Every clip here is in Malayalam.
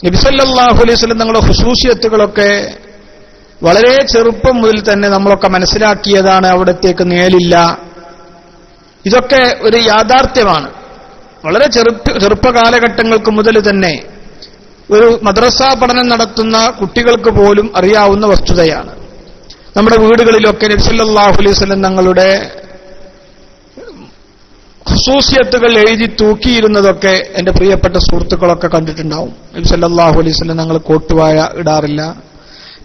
നബി സല്ലല്ലാഹു അലൈഹി വസല്ലം തങ്ങളുടെ ഖുശൂസിയത്തുകളൊക്കെ വളരെ ചെറുപ്പം മുതൽ തന്നെ നമ്മളൊക്കെ മനസ്സിലാക്കിയതാണ്. അവിടത്തേക്ക് നേലില്ല. ഇതൊക്കെ ഒരു യാഥാർത്ഥ്യമാണ്. വളരെ ചെറുപ്പകാലഘട്ടങ്ങൾക്ക് മുതൽ തന്നെ ഒരു മദ്രസ പഠനം നടത്തുന്ന കുട്ടികൾക്ക് പോലും അറിയാവുന്ന വസ്തുതയാണ്. നമ്മുടെ വീടുകളിലൊക്കെ നബി സല്ലല്ലാഹു അലൈഹി വസല്ലം തങ്ങളുടെ ഖുശൂസിയത്തുകൾ എഴുതി തൂക്കിയിരുന്നതൊക്കെ എന്റെ പ്രിയപ്പെട്ട സുഹൃത്തുക്കളൊക്കെ കണ്ടിട്ടുണ്ടാവും. നബി സല്ലല്ലാഹു അലൈഹി വസല്ലം തങ്ങൾ കോട്ടുവായ ഇടാറില്ല.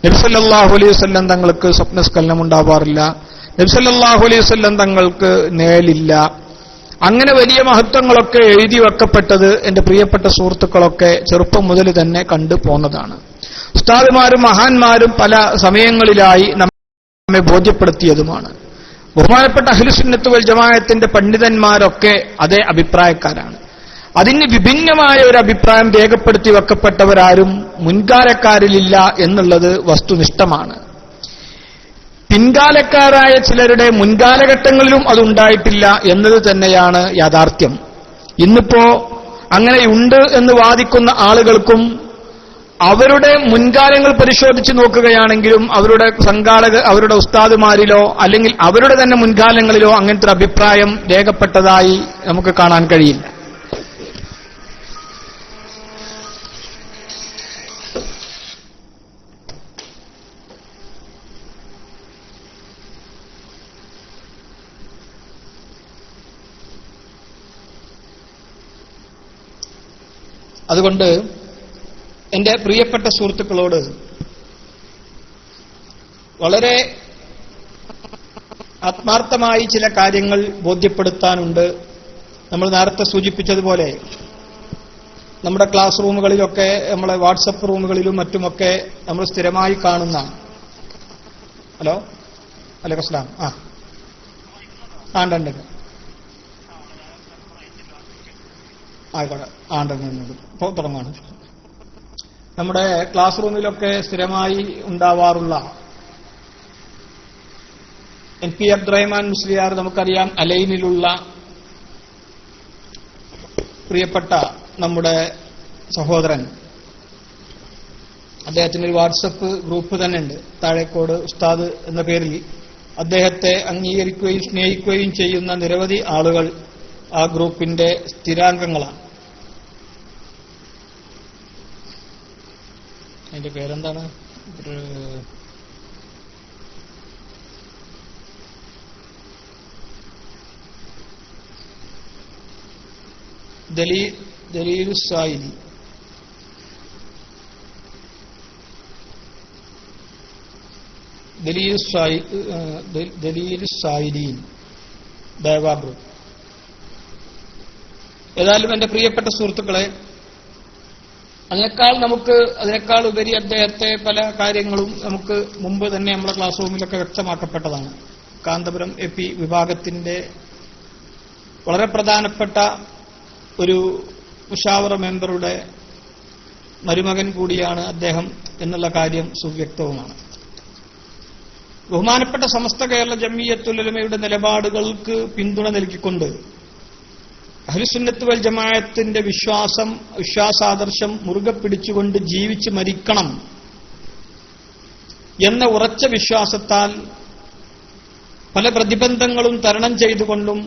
നബി സല്ലല്ലാഹു അലൈഹി വസല്ലം തങ്ങൾക്ക് സ്വപ്നസ്ഖലനം ഉണ്ടാവാറില്ല. നബി സല്ലല്ലാഹു അലൈഹി വസല്ലം തങ്ങൾക്ക് നേലില്ല. അങ്ങനെ വലിയ മഹത്വങ്ങളൊക്കെ എഴുതി വെക്കപ്പെട്ടത് എന്റെ പ്രിയപ്പെട്ട സുഹൃത്തുക്കളൊക്കെ ചെറുപ്പം മുതൽ തന്നെ കണ്ടു പോന്നതാണ്. ഉസ്താദുമാരും മഹാന്മാരും പല സമയങ്ങളിലായി നമ്മെ ബോധ്യപ്പെടുത്തിയതുമാണ്. ബഹുമാനപ്പെട്ട അഹ്ലുസുന്നത്ത് വൽ ജമാഅത്തിന്റെ പണ്ഡിതന്മാരൊക്കെ അതേ അഭിപ്രായക്കാരാണ്. അതിന് വിഭിന്നമായ ഒരു അഭിപ്രായം രേഖപ്പെടുത്തി വെക്കപ്പെട്ടവരാരും മുൻകാലക്കാരിലില്ല എന്നുള്ളത് വസ്തുനിഷ്ഠമാണ്. പിൻകാലക്കാരായ ചിലരുടെ മുൻകാലഘട്ടങ്ങളിലും അതുണ്ടായിട്ടില്ല എന്നത് തന്നെയാണ് യാഥാർത്ഥ്യം. ഇന്നിപ്പോ അങ്ങനെയുണ്ട് എന്ന് വാദിക്കുന്ന ആളുകൾക്കും അവരുടെ മുൻകാലങ്ങൾ പരിശോധിച്ച് നോക്കുകയാണെങ്കിലും അവരുടെ ഉസ്താദുമാരിലോ അല്ലെങ്കിൽ അവരുടെ തന്നെ മുൻകാലങ്ങളിലോ അങ്ങനത്തെ ഒരു അഭിപ്രായം രേഖപ്പെട്ടതായി നമുക്ക് കാണാൻ കഴിയില്ല. അതുകൊണ്ട് എന്റെ പ്രിയപ്പെട്ട സുഹൃത്തുക്കളോട് വളരെ ആത്മാർത്ഥമായി ചില കാര്യങ്ങൾ ബോധ്യപ്പെടുത്താനുണ്ട്. നമ്മൾ നേരത്തെ സൂചിപ്പിച്ചതുപോലെ നമ്മുടെ ക്ലാസ് റൂമുകളിലൊക്കെ, നമ്മളെ വാട്സപ്പ് റൂമുകളിലും മറ്റുമൊക്കെ നമ്മൾ സ്ഥിരമായി കാണുന്ന ഹലോ അലൈക്കും അസ്സലാം ഉണ്ട് ആയിക്കോട്ടെ ഇപ്പോൾ തുടങ്ങാണ്. നമ്മുടെ ക്ലാസ് റൂമിലൊക്കെ സ്ഥിരമായി ഉണ്ടാവാറുള്ള NP അബ്ദുറഹ്മാൻ മുസ്ലിയാർ, നമുക്കറിയാം അലൈനിലുള്ള പ്രിയപ്പെട്ട നമ്മുടെ സഹോദരൻ. അദ്ദേഹത്തിന് ഒരു വാട്സപ്പ് ഗ്രൂപ്പ് തന്നെ ഉണ്ട്, താഴേക്കോട് ഉസ്താദ് എന്ന പേരിൽ. അദ്ദേഹത്തെ അംഗീകരിക്കുകയും സ്നേഹിക്കുകയും ചെയ്യുന്ന നിരവധി ആളുകൾ ആ ഗ്രൂപ്പിന്റെ സ്ഥിരാംഗങ്ങളാണ്. അതിന്റെ പേരെന്താണ്? ദലീലുസ്സായിലി. ദലീലുസ്സായിലീൻ ദേവാ ഗ്രൂപ്പ്. ഏതായാലും എന്റെ പ്രിയപ്പെട്ട സുഹൃത്തുക്കളെ, അതിനേക്കാൾ ഉപരി അദ്ദേഹത്തെ പല കാര്യങ്ങളും നമുക്ക് മുമ്പ് തന്നെ നമ്മുടെ ക്ലാസ് റൂമിലൊക്കെ വ്യക്തമാക്കപ്പെട്ടതാണ്. കാന്തപുരം AP വിഭാഗത്തിന്റെ വളരെ പ്രധാനപ്പെട്ട ഒരു മുഷാവറ മെമ്പറുടെ മരുമകൻ കൂടിയാണ് അദ്ദേഹം എന്നുള്ള കാര്യം സുവ്യക്തവുമാണ്. ബഹുമാനപ്പെട്ട സമസ്ത കേരള ജംഇയ്യത്തുൽ ഉലമയുടെ നിലപാടുകൾക്ക് പിന്തുണ നൽകിക്കൊണ്ട് അഹ്ലുസുന്നത്ത് വൽ ജമാഅത്തിന്റെ വിശ്വാസാദർശം മുറുകെ പിടിച്ചുകൊണ്ട് ജീവിച്ച് മരിക്കണം എന്ന ഉറച്ച വിശ്വാസത്താൽ പല പ്രതിബന്ധങ്ങളും തരണം ചെയ്തുകൊണ്ടും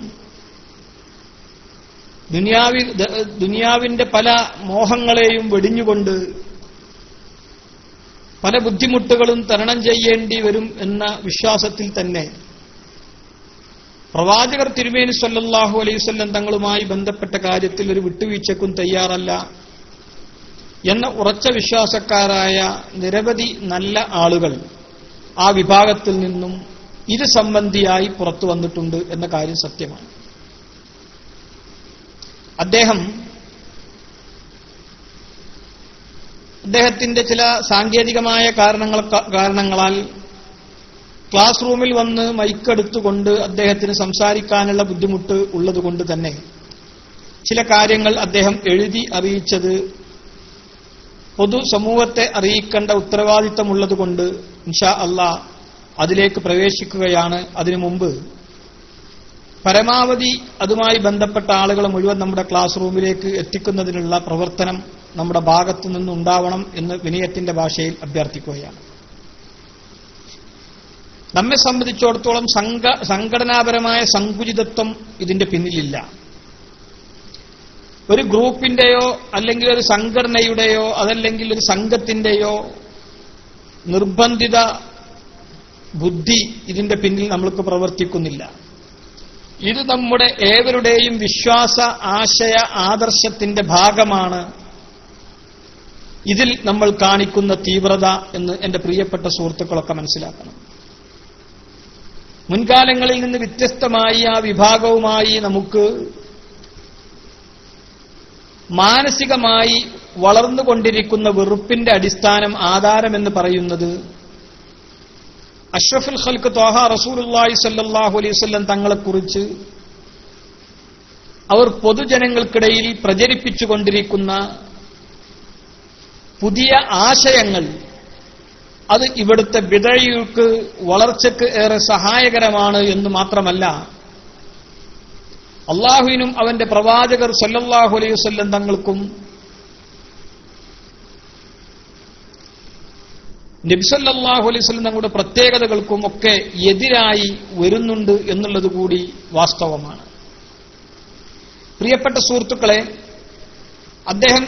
ദുനിയാവിന്റെ പല മോഹങ്ങളെയും വെടിഞ്ഞുകൊണ്ട് പല ബുദ്ധിമുട്ടുകളും തരണം ചെയ്യേണ്ടി വരും എന്ന വിശ്വാസത്തിൽ തന്നെ പ്രവാചകർ തിരുമേനി സ്വല്ലല്ലാഹു അലൈഹി വസല്ലം തങ്ങളുമായി ബന്ധപ്പെട്ട കാര്യത്തിൽ ഒരു വിട്ടുവീഴ്ചക്കും തയ്യാറല്ല എന്ന ഉറച്ച വിശ്വാസക്കാരായ നിരവധി നല്ല ആളുകൾ ആ വിഭാഗത്തിൽ നിന്നും ഇത് സംബന്ധിയായി പുറത്തു വന്നിട്ടുണ്ട് എന്ന കാര്യം സത്യമാണ്. അദ്ദേഹത്തിന്റെ ചില സാങ്കേതികമായ കാരണങ്ങളാൽ ക്ലാസ് റൂമിൽ വന്ന് മൈക്കെടുത്തുകൊണ്ട് അദ്ദേഹത്തിന് സംസാരിക്കാനുള്ള ബുദ്ധിമുട്ട് ഉള്ളതുകൊണ്ട് തന്നെ ചില കാര്യങ്ങൾ അദ്ദേഹം എഴുതി അറിയിച്ചത് പൊതുസമൂഹത്തെ അറിയിക്കേണ്ട ഉത്തരവാദിത്തമുള്ളതുകൊണ്ട് ഇൻഷാ അല്ലാഹ് അതിലേക്ക് പ്രവേശിക്കുകയാണ്. അതിനു മുമ്പ് പരമാവധി അതുമായി ബന്ധപ്പെട്ട ആളുകളെ മുഴുവൻ നമ്മുടെ ക്ലാസ് റൂമിലേക്ക് എത്തിക്കുന്നതിനുള്ള പ്രവർത്തനം നമ്മുടെ ഭാഗത്തു നിന്നുണ്ടാവണം എന്ന് വിനയത്തിന്റെ ഭാഷയിൽ അഭ്യർത്ഥിക്കുകയാണ്. നമ്മെ സംബന്ധിച്ചിടത്തോളം സംഘടനാപരമായ സങ്കുചിതത്വം ഇതിന്റെ പിന്നിലില്ല. ഒരു ഗ്രൂപ്പിന്റെയോ അല്ലെങ്കിൽ ഒരു സംഘടനയുടെയോ അതല്ലെങ്കിൽ ഒരു സംഘത്തിന്റെയോ നിർബന്ധിത ബുദ്ധി ഇതിന്റെ പിന്നിൽ നമ്മൾക്ക് പ്രവർത്തിക്കുന്നില്ല. ഇത് നമ്മുടെ ഏവരുടെയും വിശ്വാസ ആശയ ആദർശത്തിന്റെ ഭാഗമാണ് ഇതിൽ നമ്മൾ കാണിക്കുന്ന തീവ്രത എന്ന് എന്റെ പ്രിയപ്പെട്ട സുഹൃത്തുക്കളൊക്കെ മനസ്സിലാക്കണം. മുൻകാലങ്ങളിൽ നിന്ന് വ്യത്യസ്തമായി ആ വിഭാഗവുമായി നമുക്ക് മാനസികമായി വളർന്നുകൊണ്ടിരിക്കുന്ന വെറുപ്പിന്റെ അടിസ്ഥാനം ആധാരമെന്ന് പറയുന്നത് അഷ്റഫുൽ ഖൽഖ് ത്വാഹ റസൂലുള്ളാഹി സ്വല്ലല്ലാഹു അലൈഹി വസല്ലം തങ്ങളെക്കുറിച്ച് അവർ പൊതുജനങ്ങൾക്കിടയിൽ പ്രചരിപ്പിച്ചുകൊണ്ടിരിക്കുന്ന പുതിയ ആശയങ്ങൾ അത് ഇവിടുത്തെ ബിദഅയ്ക്ക് വളർച്ചയ്ക്ക് ഏറെ സഹായകരമാണ് എന്ന് മാത്രമല്ല, അള്ളാഹുവിനും അവന്റെ പ്രവാചകർ സല്ലല്ലാഹു അലൈഹി വസല്ലം തങ്ങൾക്കും നബി സല്ലല്ലാഹു അലൈഹി വസല്ലം തങ്ങളുടെ പ്രത്യേകതകൾക്കും ഒക്കെ എതിരായി വരുന്നുണ്ട് എന്നുള്ളത് കൂടി വാസ്തവമാണ്. പ്രിയപ്പെട്ട സുഹൃത്തുക്കളെ, അദ്ദേഹം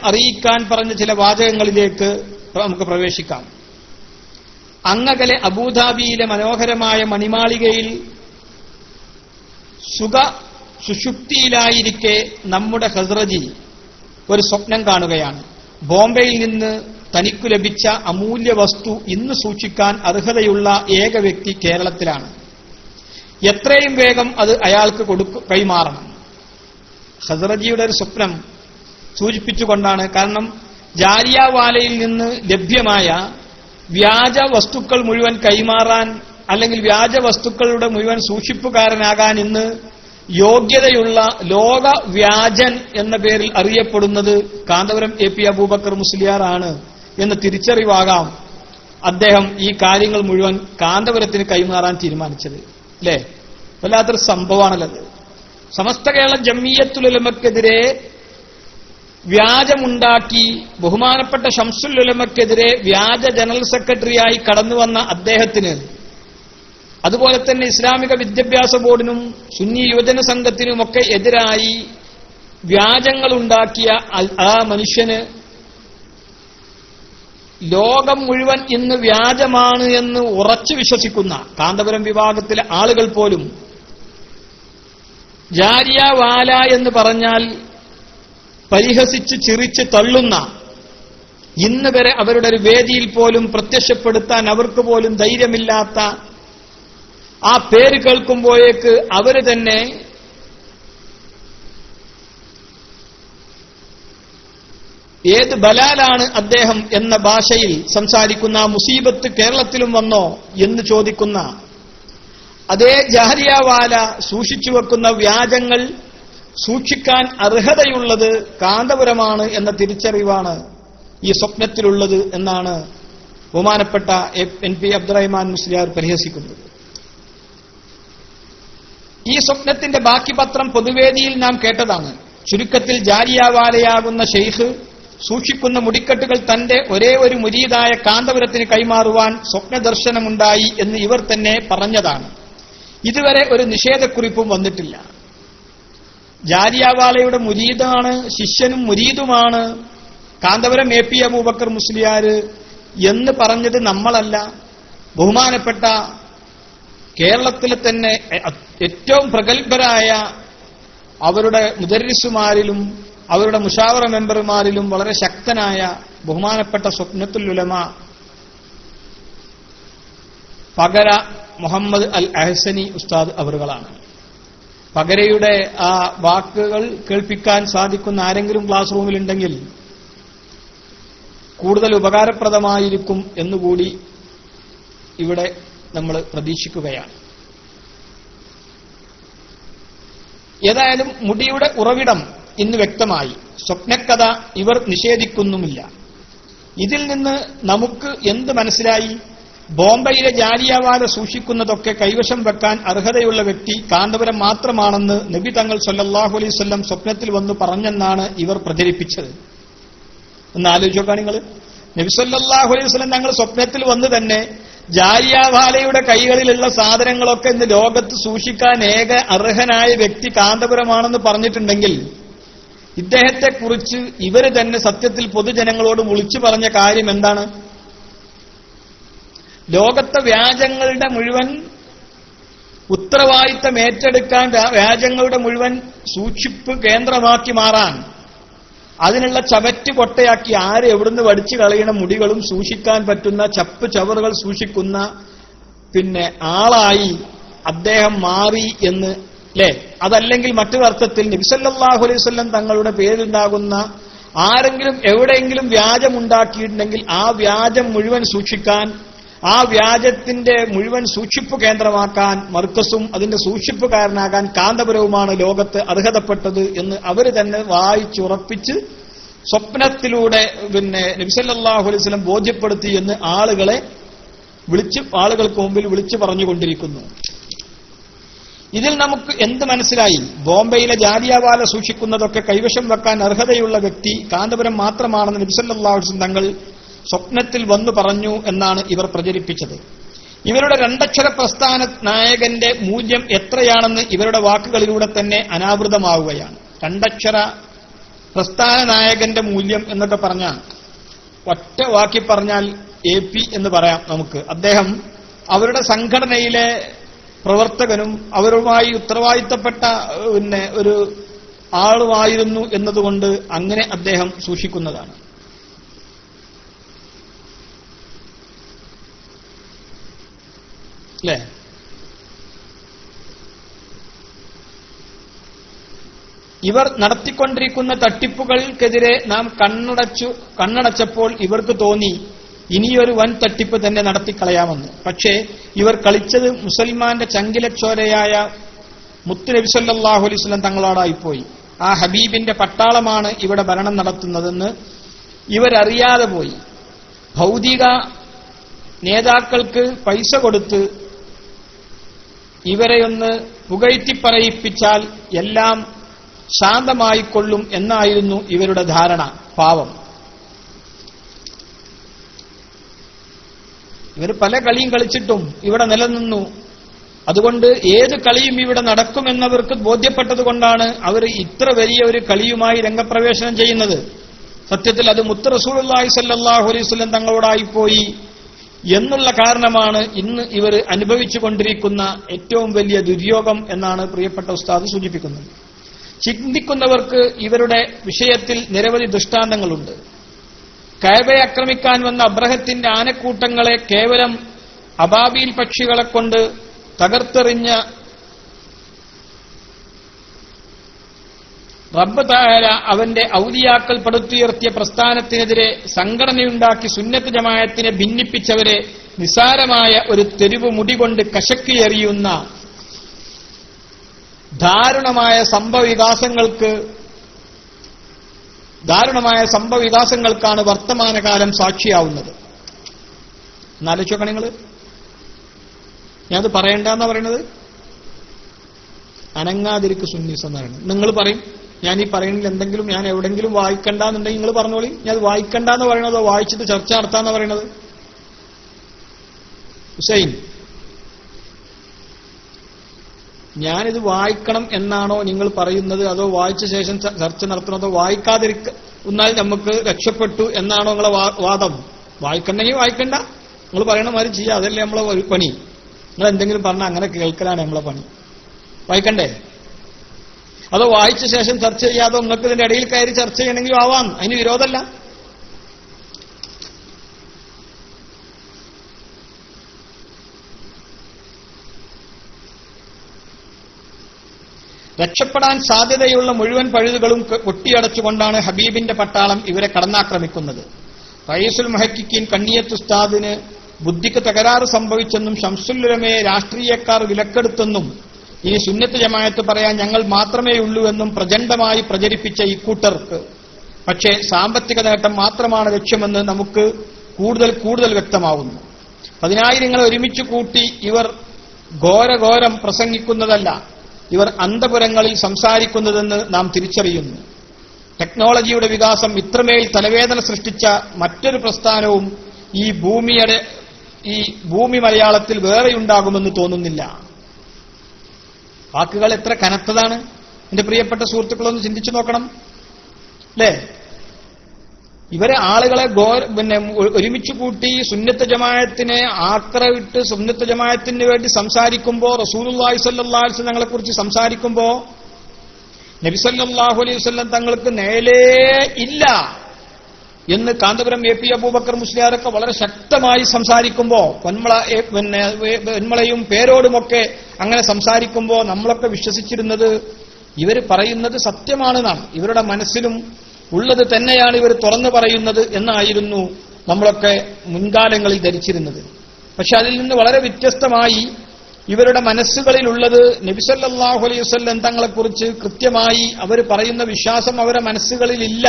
അറിയിക്കാൻ പറഞ്ഞ ചില വാചകങ്ങളിലേക്ക് നമുക്ക് പ്രവേശിക്കാം. അങ്ങകലെ അബൂദാബിയിലെ മനോഹരമായ മണിമാളികയിൽ സുഷുപ്തിയിലായിരിക്കെ നമ്മുടെ ഖസ്റജി ഒരു സ്വപ്നം കാണുകയാണ്. ബോംബെയിൽ നിന്ന് തനിക്കു ലഭിച്ച അമൂല്യ വസ്തു ഇന്ന് സൂക്ഷിക്കാൻ അർഹതയുള്ള ഏക വ്യക്തി കേരളത്തിലാണ്. എത്രയും വേഗം അത് അയാൾക്ക് കൈമാറണം. ഖസ്റജിയുടെ ഒരു സ്വപ്നം സൂചിപ്പിച്ചുകൊണ്ടാണ്. കാരണം ജാരിയാവാലയിൽ നിന്ന് ലഭ്യമായ വ്യാജ വസ്തുക്കൾ മുഴുവൻ കൈമാറാൻ അല്ലെങ്കിൽ വ്യാജ വസ്തുക്കളുടെ മുഴുവൻ സൂക്ഷിപ്പുകാരനാകാൻ ഇന്ന് യോഗ്യതയുള്ള ലോക വ്യാജൻ എന്ന പേരിൽ അറിയപ്പെടുന്നത് കാന്തപുരം എ പി അബൂബക്കർ മുസ്ലിയാർ ആണ് എന്ന തിരിച്ചറിവാകാം അദ്ദേഹം ഈ കാര്യങ്ങൾ മുഴുവൻ കാന്തപുരത്തിന് കൈമാറാൻ തീരുമാനിച്ചത്. അല്ലേ? വല്ലാത്തൊരു സംഭവമാണല്ലത്. സമസ്ത കേരള ജംഇയ്യത്തുൽ ഉലമക്കെതിരെ വ്യാജമുണ്ടാക്കി ബഹുമാനപ്പെട്ട ശംസുൽ ഉലമക്കെതിരെ വ്യാജ ജനറൽ സെക്രട്ടറിയായി കടന്നുവന്ന അദ്ദേഹത്തിന്, അതുപോലെ തന്നെ ഇസ്ലാമിക വിദ്യാഭ്യാസ ബോർഡിനും സുന്നി യുവജന സംഘത്തിനുമൊക്കെ എതിരായി വ്യാജങ്ങളുണ്ടാക്കിയ ആ മനുഷ്യന് ലോകം മുഴുവൻ ഇന്ന് വ്യാജമാണ് എന്ന് ഉറച്ചു വിശ്വസിക്കുന്ന കാന്തപുരം വിഭാഗത്തിലെ ആളുകൾ പോലും ജാരിയവാല എന്ന് പറഞ്ഞാൽ പരിഹസിച്ച് ചിറിച്ച് തള്ളുന്ന, ഇന്ന് വരെ അവരുടെ ഒരു വേദിയിൽ പോലും പ്രത്യക്ഷപ്പെടുത്താൻ അവർക്ക് പോലും ധൈര്യമില്ലാത്ത ആ പേര് കേൾക്കുമ്പോഴേക്ക് അവര് തന്നെ ഏത് ബലാലാണ് അദ്ദേഹം എന്ന ഭാഷയിൽ സംസാരിക്കുന്ന മുസീബത്ത് കേരളത്തിലും വന്നോ എന്ന് ചോദിക്കുന്ന അതേ ജാരിയവാല സൂക്ഷിച്ചു വെക്കുന്ന വ്യാജങ്ങൾ സൂക്ഷിക്കാൻ അർഹതയുള്ളത് കാന്തപുരമാണ് എന്ന തിരിച്ചറിവാണ് ഈ സ്വപ്നത്തിലുള്ളത് എന്നാണ് ബഹുമാനപ്പെട്ട എൻ പി അബ്ദുറഹ്മാൻ മുസ്ലിയാർ പരിഹസിക്കുന്നത്. ഈ സ്വപ്നത്തിന്റെ ബാക്കി പത്രം പൊതുവേദിയിൽ നാം കേട്ടതാണ്. ചുരുക്കത്തിൽ ജാരിയവാലയാകുന്ന ഷെയ്ഖ് സൂക്ഷിക്കുന്ന മുടിക്കെട്ടുകൾ തന്റെ ഒരേ ഒരു മുരീദായ കാന്തപുരത്തിന് കൈമാറുവാൻ സ്വപ്നദർശനമുണ്ടായി എന്ന് ഇവർ തന്നെ പറഞ്ഞതാണ്. ഇതുവരെ ഒരു നിഷേധക്കുറിപ്പും വന്നിട്ടില്ല. ജാരിയവാലയുടെ മുരീദാണ്, ശിഷ്യനും മുരീദുമാണ് കാന്തപുരം എ പി അബൂബക്കർ മുസ്ലിയാർ എന്ന് പറഞ്ഞത് നമ്മളല്ല, ബഹുമാനപ്പെട്ട കേരളത്തിലെ തന്നെ ഏറ്റവും പ്രഗത്ഭരായ അവരുടെ മുദർരിസുമാരിലും അവരുടെ മുഷാവറ മെമ്പർമാരിലും വളരെ ശക്തനായ ബഹുമാനപ്പെട്ട സ്വപ്നത്തുൽ ഉലമ പകര മുഹമ്മദ് അൽ അഹ്സനി ഉസ്താദ് അവറുകളാണ്. പകരയുടെ ആ വാക്കുകൾ കേൾപ്പിക്കാൻ സാധിക്കുന്ന ആരെങ്കിലും ക്ലാസ് റൂമിലുണ്ടെങ്കിൽ കൂടുതൽ ഉപകാരപ്രദമായിരിക്കും എന്നുകൂടി ഇവിടെ നമ്മൾ പ്രതീക്ഷിക്കുകയാണ്. ഏതായാലും മുടിയുടെ ഉറവിടം ഇന്ന് വ്യക്തമായി. സ്വപ്നക്കഥ ഇവർ നിഷേധിക്കുന്നുമില്ല. ഇതിൽ നിന്ന് നമുക്ക് എന്ത് മനസ്സിലായി? ബോംബെയിലെ ജാലിയൻവാല സൂക്ഷിക്കുന്നതൊക്കെ കൈവശം വെക്കാൻ അർഹതയുള്ള വ്യക്തി കാന്തപുരം മാത്രമാണെന്ന് നബി തങ്ങൾ സല്ലല്ലാഹു അലൈഹി വസല്ലം സ്വപ്നത്തിൽ വന്ന് പറഞ്ഞെന്നാണ് ഇവർ പ്രചരിപ്പിച്ചത്. ഒന്ന് ആലോചിച്ചോക്കാ നിങ്ങൾ. നബി സല്ലല്ലാഹു അലൈഹി വസല്ലം തങ്ങൾ സ്വപ്നത്തിൽ വന്ന് തന്നെ ജാലിയൻവാലയുടെ കൈകളിലുള്ള സാധനങ്ങളൊക്കെ ഇന്ന് ലോകത്ത് സൂക്ഷിക്കാൻ ഏക അർഹനായ വ്യക്തി കാന്തപുരമാണെന്ന് പറഞ്ഞിട്ടുണ്ടെങ്കിൽ ഇദ്ദേഹത്തെക്കുറിച്ച് ഇവര് തന്നെ സത്യത്തിൽ പൊതുജനങ്ങളോട് വിളിച്ചു പറഞ്ഞ കാര്യം എന്താണ്? ലോകത്തെ വ്യാജങ്ങളുടെ മുഴുവൻ ഉത്തരവാദിത്തം ഏറ്റെടുക്കാൻ, വ്യാജങ്ങളുടെ മുഴുവൻ സൂക്ഷിപ്പ് കേന്ദ്രമാക്കി മാറാൻ, അതിനുള്ള ചവറ്റ് കൊട്ടയാക്കി ആര് എവിടുന്ന് വടിച്ചു കളയണ മുടികളും സൂക്ഷിക്കാൻ പറ്റുന്ന ചപ്പ് ചവറുകൾ സൂക്ഷിക്കുന്ന ആളായി അദ്ദേഹം മാറി എന്ന് അല്ലേ? അതല്ലെങ്കിൽ മറ്റൊരർത്ഥത്തിൽ നബി സല്ലല്ലാഹു അലൈഹി വസല്ലം തങ്ങളുടെ പേരിലുണ്ടാകുന്ന ആരെങ്കിലും എവിടെയെങ്കിലും വ്യാജമുണ്ടാക്കിയിട്ടുണ്ടെങ്കിൽ ആ വ്യാജം മുഴുവൻ സൂക്ഷിക്കാൻ, ആ വ്യാജത്തിന്റെ മുഴുവൻ സൂക്ഷിപ്പ് കേന്ദ്രമാക്കാൻ മർക്കസും അതിന്റെ സൂക്ഷിപ്പുകാരനാകാൻ കാന്തപുരവുമാണ് ലോകത്ത് അർഹതപ്പെട്ടത് എന്ന് അവര് തന്നെ വായിച്ചുറപ്പിച്ച് സ്വപ്നത്തിലൂടെ നബി സല്ലല്ലാഹു അലൈഹി വസല്ലം ബോധ്യപ്പെടുത്തി എന്ന് ആളുകൾക്ക് മുമ്പിൽ വിളിച്ചു പറഞ്ഞുകൊണ്ടിരിക്കുന്നു. ഇതിൽ നമുക്ക് എന്ത് മനസ്സിലായി? ബോംബെയിലെ ജാലിയൻവാല സൂക്ഷിക്കുന്നതൊക്കെ കൈവശം വെക്കാൻ അർഹതയുള്ള വ്യക്തി കാന്തപുരം മാത്രമാണെന്ന് നബി സല്ലല്ലാഹു അലൈഹി വസല്ലം തങ്ങൾ സ്വപ്നത്തിൽ വന്നു പറഞ്ഞു എന്നാണ് ഇവർ പ്രചരിപ്പിച്ചത്. ഇവരുടെ രണ്ടക്ഷര പ്രസ്ഥാന നായകന്റെ മൂല്യം എത്രയാണെന്ന് ഇവരുടെ വാക്കുകളിലൂടെ തന്നെ അനാവൃതമാവുകയാണ്. രണ്ടക്ഷര പ്രസ്ഥാന നായകന്റെ മൂല്യം എന്നൊക്കെ പറഞ്ഞാൽ ഒറ്റ വാക്കി പറഞ്ഞാൽ AP എന്ന് പറയാം നമുക്ക്. അദ്ദേഹം അവരുടെ സംഘടനയിലെ പ്രവർത്തകനും അവരുമായി ഉത്തരവാദിത്തപ്പെട്ട ഒരു ആളുമായിരുന്നു എന്നതുകൊണ്ട് അങ്ങനെ അദ്ദേഹം സൂക്ഷിക്കുന്നതാണ്. അല്ലേ? ഇവർ നടത്തിക്കൊണ്ടിരിക്കുന്ന തട്ടിപ്പുകൾക്കെതിരെ നാം കണ്ണടച്ചപ്പോൾ ഇവർക്ക് തോന്നി ഇനിയൊരു വൻ തട്ടിപ്പ് തന്നെ നടത്തിക്കളയാമെന്ന്. പക്ഷേ ഇവർ കളിച്ചത് മുസൽമാന്റെ ചങ്കിലച്ചോരയായ മുത്തുനബി സല്ലല്ലാഹു അലൈഹി വസല്ലം തങ്ങളോടായിപ്പോയി. ആ ഹബീബിന്റെ പട്ടാളമാണ് ഇവിടെ ഭരണം നടത്തുന്നതെന്ന് ഇവരറിയാതെ പോയി. ഭൗതിക നേതാക്കൾക്ക് പൈസ കൊടുത്ത് ഇവരെയൊന്ന് പുകഴ്ത്തിപ്പറയിപ്പിച്ചാൽ എല്ലാം ശാന്തമായിക്കൊള്ളും എന്നായിരുന്നു ഇവരുടെ ധാരണ. പാവം, ഇവർ പല കളിയും കളിച്ചിട്ടും ഇവിടെ നിലനിന്നു. അതുകൊണ്ട് ഏത് കളിയും ഇവിടെ നടക്കുമെന്നവർക്ക് ബോധ്യപ്പെട്ടതുകൊണ്ടാണ് അവർ ഇത്ര വലിയ ഒരു കളിയുമായി രംഗപ്രവേശനം ചെയ്യുന്നത്. സത്യത്തിൽ അത് മുത്ത് റസൂലുള്ളാഹി സ്വല്ലല്ലാഹു അലൈഹി വസല്ലം തങ്ങളോടായിപ്പോയി എന്നുള്ള കാരണമാണ് ഇന്ന് ഇവർ അനുഭവിച്ചുകൊണ്ടിരിക്കുന്ന ഏറ്റവും വലിയ ദുര്യോഗം എന്നാണ് പ്രിയപ്പെട്ട ഉസ്താദ് സൂചിപ്പിക്കുന്നത്. ചിന്തിക്കുന്നവർക്ക് ഇവരുടെ വിഷയത്തിൽ നിരവധി ദൃഷ്ടാന്തങ്ങളുണ്ട്. കഅബയെ ആക്രമിക്കാൻ വന്ന അബ്രഹത്തിന്റെ ആനക്കൂട്ടങ്ങളെ കേവലം അബാബീൽ പക്ഷികളെ കൊണ്ട് തകർത്തെറിഞ്ഞ റബ്ബ് തആല അവന്റെ ഔലിയാക്കൾ പടുത്തുയർത്തിയ പ്രസ്ഥാനത്തിനെതിരെ സംഘടനയുണ്ടാക്കി സുന്നത്ത് ജമാഅത്തിനെ ഭിന്നിപ്പിച്ചവരെ നിസാരമായ ഒരു തെരുവ് മുടികൊണ്ട് കശക്കിയെറിയുന്ന ദാരുണമായ സംഭവവികാസങ്ങൾക്കാണ് വർത്തമാനകാലം സാക്ഷിയാവുന്നത്. എന്നാലോചിച്ചോക്കണം നിങ്ങൾ. ഞാനത് പറയണ്ടെന്നാ പറയണത്. അനങ്ങാതിരിക്ക് സുന്നീസ് എന്ന് പറയുന്നത്. നിങ്ങൾ പറയും ഞാൻ ഈ പറയുന്നതിൽ എന്തെങ്കിലും ഞാൻ എവിടെങ്കിലും വായിക്കണ്ടെന്നുണ്ടെങ്കിൽ നിങ്ങൾ പറഞ്ഞോളി. ഞാൻ അത് വായിക്കണ്ടെന്ന് പറയണതോ വായിച്ചിട്ട് ചർച്ച നടത്താന്ന് പറയണത്? ഹുസൈൻ, ഞാനിത് വായിക്കണം എന്നാണോ നിങ്ങൾ പറയുന്നത്, അതോ വായിച്ച ശേഷം ചർച്ച നടത്തണതോ വായിക്കാതിരിക്കുന്നാൽ നമുക്ക് രക്ഷപ്പെട്ടു എന്നാണോ നിങ്ങളെ വാദം? വായിക്കണ്ടെങ്കിൽ വായിക്കണ്ട, നിങ്ങൾ പറയണ മാതിരി ചെയ്യാം. അതല്ലേ നമ്മളെ ഒരു പണി. നിങ്ങൾ എന്തെങ്കിലും പറഞ്ഞാൽ അങ്ങനെ കേൾക്കലാണ് നമ്മളെ പണി. വായിക്കണ്ടേ? അതോ വായിച്ച ശേഷം ചർച്ച ചെയ്യാതോ നിങ്ങൾക്ക് ഇതിന്റെ ഇടയിൽ കയറി ചർച്ച ചെയ്യണമെങ്കിലും ആവാം, അതിന് വിരോധമല്ല. രക്ഷപ്പെടാൻ സാധ്യതയുള്ള മുഴുവൻ പഴുതുകളും കൊട്ടിയടച്ചുകൊണ്ടാണ് ഹബീബിന്റെ പട്ടാളം ഇവരെ കടന്നാക്രമിക്കുന്നത്. റയീസുൽ മുഹക്കിക്കീൻ കണ്ണിയത്ത് ഉസ്താദിന് ബുദ്ധിക്ക് തകരാറ് സംഭവിച്ചെന്നും ശംസുലുലമയെ രാഷ്ട്രീയക്കാർ വിലക്കെടുത്തെന്നും ഇനി സുന്നത്ത് ജമാഅത്ത് പറയാൻ ഞങ്ങൾ മാത്രമേ ഉള്ളൂ എന്നും പ്രചണ്ഡമായി പ്രചരിപ്പിച്ച ഇക്കൂട്ടർക്ക് പക്ഷേ സാമ്പത്തിക നേട്ടം മാത്രമാണ് ലക്ഷ്യമെന്ന് നമുക്ക് കൂടുതൽ വ്യക്തമാവുന്നു. പതിനായിരങ്ങളെ ഒരുമിച്ച് കൂട്ടി ഇവർ ഘോരഘോരം പ്രസംഗിക്കുന്നതല്ല, ഇവർ അന്തപുരങ്ങളിൽ സംസാരിക്കുന്നതെന്ന് നാം തിരിച്ചറിയുന്നു. ടെക്നോളജിയുടെ വികാസം ഇത്രമേൽ തലവേദന സൃഷ്ടിച്ച മറ്റൊരു പ്രസ്ഥാനവും ഈ ഭൂമി മലയാളത്തിൽ വേറെയുണ്ടാകുമെന്ന് തോന്നുന്നില്ല. വാക്കുകൾ എത്ര കനത്തതാണ് എന്റെ പ്രിയപ്പെട്ട സുഹൃത്തുക്കളൊന്ന് ചിന്തിച്ചു നോക്കണം അല്ലേ? ഇവരെ ആളുകളെ ഒരുമിച്ച് കൂട്ടി സുന്നത്ത് ജമാഅത്തിനെ ആക്രമിട്ട് സുന്നത്ത് ജമാഅത്തിന് വേണ്ടി സംസാരിക്കുമ്പോ, റസൂലുള്ളാഹി സ്വല്ലല്ലാഹു അലൈഹി വസല്ലം തങ്ങളെ കുറിച്ച് സംസാരിക്കുമ്പോ നബി സല്ലല്ലാഹു അലൈഹി വസല്ലം തങ്ങൾക്ക് നേലേ ഇല്ല എന്ന് കാന്തപുരം എ.പി. അബൂബക്കർ മുസ്ലിയാരൊക്കെ വളരെ ശക്തമായി സംസാരിക്കുമ്പോ, വെൺമളയും പേരോടുമൊക്കെ അങ്ങനെ സംസാരിക്കുമ്പോ നമ്മളൊക്കെ വിശ്വസിച്ചിരുന്നത് ഇവർ പറയുന്നത് സത്യമാണെന്നാണ്, ഇവരുടെ മനസ്സിലും ഉള്ളത് തന്നെയാണ് ഇവർ തുറന്നു പറയുന്നത് എന്നായിരുന്നു നമ്മളൊക്കെ മുൻകാലങ്ങളിൽ ധരിച്ചിരുന്നത്. പക്ഷെ അതിൽ നിന്ന് വളരെ വ്യത്യസ്തമായി ഇവരുടെ മനസ്സുകളിലുള്ളത് നബി സല്ലല്ലാഹു അലൈഹി വസല്ലം തങ്ങളെക്കുറിച്ച് കൃത്യമായി അവർ പറയുന്ന വിശ്വാസം അവരുടെ മനസ്സുകളിലില്ല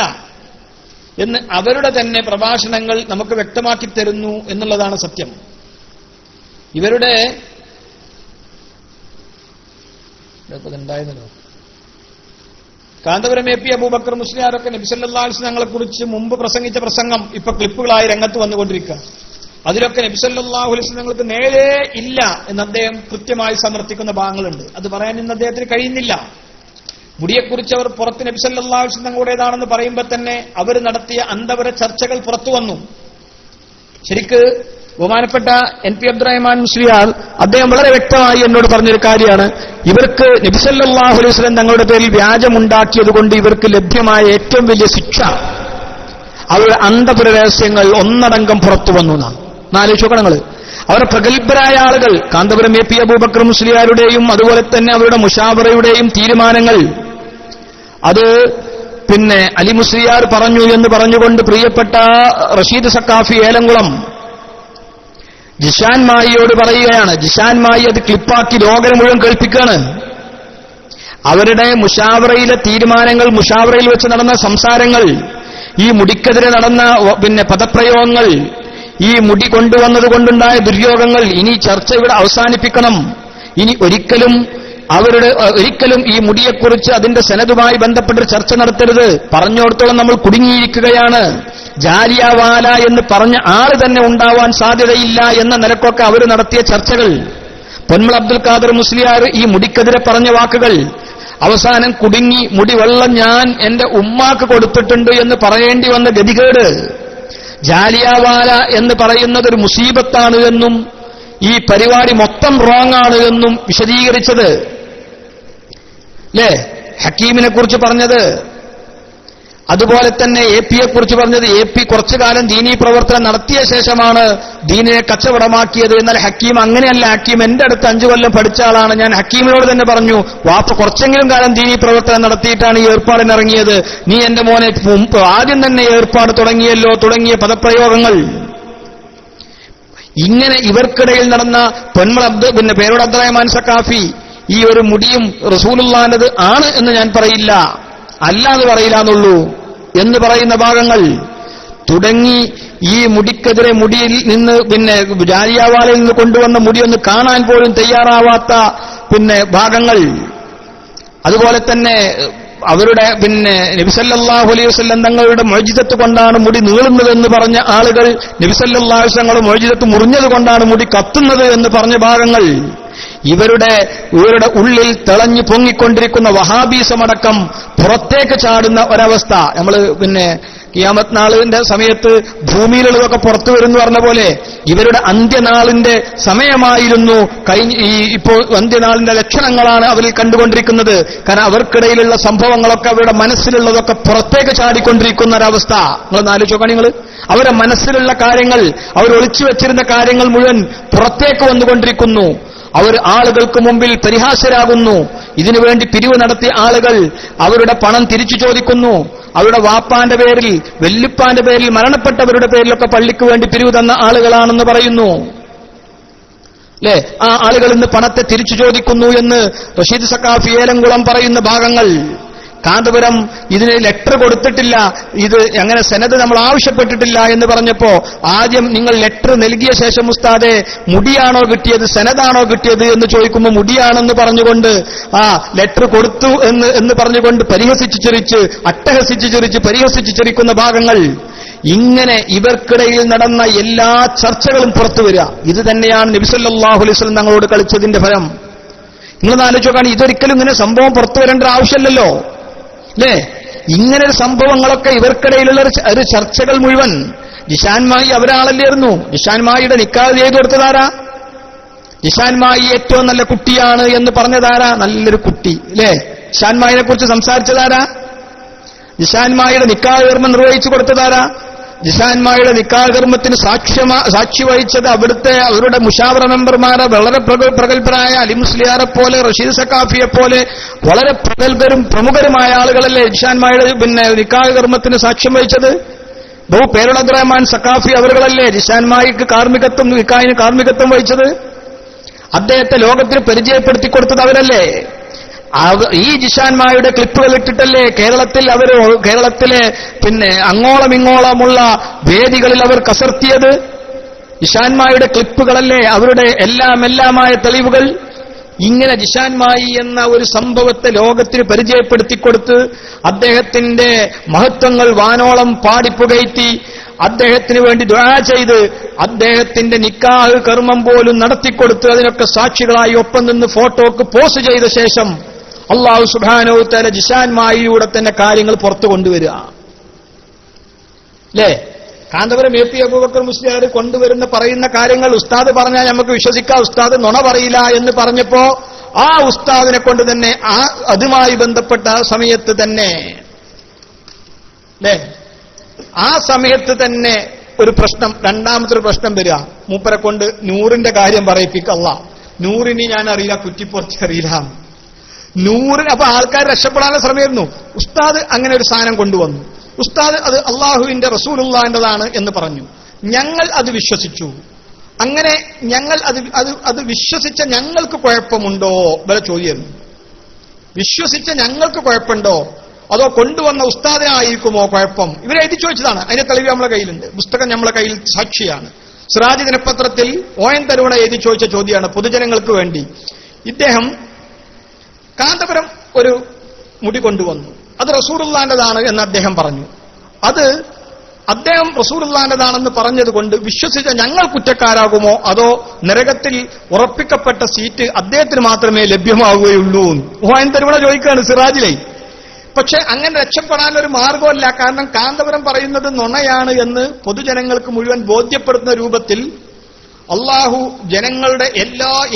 എന്ന് അവരുടെ തന്നെ പ്രഭാഷണങ്ങൾ നമുക്ക് വ്യക്തമാക്കി തരുന്നു എന്നുള്ളതാണ് സത്യം. ഇവരുടെ ഉണ്ടായിരുന്നല്ലോ കാന്തപുരം എ.പി. അബൂബക്കർ മുസ്ലിയാരൊക്കെ നബി സല്ലല്ലാഹു അലൈഹി വസല്ലം തങ്ങളെ കുറിച്ച് മുമ്പ് പ്രസംഗിച്ച പ്രസംഗം ഇപ്പൊ ക്ലിപ്പുകളായി രംഗത്ത് വന്നുകൊണ്ടിരിക്കുക. അതിലൊക്കെ നബി സല്ലല്ലാഹു അലൈഹി വസല്ലം തങ്ങൾക്ക് നേരെ ഇല്ല എന്ന് അദ്ദേഹം കൃത്യമായി സമർത്ഥിക്കുന്ന ഭാഗങ്ങളുണ്ട്. അത് പറയാൻ ഇന്ന് അദ്ദേഹത്തിന് കഴിയുന്നില്ല. മുടിയെക്കുറിച്ച് അവർ പുറത്ത് നബി സല്ലല്ലാഹു അലൈഹി വസല്ലം തങ്ങളുടേതാണെന്ന് പറയുമ്പോൾ തന്നെ അവർ നടത്തിയ അന്തപുര ചർച്ചകൾ പുറത്തു വന്നു. ശരിക്ക് ബഹുമാനപ്പെട്ട എൻ.പി. അബ്ദുറഹ്മാൻ മുസ്ലിയാർ അദ്ദേഹം വളരെ വ്യക്തമായി എന്നോട് പറഞ്ഞൊരു കാര്യമാണ്, ഇവർക്ക് നബി സല്ലല്ലാഹു അലൈഹി വസല്ലം തങ്ങളുടെ പേരിൽ വ്യാജമുണ്ടാക്കിയതുകൊണ്ട് ഇവർക്ക് ലഭ്യമായ ഏറ്റവും വലിയ ശിക്ഷ അവരുടെ അന്തപുര രഹസ്യങ്ങൾ ഒന്നടങ്കം പുറത്തു വന്നു എന്നാണ്. ആലോചിച്ചോക്കണം നിങ്ങൾ. അവരുടെ പ്രഗത്ഭരായ ആളുകൾ കാന്തപുരം എ.പി. അബൂബക്കർ മുസ്ലിയാരുടെയും അതുപോലെ തന്നെ അവരുടെ മുഷാവറയുടെയും തീരുമാനങ്ങൾ അത് അലി മുസ്ലിയാർ പറഞ്ഞു എന്ന് പറഞ്ഞുകൊണ്ട് പ്രിയപ്പെട്ട റഷീദ് സക്കാഫി ഏലംകുളം ജിഷാൻ മായിയോട് പറയുകയാണ്. ജിഷാൻ മായി അത് ക്ലിപ്പാക്കി ലോകം മുഴുവൻ കേൾപ്പിക്കുകയാണ്. അവരുടെ മുഷാവറയിലെ തീരുമാനങ്ങൾ, മുഷാവറയിൽ വെച്ച് നടന്ന സംസാരങ്ങൾ, ഈ മുടിക്കെതിരെ നടന്ന പദപ്രയോഗങ്ങൾ, ഈ മുടി കൊണ്ടുവന്നത് കൊണ്ടുണ്ടായ ദുര്യോഗങ്ങൾ, ഇനി ചർച്ച ഇവിടെ അവസാനിപ്പിക്കണം. ഇനി ഒരിക്കലും ഈ മുടിയെക്കുറിച്ച് അതിന്റെ സനതുമായി ബന്ധപ്പെട്ടൊരു ചർച്ച നടത്തരുത്. പറഞ്ഞോടത്തോളം നമ്മൾ കുടുങ്ങിയിരിക്കുകയാണ്. ജാലിയവാല എന്ന് പറഞ്ഞ ആള് തന്നെ ഉണ്ടാവാൻ സാധ്യതയില്ല എന്ന നിലക്കൊക്കെ അവർ നടത്തിയ ചർച്ചകൾ, പൊന്മള അബ്ദുൽ ഖാദർ മുസ്ലിയാർ ഈ മുടിക്കെതിരെ പറഞ്ഞ വാക്കുകൾ, അവസാനം കുടുങ്ങി മുടി വെള്ളം ഞാൻ എന്റെ ഉമ്മാക്ക് കൊടുത്തിട്ടുണ്ട് എന്ന് പറയേണ്ടി വന്ന ഗതികേട്, ജാലിയവാല എന്ന് പറയുന്നത് ഒരു മുസീബത്താണ് എന്നും ഈ പരിപാടി മൊത്തം റോങ് ആണ് എന്നും വിശദീകരിച്ചത് അല്ലേ? ഹക്കീമിനെ കുറിച്ച് പറഞ്ഞത്, അതുപോലെ തന്നെ എ.പിയെ കുറിച്ച് പറഞ്ഞത്. എ.പി കുറച്ചു കാലം ദീനീ പ്രവർത്തനം നടത്തിയ ശേഷമാണ് ദീനിനെ കച്ചവടമാക്കിയത്. എന്നാൽ ഹക്കീം അങ്ങനെയല്ല. ഹക്കീം എന്റെ അടുത്ത് 5 കൊല്ലം പഠിച്ച ആളാണ്. ഞാൻ ഹക്കീമിനോട് തന്നെ പറഞ്ഞു, വാപ്പ കുറച്ചെങ്കിലും കാലം ദീനീ പ്രവർത്തനം നടത്തിയിട്ടാണ് ഈ ഏർപ്പാടിനിറങ്ങിയത്. നീ എന്റെ മോനെ ആദ്യം തന്നെ ഏർപ്പാട് തുടങ്ങിയല്ലോ, തുടങ്ങിയ പദപ്രയോഗങ്ങൾ. ഇങ്ങനെ ഇവർക്കിടയിൽ നടന്ന പൊന്മള പേരോട് അബ്ദുറഹ്മാൻ സക്കാഫി ഈ ഒരു മുടിയും റസൂലുള്ളാഹിന്റേത് ആണ് എന്ന് ഞാൻ പറയില്ല, അല്ലാന്ന് പറയില്ല എന്നുള്ളൂ എന്ന് പറയുന്ന ഭാഗങ്ങൾ തുടങ്ങി, ഈ മുടിക്കെതിരെ മുടിയിൽ നിന്ന് ജാലിയവാലയിൽ നിന്ന് കൊണ്ടുവന്ന മുടിയൊന്ന് കാണാൻ പോലും തയ്യാറാവാത്ത ഭാഗങ്ങൾ, അതുപോലെ തന്നെ അവരുടെ നബി സല്ലല്ലാഹു അലൈഹി വസല്ലം തങ്ങളുടെ മുഅ്ജിസത്ത് കൊണ്ടാണ് മുടി നീളുന്നതെന്ന് പറഞ്ഞ ആളുകൾ നബി സല്ലല്ലാഹു അലൈഹി വസല്ലം തങ്ങളുടെ മുഅ്ജിസത്ത് മുറിഞ്ഞത് കൊണ്ടാണ് മുടി കത്തുന്നത് എന്ന് പറഞ്ഞ ഭാഗങ്ങൾ, ഇവരുടെ ഉള്ളിൽ തിളഞ്ഞു പൊങ്ങിക്കൊണ്ടിരിക്കുന്ന വഹാബീസമടക്കം പുറത്തേക്ക് ചാടുന്ന ഒരവസ്ഥ. നമ്മൾ ഖിയാമത്ത് നാളിന്റെ സമയത്ത് ഭൂമിയിലുള്ളതൊക്കെ പുറത്തു വരുന്നു പറഞ്ഞ പോലെ ഇവരുടെ അന്ത്യനാളിന്റെ സമയമായിരുന്നു ഇപ്പോൾ അന്ത്യനാളിന്റെ ലക്ഷണങ്ങളാണ് അവരിൽ കണ്ടുകൊണ്ടിരിക്കുന്നത്. കാരണം അവർക്കിടയിലുള്ള സംഭവങ്ങളൊക്കെ അവരുടെ മനസ്സിലുള്ളതൊക്കെ പുറത്തേക്ക് ചാടിക്കൊണ്ടിരിക്കുന്ന ഒരവസ്ഥ. നിങ്ങൾ ആലോചിച്ചോക്കാം. നിങ്ങൾ അവരുടെ മനസ്സിലുള്ള കാര്യങ്ങൾ, അവർ ഒളിച്ചു വെച്ചിരുന്ന കാര്യങ്ങൾ മുഴുവൻ പുറത്തേക്ക് വന്നുകൊണ്ടിരിക്കുന്നു. അവർ ആളുകൾക്ക് മുമ്പിൽ പരിഹാസ്യരാകുന്നു. ഇതിനുവേണ്ടി പിരിവ് നടത്തിയ ആളുകൾ അവരുടെ പണം തിരിച്ചു ചോദിക്കുന്നു. അവരുടെ വാപ്പാന്റെ പേരിൽ, വെല്ലുപ്പാന്റെ പേരിൽ, മരണപ്പെട്ടവരുടെ പേരിലൊക്കെ പള്ളിക്ക് വേണ്ടി പിരിവ് തന്ന ആളുകളാണെന്ന് പറയുന്നു അല്ലേ? ആ ആളുകൾ ഇന്ന് പണത്തെ തിരിച്ചു ചോദിക്കുന്നു എന്ന് റഷീദ് സക്കാഫി ഏലംകുളം പറയുന്ന ഭാഗങ്ങൾ. കാന്തപുരം ഇതിന് ലെറ്റർ കൊടുത്തിട്ടില്ല, ഇത് അങ്ങനെ സെനത് നമ്മൾ ആവശ്യപ്പെട്ടിട്ടില്ല എന്ന് പറഞ്ഞപ്പോ ആദ്യം നിങ്ങൾ ലെറ്റർ നൽകിയ ശേഷം ഉസ്താദെ മുടിയാണോ കിട്ടിയത് സെനതാണോ കിട്ടിയത് എന്ന് ചോദിക്കുമ്പോൾ മുടിയാണെന്ന് പറഞ്ഞുകൊണ്ട് ലെറ്റർ കൊടുത്തു എന്ന് പറഞ്ഞുകൊണ്ട് പരിഹസിച്ചു ചിരിച്ച് അട്ടഹസിച്ചു ചിരിച്ച് പരിഹസിച്ചു ചിരിക്കുന്ന ഭാഗങ്ങൾ, ഇങ്ങനെ ഇവർക്കിടയിൽ നടന്ന എല്ലാ ചർച്ചകളും പുറത്തു വരിക. ഇത് തന്നെയാണ് നബി സല്ലല്ലാഹു അലൈഹി വസല്ലം തങ്ങളോട് കളിച്ചതിന്റെ ഫലം. നിങ്ങളൊന്ന് ആലോചിച്ച് നോക്കാൻ, ഇതൊരിക്കലും ഇങ്ങനെ സംഭവം പുറത്തു വരേണ്ട ആവശ്യമില്ലല്ലോ അല്ലേ? ഇങ്ങനെ സംഭവങ്ങളൊക്കെ ഇവർക്കിടയിലുള്ള ഒരു ചർച്ചകൾ മുഴുവൻ. ജിഷാൻമായി അവരാളല്ലായിരുന്നു. ജിഷാൻമായിയുടെ നിക്കാഹ് ചെയ്തു കൊടുത്തതാരാ? ജിഷാൻമായി ഏറ്റവും നല്ല കുട്ടിയാണ് എന്ന് പറഞ്ഞതാരാ? നല്ലൊരു കുട്ടി അല്ലേ? ജിഷാൻമായിനെ കുറിച്ച് സംസാരിച്ചതാരാ? ജിഷാൻമായിയുടെ നിക്കാഹ് കർമ്മം നിർവഹിച്ചു കൊടുത്തതാരാ? ജിഷാൻമായിയുടെ നിക്കാഹ് കർമ്മത്തിന് സാക്ഷി വഹിച്ചത് അവരുടെ മുഷാവറ മെമ്പർമാരെ വളരെ പ്രഗത്ഭരായ അലി മുസ്ലിയാരെ പോലെ റഷീദ് സക്കാഫിയെ പോലെ വളരെ പ്രഗത്ഭരും പ്രമുഖരുമായ ആളുകളല്ലേ ജിഷാൻമായിയുടെ നിക്കാഹ് കർമ്മത്തിന് സാക്ഷ്യം വഹിച്ചത്? പേരുള്ള അബ്ദുറഹ്മാൻ സക്കാഫി അവരുകളല്ലേ ജിഷാൻമായിക്ക് നിക്കാഹിന് കാർമ്മികത്വം വഹിച്ചത്? അദ്ദേഹത്തെ ലോകത്തിന് പരിചയപ്പെടുത്തി കൊടുത്തത് അവരല്ലേ? ഈ ജിഷാൻമായുടെ ക്ലിപ്പുകൾ ഇട്ടിട്ടല്ലേ കേരളത്തിലെ അങ്ങോളം ഇങ്ങോളമുള്ള വേദികളിൽ അവർ കസർത്തിയത്? ജിഷാൻമായുടെ ക്ലിപ്പുകളല്ലേ അവരുടെ എല്ലാമായ തെളിവുകൾ? ഇങ്ങനെ ജിഷാൻമായി എന്ന ഒരു സംഭവത്തെ ലോകത്തിന് പരിചയപ്പെടുത്തിക്കൊടുത്ത് അദ്ദേഹത്തിന്റെ മഹത്വങ്ങൾ വാനോളം പാടിപ്പുകയറ്റി അദ്ദേഹത്തിന് വേണ്ടി ദുആ ചെയ്ത് അദ്ദേഹത്തിന്റെ നിക്കാഹ് കർമ്മം പോലും നടത്തിക്കൊടുത്ത് അതിനൊക്കെ സാക്ഷികളായി ഒപ്പം നിന്ന് ഫോട്ടോക്ക് പോസ്റ്റ് ചെയ്ത ശേഷം അല്ലാഹു സുബ്ഹാനഹു വ തആല ജിഷാൻമായിലൂടെ തന്നെ കാര്യങ്ങൾ പുറത്തു കൊണ്ടുവരിക അല്ലേ? കാന്തപുരം എ പി അബൂബക്കർ മുസ്ലിയാർ പറയുന്ന കാര്യങ്ങൾ ഉസ്താദ് പറഞ്ഞാൽ നമുക്ക് വിശ്വസിക്കാം, ഉസ്താദ് നുണ പറയില്ല എന്ന് പറഞ്ഞപ്പോ ആ ഉസ്താദിനെ കൊണ്ട് തന്നെ അതുമായി ബന്ധപ്പെട്ട സമയത്ത് തന്നെ അല്ലേ, ആ സമയത്ത് തന്നെ ഒരു പ്രശ്നം, രണ്ടാമത്തെ ഒരു പ്രശ്നം വരിക. മൂപ്പരെ കൊണ്ട് നൂറിന്റെ കാര്യം പറയിപ്പിക്കല്ല, നൂറിന് ഞാൻ അറിയില്ല, കുറ്റിപ്പുറത്ത് അറിയില്ല. നൂറിന് അപ്പൊ ആൾക്കാർ രക്ഷപ്പെടാനുള്ള ശ്രമമായിരുന്നു. ഉസ്താദ് അങ്ങനെ ഒരു സാധനം കൊണ്ടുവന്നു. ഉസ്താദ് അത് അള്ളാഹുവിന്റെ റസൂലുള്ളാഹിന്റെതാണ് എന്ന് പറഞ്ഞു. ഞങ്ങൾ അത് വിശ്വസിച്ചു. അങ്ങനെ ഞങ്ങൾ അത് വിശ്വസിച്ച ഞങ്ങൾക്ക് കുഴപ്പമുണ്ടോ? വരെ ചോദ്യമായിരുന്നു. വിശ്വസിച്ച ഞങ്ങൾക്ക് കുഴപ്പമുണ്ടോ അതോ കൊണ്ടുവന്ന ഉസ്താദിനായിരിക്കുമോ കുഴപ്പം? ഇവരെ എഴുതി ചോദിച്ചതാണ്. അതിന്റെ തെളിവ് നമ്മളെ കയ്യിലുണ്ട്, പുസ്തകം നമ്മളെ കയ്യിൽ സാക്ഷിയാണ്. സിറാജ് ദിനപത്രത്തിൽ ON തരുണ എഴുതി ചോദിച്ച ചോദ്യമാണ് പൊതുജനങ്ങൾക്ക് വേണ്ടി. ഇദ്ദേഹം കാന്തപുരം ഒരു മുടി കൊണ്ടുവന്നു, അത് റസൂലുള്ളാഹിന്റെതാണ് എന്ന് അദ്ദേഹം പറഞ്ഞു. അത് അദ്ദേഹം റസൂലുള്ളാഹിന്റെതാണെന്ന് പറഞ്ഞതുകൊണ്ട് വിശ്വസിച്ച ഞങ്ങൾ കുറ്റക്കാരാകുമോ അതോ നരകത്തിൽ ഉറപ്പിക്കപ്പെട്ട സീറ്റ് അദ്ദേഹത്തിന് മാത്രമേ ലഭ്യമാവുകയുള്ളൂ? ON തരുണ ചോദിക്കുകയാണ് സിറാജിലെ. പക്ഷെ അങ്ങനെ രക്ഷപ്പെടാനൊരു മാർഗമല്ല. കാരണം കാന്തപുരം പറയുന്നത് നുണയാണ് എന്ന് പൊതുജനങ്ങൾക്ക് മുഴുവൻ ബോധ്യപ്പെടുത്തുന്ന രൂപത്തിൽ അള്ളാഹു ജനങ്ങളുടെ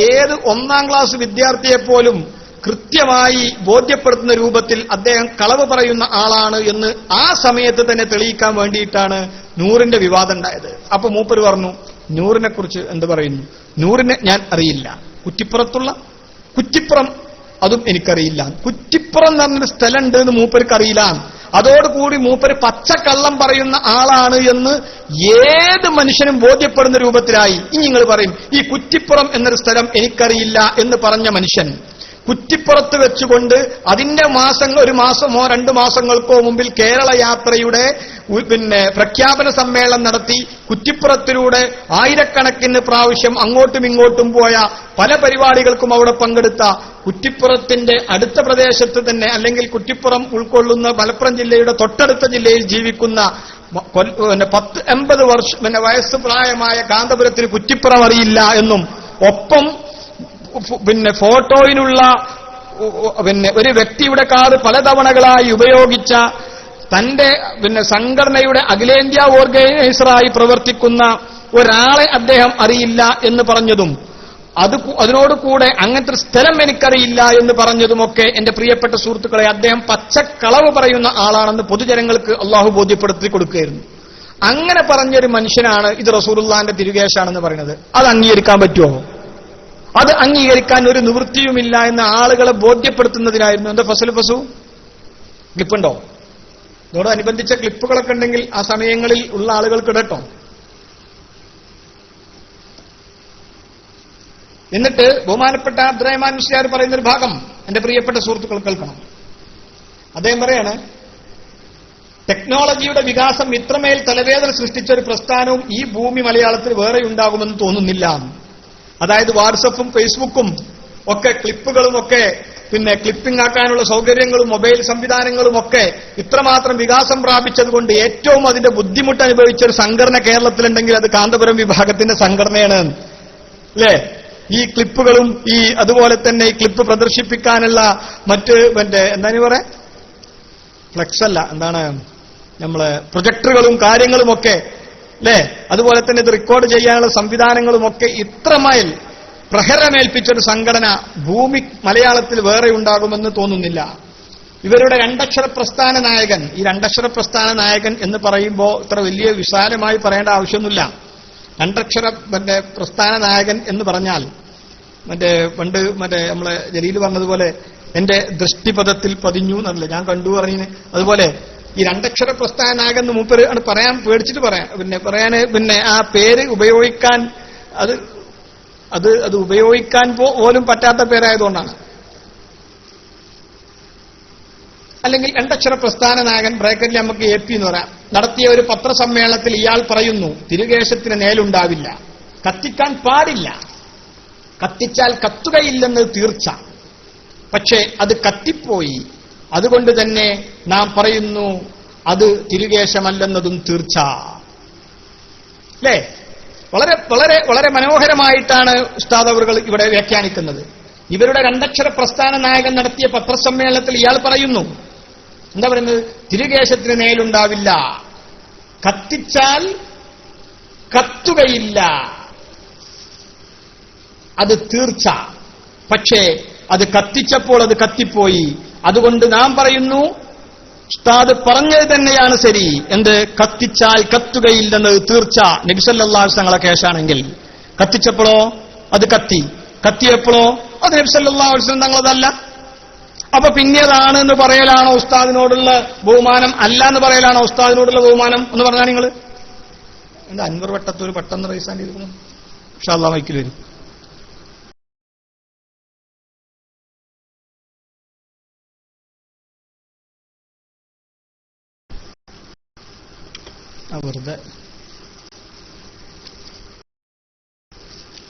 ഏത് 1-ാം ക്ലാസ് വിദ്യാർത്ഥിയെപ്പോലും കൃത്യമായി ബോധ്യപ്പെടുത്തുന്ന രൂപത്തിൽ അദ്ദേഹം കളവ് പറയുന്ന ആളാണ് എന്ന് ആ സമയത്ത് തന്നെ തെളിയിക്കാൻ വേണ്ടിയിട്ടാണ് നൂറിന്റെ വിവാദം ഉണ്ടായത്. അപ്പൊ മൂപ്പര് പറഞ്ഞു, നൂറിനെ കുറിച്ച് എന്ത് പറയുന്നു? നൂറിനെ ഞാൻ അറിയില്ല. കുറ്റിപ്പുറം അതും എനിക്കറിയില്ല. കുറ്റിപ്പുറം എന്ന് പറഞ്ഞൊരു സ്ഥലമുണ്ട് എന്ന് മൂപ്പർക്ക് അറിയില്ല. അതോടുകൂടി മൂപ്പര് പച്ചക്കള്ളം പറയുന്ന ആളാണ് എന്ന് ഏത് മനുഷ്യനും ബോധ്യപ്പെടുന്ന രൂപത്തിലായി. ഇനി നിങ്ങൾ പറയും, ഈ കുറ്റിപ്പുറം എന്നൊരു സ്ഥലം എനിക്കറിയില്ല എന്ന് പറഞ്ഞ മനുഷ്യൻ കുറ്റിപ്പുറത്ത് വെച്ചുകൊണ്ട് അതിന്റെ ഒരു മാസമോ 2 മാസങ്ങൾക്കോ മുമ്പിൽ കേരള യാത്രയുടെ പ്രഖ്യാപന സമ്മേളനം നടത്തി കുറ്റിപ്പുറത്തിലൂടെ ആയിരക്കണക്കിന് പ്രാവശ്യം അങ്ങോട്ടും ഇങ്ങോട്ടും പോയ പല പരിപാടികൾക്കും അവിടെ പങ്കെടുത്ത കുറ്റിപ്പുറത്തിന്റെ അടുത്ത പ്രദേശത്ത് തന്നെ അല്ലെങ്കിൽ കുറ്റിപ്പുറം ഉൾക്കൊള്ളുന്ന മലപ്പുറം ജില്ലയുടെ തൊട്ടടുത്ത ജില്ലയിൽ ജീവിക്കുന്ന 10-80 വർഷം വയസ്സ് പ്രായമായ കാന്തപുരത്തിന് കുറ്റിപ്പുറം അറിയില്ല എന്നും ഒപ്പം ഫോട്ടോയിലുള്ള ഒരു വ്യക്തിയുടെ കാർഡ് പലതവണകളായി ഉപയോഗിച്ച തന്റെ സംഘടനയുടെ അഖിലേന്ത്യാ ഓർഗനൈസറായി പ്രവർത്തിക്കുന്ന ഒരാളെ അദ്ദേഹം അറിയില്ല എന്ന് പറഞ്ഞതും അതിനോടുകൂടെ അങ്ങനത്തെ സ്ഥലം എനിക്കറിയില്ല എന്ന് പറഞ്ഞതുമൊക്കെ എന്റെ പ്രിയപ്പെട്ട സുഹൃത്തുക്കളെ അദ്ദേഹം പച്ചക്കളവ് പറയുന്ന ആളാണെന്ന് പൊതുജനങ്ങൾക്ക് അള്ളാഹു ബോധ്യപ്പെടുത്തി കൊടുക്കുകയായിരുന്നു. അങ്ങനെ പറഞ്ഞൊരു മനുഷ്യനാണ് ഇത് റസൂലുള്ളാഹിന്റെ തിരുകേശാണെന്ന് പറയുന്നത്. അത് അംഗീകരിക്കാൻ പറ്റുമോ? അത് അംഗീകരിക്കാൻ ഒരു നിവൃത്തിയുമില്ല എന്ന ആളുകളെ ബോധ്യപ്പെടുത്തുന്നതിനായിരുന്നു. എന്താ ഫസു ക്ലിപ്പുണ്ടോ? ഇതോടനുബന്ധിച്ച ക്ലിപ്പുകളൊക്കെ ഉണ്ടെങ്കിൽ ആ സമയങ്ങളിൽ ഉള്ള ആളുകൾക്ക് ഇടട്ടോ. എന്നിട്ട് ബഹുമാനപ്പെട്ട അബ്ദുറഹ്മാൻ മുസ്ലിയാർ പറയുന്നൊരു ഭാഗം എന്റെ പ്രിയപ്പെട്ട സുഹൃത്തുക്കൾ കേൾക്കണം. അദ്ദേഹം പറയാണ്, ടെക്നോളജിയുടെ വികാസം ഇത്രമേൽ തലവേദന സൃഷ്ടിച്ച ഒരു പ്രസ്ഥാനവും ഈ ഭൂമി മലയാളത്തിൽ വേറെ ഉണ്ടാകുമെന്ന് തോന്നുന്നില്ല. അതായത് വാട്സപ്പും ഫേസ്ബുക്കും ഒക്കെ ക്ലിപ്പുകളും ഒക്കെ പിന്നെ ക്ലിപ്പിംഗ് ആക്കാനുള്ള സൗകര്യങ്ങളും മൊബൈൽ സംവിധാനങ്ങളും ഒക്കെ ഇത്രമാത്രം വികാസം പ്രാപിച്ചതുകൊണ്ട് ഏറ്റവും അതിന്റെ ബുദ്ധിമുട്ട് അനുഭവിച്ച ഒരു സംഘടന കേരളത്തിലുണ്ടെങ്കിൽ അത് കാന്തപുരം വിഭാഗത്തിന്റെ സംഘടനയാണ് അല്ലേ? ഈ ക്ലിപ്പുകളും ഈ അതുപോലെ തന്നെ ഈ ക്ലിപ്പ് പ്രദർശിപ്പിക്കാനുള്ള മറ്റ് എന്താണ് പറയാ, ഫ്ലെക്സ് അല്ല, എന്താണ് നമ്മള് പ്രൊജക്ടറുകളും കാര്യങ്ങളുമൊക്കെ അല്ലേ, അതുപോലെ തന്നെ ഇത് റെക്കോർഡ് ചെയ്യാനുള്ള സംവിധാനങ്ങളുമൊക്കെ ഇത്രമേൽ പ്രഹരമേൽപ്പിച്ചൊരു സംഘടന ഭൂമി മലയാളത്തിൽ വേറെ ഉണ്ടാകുമെന്ന് തോന്നുന്നില്ല. ഇവരുടെ രണ്ടക്ഷര പ്രസ്ഥാന നായകൻ, ഈ രണ്ടക്ഷര പ്രസ്ഥാന നായകൻ എന്ന് പറയുമ്പോൾ ഇത്ര വലിയ വിശാലമായി പറയേണ്ട ആവശ്യമൊന്നുമില്ല. രണ്ടക്ഷര പ്രസ്ഥാന നായകൻ എന്ന് പറഞ്ഞാൽ പണ്ട് നമ്മളെ ജലീൽ പറഞ്ഞതുപോലെ എന്റെ ദൃഷ്ടിപഥത്തിൽ പതിഞ്ഞു എന്നല്ലേ ഞാൻ കണ്ടു പറഞ്ഞു. അതുപോലെ ഈ രണ്ടക്ഷര പ്രസ്ഥാന നായകൻ എന്ന് മൂപ്പര് പറയാൻ പേടിച്ചിട്ട് പറയാന് ആ പേര് ഉപയോഗിക്കാൻ അത് ഉപയോഗിക്കാൻ പോലും പറ്റാത്ത പേരായതുകൊണ്ടാണ്. അല്ലെങ്കിൽ രണ്ടക്ഷര പ്രസ്ഥാന നായകൻ ബ്രാക്കറ്റിൽ നമുക്ക് AP എന്ന് പറയാം. നടത്തിയ ഒരു പത്രസമ്മേളനത്തിൽ ഇയാൾ പറയുന്നു, തിരുകേശത്തിന് നേലുണ്ടാവില്ല, കത്തിക്കാൻ പാടില്ല, കത്തിച്ചാൽ കത്തുകയില്ലെന്ന് തീർച്ച, പക്ഷേ അത് കത്തിപ്പോയി, അതുകൊണ്ട് തന്നെ നാം പറയുന്നു അത് തിരുകേശമല്ലെന്നതും തീർച്ച. അല്ലേ? വളരെ വളരെ വളരെ മനോഹരമായിട്ടാണ് ഉസ്താദ് അവറുകൾ ഇവിടെ വ്യാഖ്യാനിക്കുന്നത്. ഇവരുടെ രണ്ടക്ഷര പ്രസ്ഥാന നായകൻ നടത്തിയ പത്രസമ്മേളനത്തിൽ ഇയാൾ പറയുന്നു, എന്താ പറയുന്നത്, തിരുകേശത്തിന് നേലുണ്ടാവില്ല, കത്തിച്ചാൽ കത്തുകയില്ല, അത് തീർച്ച, പക്ഷേ അത് കത്തിച്ചപ്പോൾ അത് കത്തിപ്പോയി, അതുകൊണ്ട് നാം പറയുന്നു ഉസ്താദ് പറഞ്ഞത് തന്നെയാണ് ശരി. എന്ത്? കത്തിച്ചാൽ കത്തുകയില്ലെന്ന് തീർച്ച. നബി സല്ലല്ലാഹു അലൈഹി വസല്ലം തങ്ങളെ കേസാണെങ്കിൽ കത്തിച്ചപ്പോഴോ അത് കത്തി, കത്തിയപ്പോഴോ അത് നബി സല്ലല്ലാഹു അലൈഹി വസല്ലം തങ്ങളതല്ല. അപ്പൊ പിന്നേതാണ് എന്ന് പറയലാണോ ഉസ്താദിനോടുള്ള ബഹുമാനം? അല്ല എന്ന് പറയലാണോ ഉസ്താദിനോടുള്ള ബഹുമാനം എന്ന് പറഞ്ഞാൽ നിങ്ങൾ എന്താ അൻവർ വട്ടത്തൂർ പെട്ടെന്ന് റൈസാൻ ഇരിക്കുന്നു? ഇൻഷാ അല്ലാഹ് മൈക്കിൽ വരും. വെറുതെ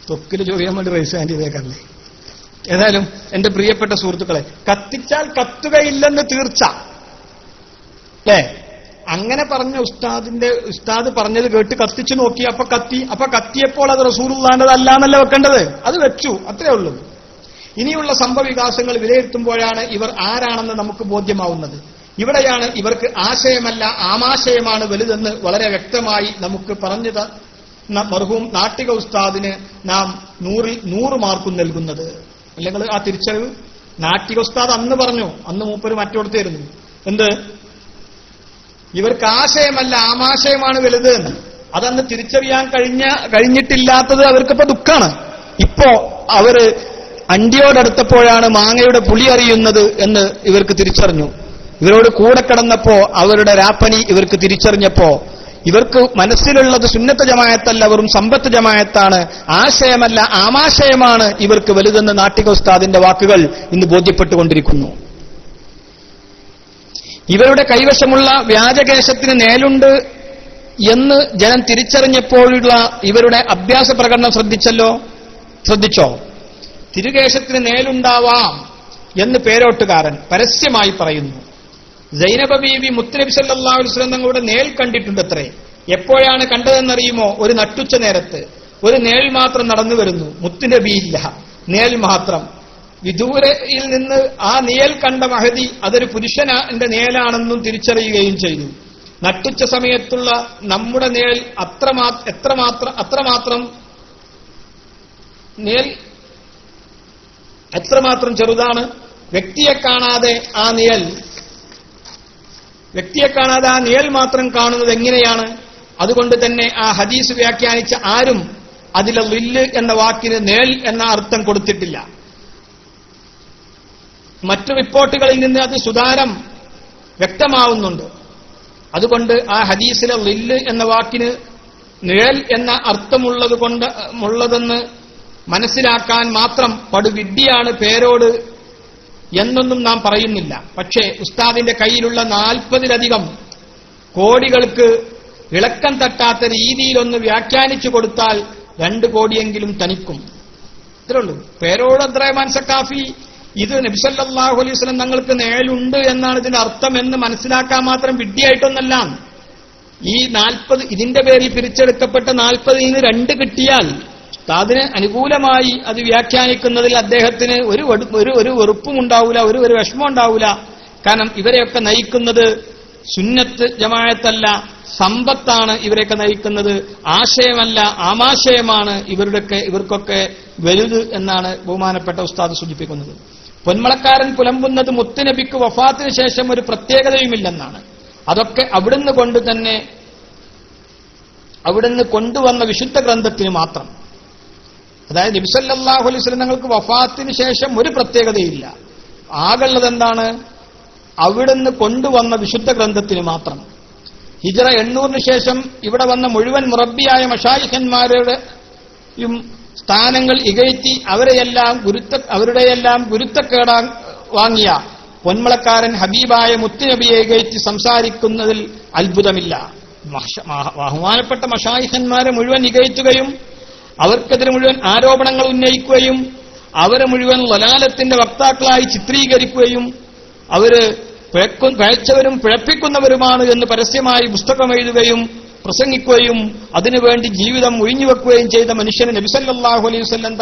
തൊക്കില് ചോദിക്കാൻ വേണ്ടി റൈസ് ഹാൻഡ് ചെയ്തേക്കല്ലേ. ഏതായാലും എന്റെ പ്രിയപ്പെട്ട സുഹൃത്തുക്കളെ, കത്തിച്ചാൽ കത്തുകയില്ലെന്ന് തീർച്ച അല്ലേ? അങ്ങനെ പറഞ്ഞ ഉസ്താദ് പറഞ്ഞത് കേട്ട് കത്തിച്ചു നോക്കി, അപ്പൊ കത്തിയപ്പോൾ അത് റസൂലുള്ളാഹിന്റെതല്ല എന്നല്ല വെക്കേണ്ടത്, അത് വെച്ചു, അത്രേ ഉള്ളൂ. ഇനിയുള്ള സംഭവവികാസങ്ങൾ വിലയിരുത്തുമ്പോഴാണ് ഇവർ ആരാണെന്ന് നമുക്ക് ബോധ്യമാവുന്നത്. ഇവിടെയാണ് ഇവർക്ക് ആശയമല്ല ആമാശയമാണ് വലുതെന്ന് വളരെ വ്യക്തമായി നമുക്ക് പറഞ്ഞു മർഹൂം നാട്ടിക ഉസ്താദിന് നാം 100 മാർക്കും നൽകുന്നത്. അല്ലെങ്കിൽ ആ തിരിച്ചറിവ് നാട്ടിക ഉസ്താദ് അന്ന് പറഞ്ഞു, അന്ന് മൂപ്പര് മറ്റോടത്തായിരുന്നു. എന്ത്? ഇവർക്ക് ആശയമല്ല ആമാശയമാണ് വലുത് എന്ന്. അതന്ന് തിരിച്ചറിയാൻ കഴിഞ്ഞിട്ടില്ലാത്തത് അവർക്കിപ്പോ ദുഃഖാണ്. ഇപ്പോ അവര് അണ്ടിയോടടുത്തപ്പോഴാണ് മാങ്ങയുടെ പുളി അറിയുന്നത് എന്ന് ഇവർക്ക് തിരിച്ചറിഞ്ഞു. ഇവരോട് കൂടെ കിടന്നപ്പോ അവരുടെ രാപ്പനി ഇവർക്ക് തിരിച്ചറിഞ്ഞപ്പോ ഇവർക്ക് മനസ്സിലുള്ളത് സുന്നത്ത് ജമാഅത്തല്ല, വെറും സമ്പത്ത് ജമാഅത്താണ്, ആശയമല്ല ആമാശയമാണ് ഇവർക്ക് വലുതെന്ന് നാട്ടിക ഉസ്താദിന്റെ വാക്കുകൾ ഇന്ന് ബോധ്യപ്പെട്ടുകൊണ്ടിരിക്കുന്നു. ഇവരുടെ കൈവശമുള്ള വ്യാജകേശത്തിന് നേലുണ്ട് എന്ന് ജനം തിരിച്ചറിഞ്ഞപ്പോഴുള്ള ഇവരുടെ അഭ്യാസ പ്രകടനം ശ്രദ്ധിച്ചോ? തിരുകേശത്തിന് നേലുണ്ടാവാം എന്ന് പേരോട്ടുകാരൻ പരസ്യമായി പറയുന്നു. സൈനബ ബീവി മുത്തുനബി സല്ലല്ലാഹു അലൈഹി വസല്ലം തങ്ങളുടെ നേൽ കണ്ടിട്ടുണ്ടത്രേ. എപ്പോഴാണ് കണ്ടതെന്നറിയുമോ? ഒരു നട്ടുച്ച നേരത്ത് ഒരു നേൽ മാത്രം നടന്നു വരുന്നു, മുത്തുനബിയില്ല, നേൽ മാത്രം. വിദൂരയിൽ നിന്ന് ആ നേൽ കണ്ട മഹദി അതൊരു പുരുഷന്റെ നേലാണെന്നും തിരിച്ചറിയുകയും ചെയ്തു. നട്ടുച്ച സമയത്തുള്ള നമ്മുടെ നേൽ എത്രമാത്രം ചെറുതാണ്. വ്യക്തിയെ കാണാതെ ആ നേൽ മാത്രം കാണുന്നത് എങ്ങനെയാണ്? അതുകൊണ്ട് തന്നെ ആ ഹദീസ് വ്യാഖ്യാനിച്ച ആരും അതിലെ ളില്ല് എന്ന വാക്കിന് നേൽ എന്ന അർത്ഥം കൊടുത്തിട്ടില്ല. മറ്റു റിപ്പോർട്ടുകളിൽ നിന്ന് അത് സുതാരം വ്യക്തമാവുന്നുണ്ട്. അതുകൊണ്ട് ആ ഹദീസിലെ ളില്ല് എന്ന വാക്കിന് നിഴൽ എന്ന അർത്ഥമുള്ളതെന്ന് മനസ്സിലാക്കാൻ മാത്രം പടുവിഡ്ഢിയാണ് പേരോട് എന്നൊന്നും നാം പറയുന്നില്ല. പക്ഷേ ഉസ്താദിന്റെ കയ്യിലുള്ള 40-ലധികം കോടികൾക്ക് ഇളക്കം തട്ടാത്ത രീതിയിലൊന്ന് വ്യാഖ്യാനിച്ചു കൊടുത്താൽ 2 കോടിയെങ്കിലും തനിക്കും. ഇത്രേ ഉള്ളൂ. പേരോട് അബ്ദുറഹ്മാൻ സഖാഫി ഇത് നബി സല്ലല്ലാഹു അലൈഹി വസല്ലം തങ്ങൾക്ക് നേലുണ്ട് എന്നാണ് ഇതിന്റെ അർത്ഥം എന്ന് മനസ്സിലാക്കാൻ മാത്രം വിഡ്ഢിയായിട്ടൊന്നല്ല. ഈ 40 ഇതിന്റെ പേരിൽ പിരിച്ചെടുക്കപ്പെട്ട 40-ന് 2 കിട്ടിയാൽ അതിന് അനുകൂലമായി അത് വ്യാഖ്യാനിക്കുന്നതിൽ അദ്ദേഹത്തിന് ഒരു വെറുപ്പും ഉണ്ടാവില്ല, ഒരു വിഷമം ഉണ്ടാവില്ല. കാരണം ഇവരെയൊക്കെ നയിക്കുന്നത് സുന്നത്ത് ജമാഅത്തല്ല, സമ്പത്താണ് ഇവരെയൊക്കെ നയിക്കുന്നത്, ആശയമല്ല ആമാശയമാണ് ഇവർക്കൊക്കെ വലുത് എന്നാണ് ബഹുമാനപ്പെട്ട ഉസ്താദ് സൂചിപ്പിക്കുന്നത്. പൊന്മളക്കാരൻ പുലമ്പുന്നത് മുത്തുനബിക്ക് വഫാത്തിന് ശേഷം ഒരു പ്രത്യേകതയുമില്ലെന്നാണ്. അതൊക്കെ അവിടുന്ന് കൊണ്ടുവന്ന വിശുദ്ധ ഗ്രന്ഥത്തിന് മാത്രം. അതായത് നബി സല്ലല്ലാഹു അലൈഹി വസല്ലം തങ്ങൾക്ക് വഫാത്തിന് ശേഷം ഒരു പ്രത്യേകതയില്ല. ആകുള്ളത് എന്താണ്? അവിടുന്ന് കൊണ്ടുവന്ന വിശുദ്ധ ഗ്രന്ഥത്തിന് മാത്രം. ഹിജ്റ 800 ശേഷം ഇവിടെ വന്ന മുഴുവൻ മുറബ്ബിയായ മശായിഖന്മാരുടെയും സ്ഥാനങ്ങൾ ഇകഴ്ത്തി അവരുടെയെല്ലാം ഗുരുത്തക്കേടാ വാങ്ങിയ പൊന്മളക്കാരൻ ഹബീബായ മുത്തുനബിയെ ഇകഴ്ത്തി സംസാരിക്കുന്നതിൽ അത്ഭുതമില്ല. ബഹുമാനപ്പെട്ട മശായിഖന്മാരെ മുഴുവൻ ഇകഴ്ത്തുകയും അവർക്കെതിരെ മുഴുവൻ ആരോപണങ്ങൾ ഉന്നയിക്കുകയും അവരെ മുഴുവൻ ലലാലത്തിന്റെ വക്താക്കളായി ചിത്രീകരിക്കുകയും അവര് പഴച്ചവരും പിഴപ്പിക്കുന്നവരുമാണ് എന്ന് പരസ്യമായി പുസ്തകം എഴുതുകയും പ്രസംഗിക്കുകയും അതിനുവേണ്ടി ജീവിതം ഒഴിഞ്ഞുവെക്കുകയും ചെയ്ത മനുഷ്യന് നബി സല്ലല്ലാഹു അലൈഹി വസല്ലം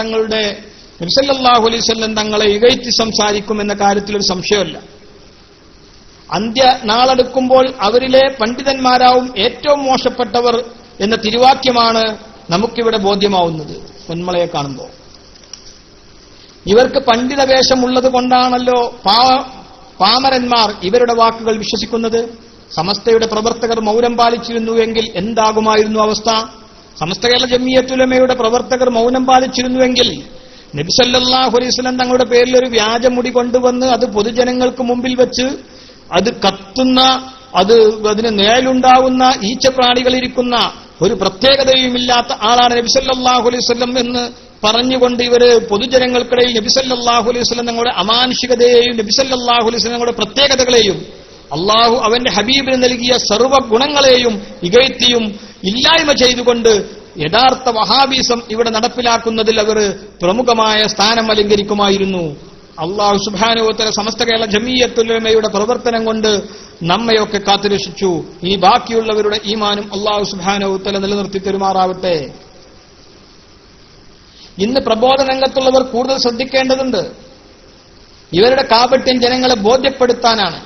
തങ്ങളെ ഇകഴ്ത്തി സംസാരിക്കുമെന്ന കാര്യത്തിലൊരു സംശയമല്ല. നാളെടുക്കുമ്പോൾ അവരിലെ പണ്ഡിതന്മാരാവും ഏറ്റവും മോശപ്പെട്ടവർ എന്ന തിരുവാക്യമാണ് നമുക്കിവിടെ ബോധ്യമാവുന്നത്. പൊന്മളയെ കാണുമ്പോൾ ഇവർക്ക് പണ്ഡിത വേഷമുള്ളത് കൊണ്ടാണല്ലോ പാമരന്മാർ ഇവരുടെ വാക്കുകൾ വിശ്വസിക്കുന്നത്. സമസ്തയുടെ പ്രവർത്തകർ മൗനം പാലിച്ചിരുന്നുവെങ്കിൽ എന്താകുമായിരുന്നു അവസ്ഥ? സമസ്ത കേരള ജംഇയ്യത്തുൽ ഉലമയുടെ പ്രവർത്തകർ മൗനം പാലിച്ചിരുന്നുവെങ്കിൽ നബി സല്ലല്ലാഹു അലൈഹി വസല്ലം തങ്ങളുടെ പേരിൽ ഒരു വ്യാജമുടി കൊണ്ടുവന്ന് അത് പൊതുജനങ്ങൾക്ക് മുമ്പിൽ വെച്ച് അത് കത്തുന്ന, അതിന് നേലുണ്ടാവുന്ന ഈച്ചപ്രാണികളിരിക്കുന്ന ഒരു പ്രത്യേകതയുമില്ലാത്ത ആളാണ് നബി സല്ലല്ലാഹു അലൈഹി വസല്ലം എന്ന് പറഞ്ഞുകൊണ്ട് ഇവര് പൊതുജനങ്ങൾക്കിടയിൽ നബി സല്ലല്ലാഹു അലൈഹി വസല്ലം തങ്ങളുടെ അമാനുഷികതയെയും നബി സല്ലല്ലാഹു അലൈഹി വസല്ലം തങ്ങളുടെ പ്രത്യേകതകളെയും അള്ളാഹു അവന്റെ ഹബീബിന് നൽകിയ സർവ്വ ഗുണങ്ങളെയും ഇകഴ്ത്തിയും ഇല്ലായ്മ ചെയ്തുകൊണ്ട് യഥാർത്ഥ വഹാബീസം ഇവിടെ നടപ്പിലാക്കുന്നതിൽ അവർ പ്രമുഖമായ സ്ഥാനം അലങ്കരിക്കുമായിരുന്നു. അള്ളാഹു സുബ്ഹാനഹു വ തആല സമസ്ത കേരള ജംഇയ്യത്തുൽ ഉലമയുടെ പ്രവർത്തനം കൊണ്ട് നമ്മയൊക്കെ കാത്തുരക്ഷിച്ചു. ഇനി ബാക്കിയുള്ളവരുടെ ഈമാനും അള്ളാഹു സുബ്ഹാനഹു വ തആല നിലനിർത്തി തരുമാറാവട്ടെ. ഇന്ന് പ്രബോധന രംഗത്തുള്ളവർ കൂടുതൽ ശ്രദ്ധിക്കേണ്ടതുണ്ട്. ഇവരുടെ കാപട്യം ജനങ്ങളെ ബോധ്യപ്പെടുത്താനാണ്.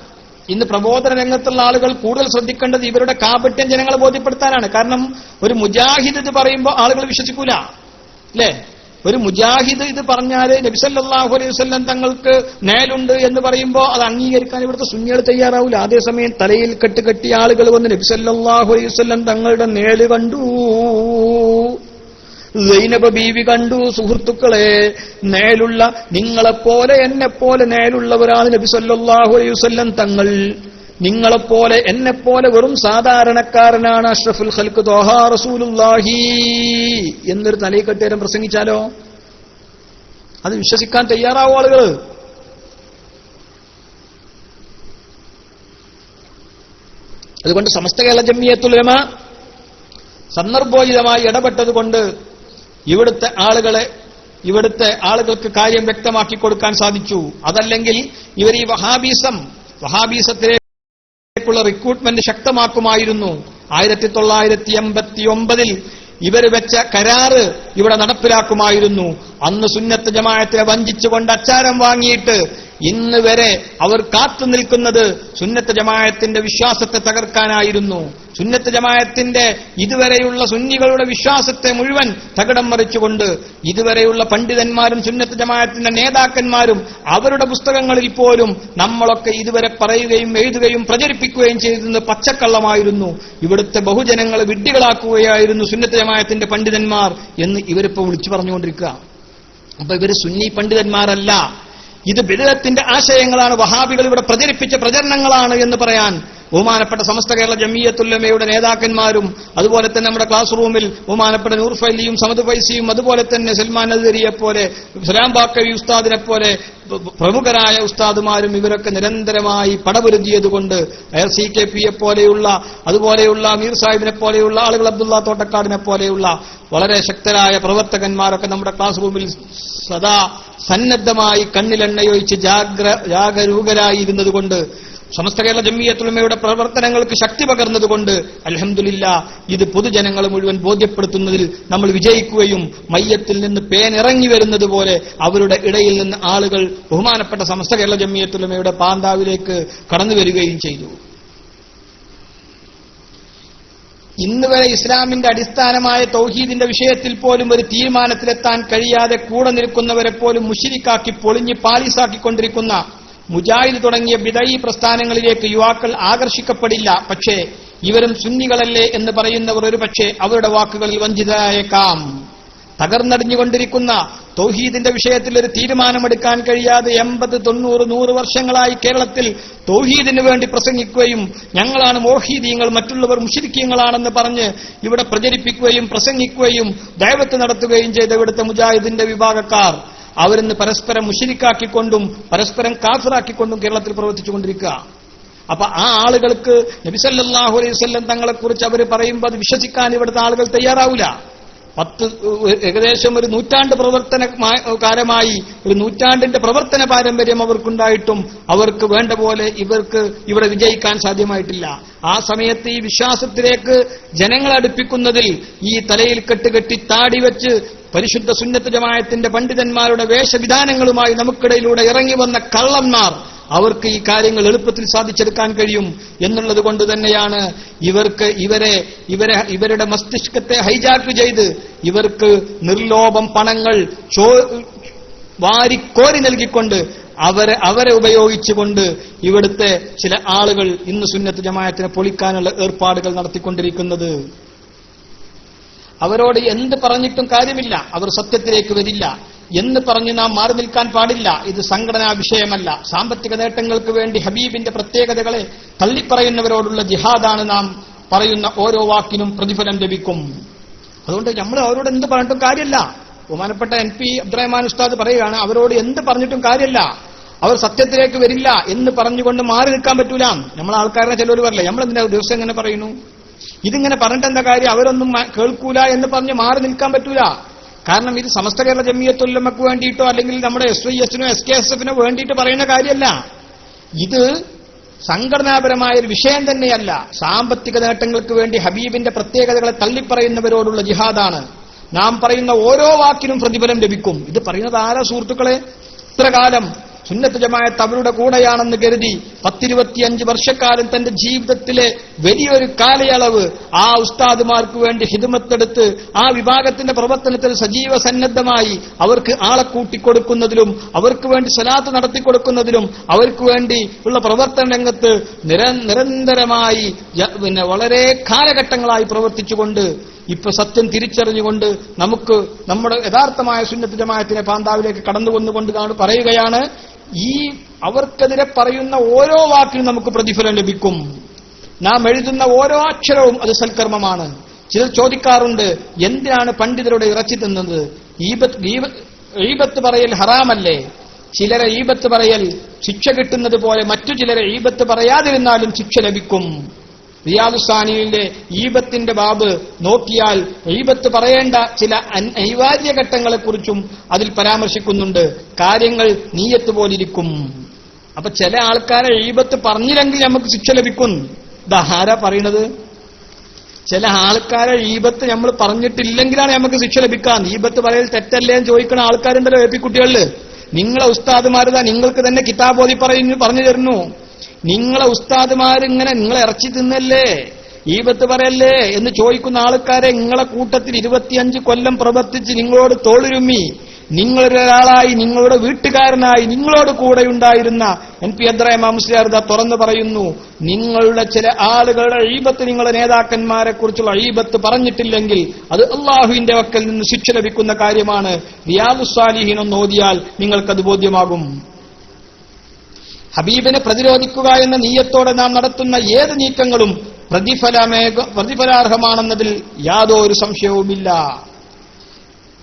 ഇന്ന് പ്രബോധന രംഗത്തുള്ള ആളുകൾ കൂടുതൽ ശ്രദ്ധിക്കേണ്ടത് ഇവരുടെ കാപട്യം ജനങ്ങളെ ബോധ്യപ്പെടുത്താനാണ്. കാരണം ഒരു മുജാഹിദ് ഇത് പറയുമ്പോൾ ആളുകൾ വിശ്വസിക്കൂല, അല്ലേ? ഒരു മുജാഹിദ് ഇത് പറഞ്ഞാല് നബി സല്ലല്ലാഹു അലൈഹി വസല്ലം തങ്ങൾക്ക് നേലുണ്ട് എന്ന് പറയുമ്പോൾ അത് അംഗീകരിക്കാൻ ഇവിടുത്തെ സുന്നികൾ തയ്യാറാവില്ല. അതേസമയം തലയിൽ കെട്ടിയ ആളുകൾ വന്ന് നബി സല്ലല്ലാഹു അലൈഹി വസല്ലം തങ്ങളുടെ നേല് കണ്ടു, സൈനബ് ബീവി കണ്ടു. സുഹൃത്തുക്കളെ, നേലുള്ള നിങ്ങളെപ്പോലെ എന്നെപ്പോലെ നേലുള്ളവരാണ് നബി സല്ലല്ലാഹു അലൈഹി വസല്ലം തങ്ങൾ. നിങ്ങളെപ്പോലെ എന്നെപ്പോലെ വെറും സാധാരണക്കാരനാണ് അഷ്റഫുൽ ഖൽഖ് ത്വാഹ റസൂലുള്ളാഹി എന്നൊരു തലയിൽ കെട്ടിയേരം പ്രസംഗിച്ചാലോ അത് വിശ്വസിക്കാൻ തയ്യാറാവും ആളുകൾ. അതുകൊണ്ട് സമസ്ത കേരള ജംഇയ്യത്തുൽ ഉലമ സന്ദർഭോചിതമായി ഇടപെട്ടതുകൊണ്ട് ഇവിടുത്തെ ആളുകൾക്ക് കാര്യം വ്യക്തമാക്കി കൊടുക്കാൻ സാധിച്ചു. അതല്ലെങ്കിൽ ഇവർ ഈ വഹാബീസത്തിലേക്കുള്ള റിക്രൂട്ട്മെന്റ് ശക്തമാക്കുമായിരുന്നു. 1989 ഇവർ വെച്ച കരാറ് ഇവിടെ നടപ്പിലാക്കുമായിരുന്നു. അന്ന് സുന്നത്ത് ജമാഅത്തിനെ വഞ്ചിച്ചുകൊണ്ട് അച്ചാരം വാങ്ങിയിട്ട് ഇന്ന് വരെ അവർ കാത്തു നിൽക്കുന്നത് സുന്നത്ത് ജമാഅത്തിന്റെ വിശ്വാസത്തെ തകർക്കാനായിരുന്നു. സുന്നത്ത് ജമാഅത്തിന്റെ ഇതുവരെയുള്ള സുന്നികളുടെ വിശ്വാസത്തെ മുഴുവൻ തകിടം മറിച്ചുകൊണ്ട് ഇതുവരെയുള്ള പണ്ഡിതന്മാരും സുന്നത്ത് ജമാഅത്തിന്റെ നേതാക്കന്മാരും അവരുടെ പുസ്തകങ്ങളിൽ പോലും നമ്മളൊക്കെ ഇതുവരെ പറയുകയും എഴുതുകയും പ്രചരിപ്പിക്കുകയും ചെയ്തിരുന്നത് പച്ചക്കള്ളമായിരുന്നു. ഇവിടുത്തെ ബഹുജനങ്ങളെ വിഡ്ഢികളാക്കുകയായിരുന്നു സുന്നത്ത് ജമാഅത്തിന്റെ പണ്ഡിതന്മാർ എന്ന് ഇവരിപ്പോ വിളിച്ചു പറഞ്ഞുകൊണ്ടിരിക്കുക. അപ്പൊ ഇവര് സുന്നി പണ്ഡിതന്മാരല്ല, ഇത് ബിദ്അത്തിന്റെ ആശയങ്ങളാണ്, വഹാബികൾ ഇവിടെ പ്രചരിപ്പിച്ച പ്രചരണങ്ങളാണ് എന്ന് പറയാൻ ബഹുമാനപ്പെട്ട സമസ്ത കേരള ജംഇയ്യത്തുൽ ഉലമയുടെ നേതാക്കന്മാരും അതുപോലെ തന്നെ നമ്മുടെ ക്ലാസ് റൂമിൽ ബഹുമാനപ്പെട്ട നൂർ ഫൈലിയും സമദ് ഫൈസിയും അതുപോലെ തന്നെ സൽമാൻ അസ്ഹരിയെ പോലെ സലാം ബാക്കവി ഉസ്താദിനെ പോലെ പ്രമുഖരായ ഉസ്താദുമാരും ഇവരൊക്കെ നിരന്തരമായി പടപൊരുതിയതുകൊണ്ട് CKP പോലെയുള്ള അതുപോലെയുള്ള മീർ സാഹിബിനെ പോലെയുള്ള ആളുകൾ, അബ്ദുള്ള തോട്ടക്കാടിനെ പോലെയുള്ള വളരെ ശക്തരായ പ്രവർത്തകന്മാരൊക്കെ നമ്മുടെ ക്ലാസ് റൂമിൽ സദാ സന്നദ്ധമായി കണ്ണിലെണ്ണയൊഴിച്ച് ജാഗരൂകരായിരുന്നത് കൊണ്ട്, സമസ്ത കേരള ജംഇയ്യത്തുൽ ഉലമയുടെ പ്രവർത്തനങ്ങൾക്ക് ശക്തി പകർന്നതുകൊണ്ട് അൽഹംദുലില്ലാഹ് ഇത് പൊതുജനങ്ങളെ മുഴുവൻ ബോധ്യപ്പെടുത്തുന്നതിൽ നമ്മൾ വിജയിക്കുകയും മയ്യത്തിൽ നിന്ന് പേനിറങ്ങി വരുന്നത് പോലെ അവരുടെ ഇടയിൽ നിന്ന് ആളുകൾ ബഹുമാനപ്പെട്ട സമസ്ത കേരള ജംഇയ്യത്തുൽ ഉലമയുടെ പാന്താവിലേക്ക് കടന്നു വരികയും ചെയ്തു. ഇന്ന് വരെ ഇസ്ലാമിന്റെ അടിസ്ഥാനമായ തൗഹീദിന്റെ വിഷയത്തിൽ പോലും ഒരു തീരുമാനത്തിലെത്താൻ കഴിയാതെ കൂടെ നിൽക്കുന്നവരെ പോലും മുശ്രിക്കാക്കി പൊളിഞ്ഞ് പാലിസാക്കിക്കൊണ്ടിരിക്കുന്ന മുജാഹിദ് തുടങ്ങിയ ബിദഈ പ്രസ്ഥാനങ്ങളിലേക്ക് യുവാക്കൾ ആകർഷിക്കപ്പെടില്ല. പക്ഷേ ഇവരും സുന്നികളല്ലേ എന്ന് പറയുന്നവർ ഒരു പക്ഷേ അവരുടെ വാക്കുകളിൽ വഞ്ചിതരായേക്കാം. തകർന്നടിഞ്ഞുകൊണ്ടിരിക്കുന്ന തൗഹീദിന്റെ വിഷയത്തിൽ ഒരു തീരുമാനമെടുക്കാൻ കഴിയാതെ 80, 90, 100 വർഷങ്ങളായി കേരളത്തിൽ തൗഹീദിന് വേണ്ടി പ്രസംഗിക്കുകയും ഞങ്ങളാണ് മൗഹീദീങ്ങൾ, മറ്റുള്ളവർ മുശ്രിക്കീങ്ങളാണെന്ന് പറഞ്ഞ് ഇവിടെ പ്രചരിപ്പിക്കുകയും പ്രസംഗിക്കുകയും ദഅവത്ത് നടത്തുകയും ചെയ്ത ഇവിടുത്തെ മുജാഹിദിന്റെ വിഭാഗക്കാർ അവരിന്ന് പരസ്പരം മുശ്രിക്കാക്കിക്കൊണ്ടും പരസ്പരം കാഫിറാക്കിക്കൊണ്ടും കേരളത്തിൽ പ്രവർത്തിച്ചുകൊണ്ടിരിക്കുക. അപ്പൊ ആ ആളുകൾക്ക് നബി സല്ലല്ലാഹു അലൈഹി വസല്ലം തങ്ങളെക്കുറിച്ച് അവർ പറയുമ്പോൾ അത് വിശ്വസിക്കാൻ ഇവിടുത്തെ ആളുകൾ തയ്യാറാവില്ല. ഏകദേശം ഒരു നൂറ്റാണ്ട് പ്രവർത്തനകാലമായി ഒരു നൂറ്റാണ്ടിന്റെ പ്രവർത്തന പാരമ്പര്യം അവർക്കുണ്ടായിട്ടും അവർക്ക് വേണ്ട പോലെ ഇവർക്ക് ഇവിടെ വിജയിക്കാൻ സാധ്യമായിട്ടില്ല. ആ സമയത്ത് ഈ വിശ്വാസത്തിലേക്ക് ജനങ്ങളെ അടുപ്പിക്കുന്നതിൽ ഈ തലയിൽ കെട്ടുകെട്ടി താടി വെച്ച് പരിശുദ്ധ സുന്നത്ത് ജമാഅത്തിന്റെ പണ്ഡിതന്മാരുടെ വേഷവിധാനങ്ങളുമായി നമുക്കിടയിലൂടെ ഇറങ്ങി വന്ന കള്ളന്മാർ അവർക്ക് ഈ കാര്യങ്ങൾ എളുപ്പത്തിൽ സാധിച്ചെടുക്കാൻ കഴിയും എന്നുള്ളത് കൊണ്ട് തന്നെയാണ് ഇവരുടെ മസ്തിഷ്കത്തെ ഹൈജാക്ക് ചെയ്ത് ഇവർക്ക് നിർലോഭം പണങ്ങൾ വാരിക്കോരി നൽകിക്കൊണ്ട് അവരെ ഉപയോഗിച്ചുകൊണ്ട് ഇവിടുത്തെ ചില ആളുകൾ ഇന്ന് സുന്നത്ത് ജമാഅത്തിനെ പൊളിക്കാനുള്ള ഏർപ്പാടുകൾ നടത്തിക്കൊണ്ടിരിക്കുന്നത്. അവരോട് എന്ത് പറഞ്ഞിട്ടും കാര്യമില്ല, അവർ സത്യത്തിലേക്ക് വരില്ല എന്ന് പറഞ്ഞ് നാം മാറി നിൽക്കാൻ പാടില്ല. ഇത് സംഘടനാ വിഷയമല്ല. സാമ്പത്തിക നേട്ടങ്ങൾക്ക് വേണ്ടി ഹബീബിന്റെ പ്രത്യേകതകളെ തള്ളിപ്പറയുന്നവരോടുള്ള ജിഹാദാണ്. നാം പറയുന്ന ഓരോ വാക്കിനും പ്രതിഫലം ലഭിക്കും. അതുകൊണ്ട് നമ്മൾ അവരോട് എന്ത് പറഞ്ഞിട്ടും കാര്യമില്ല. ബഹുമാനപ്പെട്ട NP അബ്ദുറഹ്മാൻ ഉസ്താദ് പറയുകയാണ്, അവരോട് എന്ത് പറഞ്ഞിട്ടും കാര്യമില്ല, അവർ സത്യത്തിലേക്ക് വരില്ല എന്ന് പറഞ്ഞുകൊണ്ട് മാറി നിൽക്കാൻ പറ്റൂല. നമ്മൾ ആൾക്കാരെ ചിലർ പറയില്ല, നമ്മളെന്തിനാ ദിവസം എങ്ങനെ പറയുന്നു, ഇതിങ്ങനെ പറഞ്ഞിട്ട് എന്താ കാര്യം, അവരൊന്നും കേൾക്കൂല എന്ന് പറഞ്ഞ് മാറി നിൽക്കാൻ പറ്റൂല. കാരണം ഇത് സമസ്ത കേരള ജംഇയ്യത്തുൽ ഉലമക്ക് വേണ്ടിയിട്ടോ അല്ലെങ്കിൽ നമ്മുടെ SYSനോ SKSFനോ വേണ്ടിയിട്ട് പറയുന്ന കാര്യമല്ല. ഇത് സംഘടനാപരമായ ഒരു വിഷയം തന്നെയല്ല. സാമ്പത്തിക നേട്ടങ്ങൾക്ക് വേണ്ടി ഹബീബിന്റെ പ്രത്യേകതകളെ തള്ളിപ്പറയുന്നവരോടുള്ള ജിഹാദാണ്. നാം പറയുന്ന ഓരോ വാക്കിനും പ്രതിഫലം ലഭിക്കും. ഇത് പറയുന്നത് ആരാ സുഹൃത്തുക്കളെ? ഇത്രകാലം സുന്നത്ത് ജമാഅത്ത് അവരുടെ കൂടെയാണെന്ന് കരുതി 10-25 വർഷക്കാലം തന്റെ ജീവിതത്തിലെ വലിയൊരു കാലയളവ് ആ ഉസ്താദുമാർക്ക് വേണ്ടി ഹിദ്മത്തെടുത്ത് ആ വിഭാഗത്തിന്റെ പ്രവർത്തനത്തിൽ സജീവ സന്നദ്ധമായി അവർക്ക് ആളെ കൂട്ടിക്കൊടുക്കുന്നതിലും അവർക്ക് വേണ്ടി സ്വലാത്ത് നടത്തിക്കൊടുക്കുന്നതിലും അവർക്ക് വേണ്ടി ഉള്ള പ്രവർത്തന രംഗത്ത് നിരന്തരമായി വളരെ കാലഘട്ടങ്ങളായി പ്രവർത്തിച്ചുകൊണ്ട് ഇപ്പൊ സത്യം തിരിച്ചറിഞ്ഞുകൊണ്ട് നമുക്ക് നമ്മുടെ യഥാർത്ഥമായ സുന്നത്ത് ജമാഅത്തിനെ പാന്താവിലേക്ക് കടന്നു വന്നുകൊണ്ട് പറയുകയാണ്, ഈ അവർക്കെതിരെ പറയുന്ന ഓരോ വാക്കിനും നമുക്ക് പ്രതിഫലം ലഭിക്കും. നാം എഴുതുന്ന ഓരോ അക്ഷരവും അത് സൽക്കർമ്മമാണ്. ചിലർ ചോദിക്കാറുണ്ട്, എന്തിനാണ് പണ്ഡിതരുടെ ഇറച്ചി തിന്നുന്നത്? ഈബത്ത് പറയൽ ഹറാമല്ലേ? ചിലരെ ഈബത്ത് പറയൽ ശിക്ഷ കിട്ടുന്നത് പോലെ മറ്റു ചിലരെ ഈബത്ത് പറയാതിരുന്നാലും ശിക്ഷ ലഭിക്കും. റിയാദുസ്സാനിയിലെ ഈബത്തിന്റെ ബാബ് നോക്കിയാൽ ഈബത്ത് പറയേണ്ട ചില അനിവാര്യ ഘട്ടങ്ങളെക്കുറിച്ചും അതിൽ പരാമർശിക്കുന്നുണ്ട്. കാര്യങ്ങൾ നീയത്ത് പോലിരിക്കും. അപ്പൊ ചില ആൾക്കാരെ ഈബത്ത് പറഞ്ഞില്ലെങ്കിൽ നമുക്ക് ശിക്ഷ ലഭിക്കും. ഇതാരാ പറയണത്? ചില ആൾക്കാരെ ഈബത്ത് നമ്മൾ പറഞ്ഞിട്ടില്ലെങ്കിലാണ് നമുക്ക് ശിക്ഷ ലഭിക്കാൻ. ഈബത്ത് പറയൽ തെറ്റല്ലേ എന്ന് ചോദിക്കുന്ന ആൾക്കാരുണ്ടല്ലോ കുട്ടികളില്. നിങ്ങളെ ഉസ്താദുമാരുതാ നിങ്ങൾക്ക് തന്നെ കിതാബോധി പറഞ്ഞു തരുന്നു. നിങ്ങളെ ഉസ്താദുമാരിങ്ങനെ നിങ്ങളെ ഇറച്ചി തിന്നല്ലേ, ഈബത്ത് പറയല്ലേ എന്ന് ചോദിക്കുന്ന ആൾക്കാരെ നിങ്ങളെ കൂട്ടത്തിൽ 25 കൊല്ലം പ്രവർത്തിച്ച് നിങ്ങളോട് തോളുരുമ്മി നിങ്ങളൊരാളായി നിങ്ങളുടെ വീട്ടുകാരനായി നിങ്ങളോട് കൂടെ ഉണ്ടായിരുന്ന NP അബ്ദുറഹ്മാൻ മുസ്ലിയാർ തുറന്നു പറയുന്നു, നിങ്ങളുടെ ചില ആളുകളുടെ ഈബത്ത് നിങ്ങളുടെ നേതാക്കന്മാരെ കുറിച്ചുള്ള ഈബത്ത് പറഞ്ഞിട്ടില്ലെങ്കിൽ അത് അള്ളാഹുവിന്റെ വക്കൽ നിന്ന് ശിക്ഷ ലഭിക്കുന്ന കാര്യമാണ്. റിയാദുസ് സാലിഹീൻ ഒന്ന് ഓതിയാൽ നിങ്ങൾക്കത് ബോധ്യമാകും. ഹബീബിനെ പ്രതിരോധിക്കുക എന്ന നീയത്തോടെ നാം നടത്തുന്ന ഏത് നീക്കങ്ങളും പ്രതിഫലാർഹമാണെന്നതിൽ യാതൊരു സംശയവുമില്ല.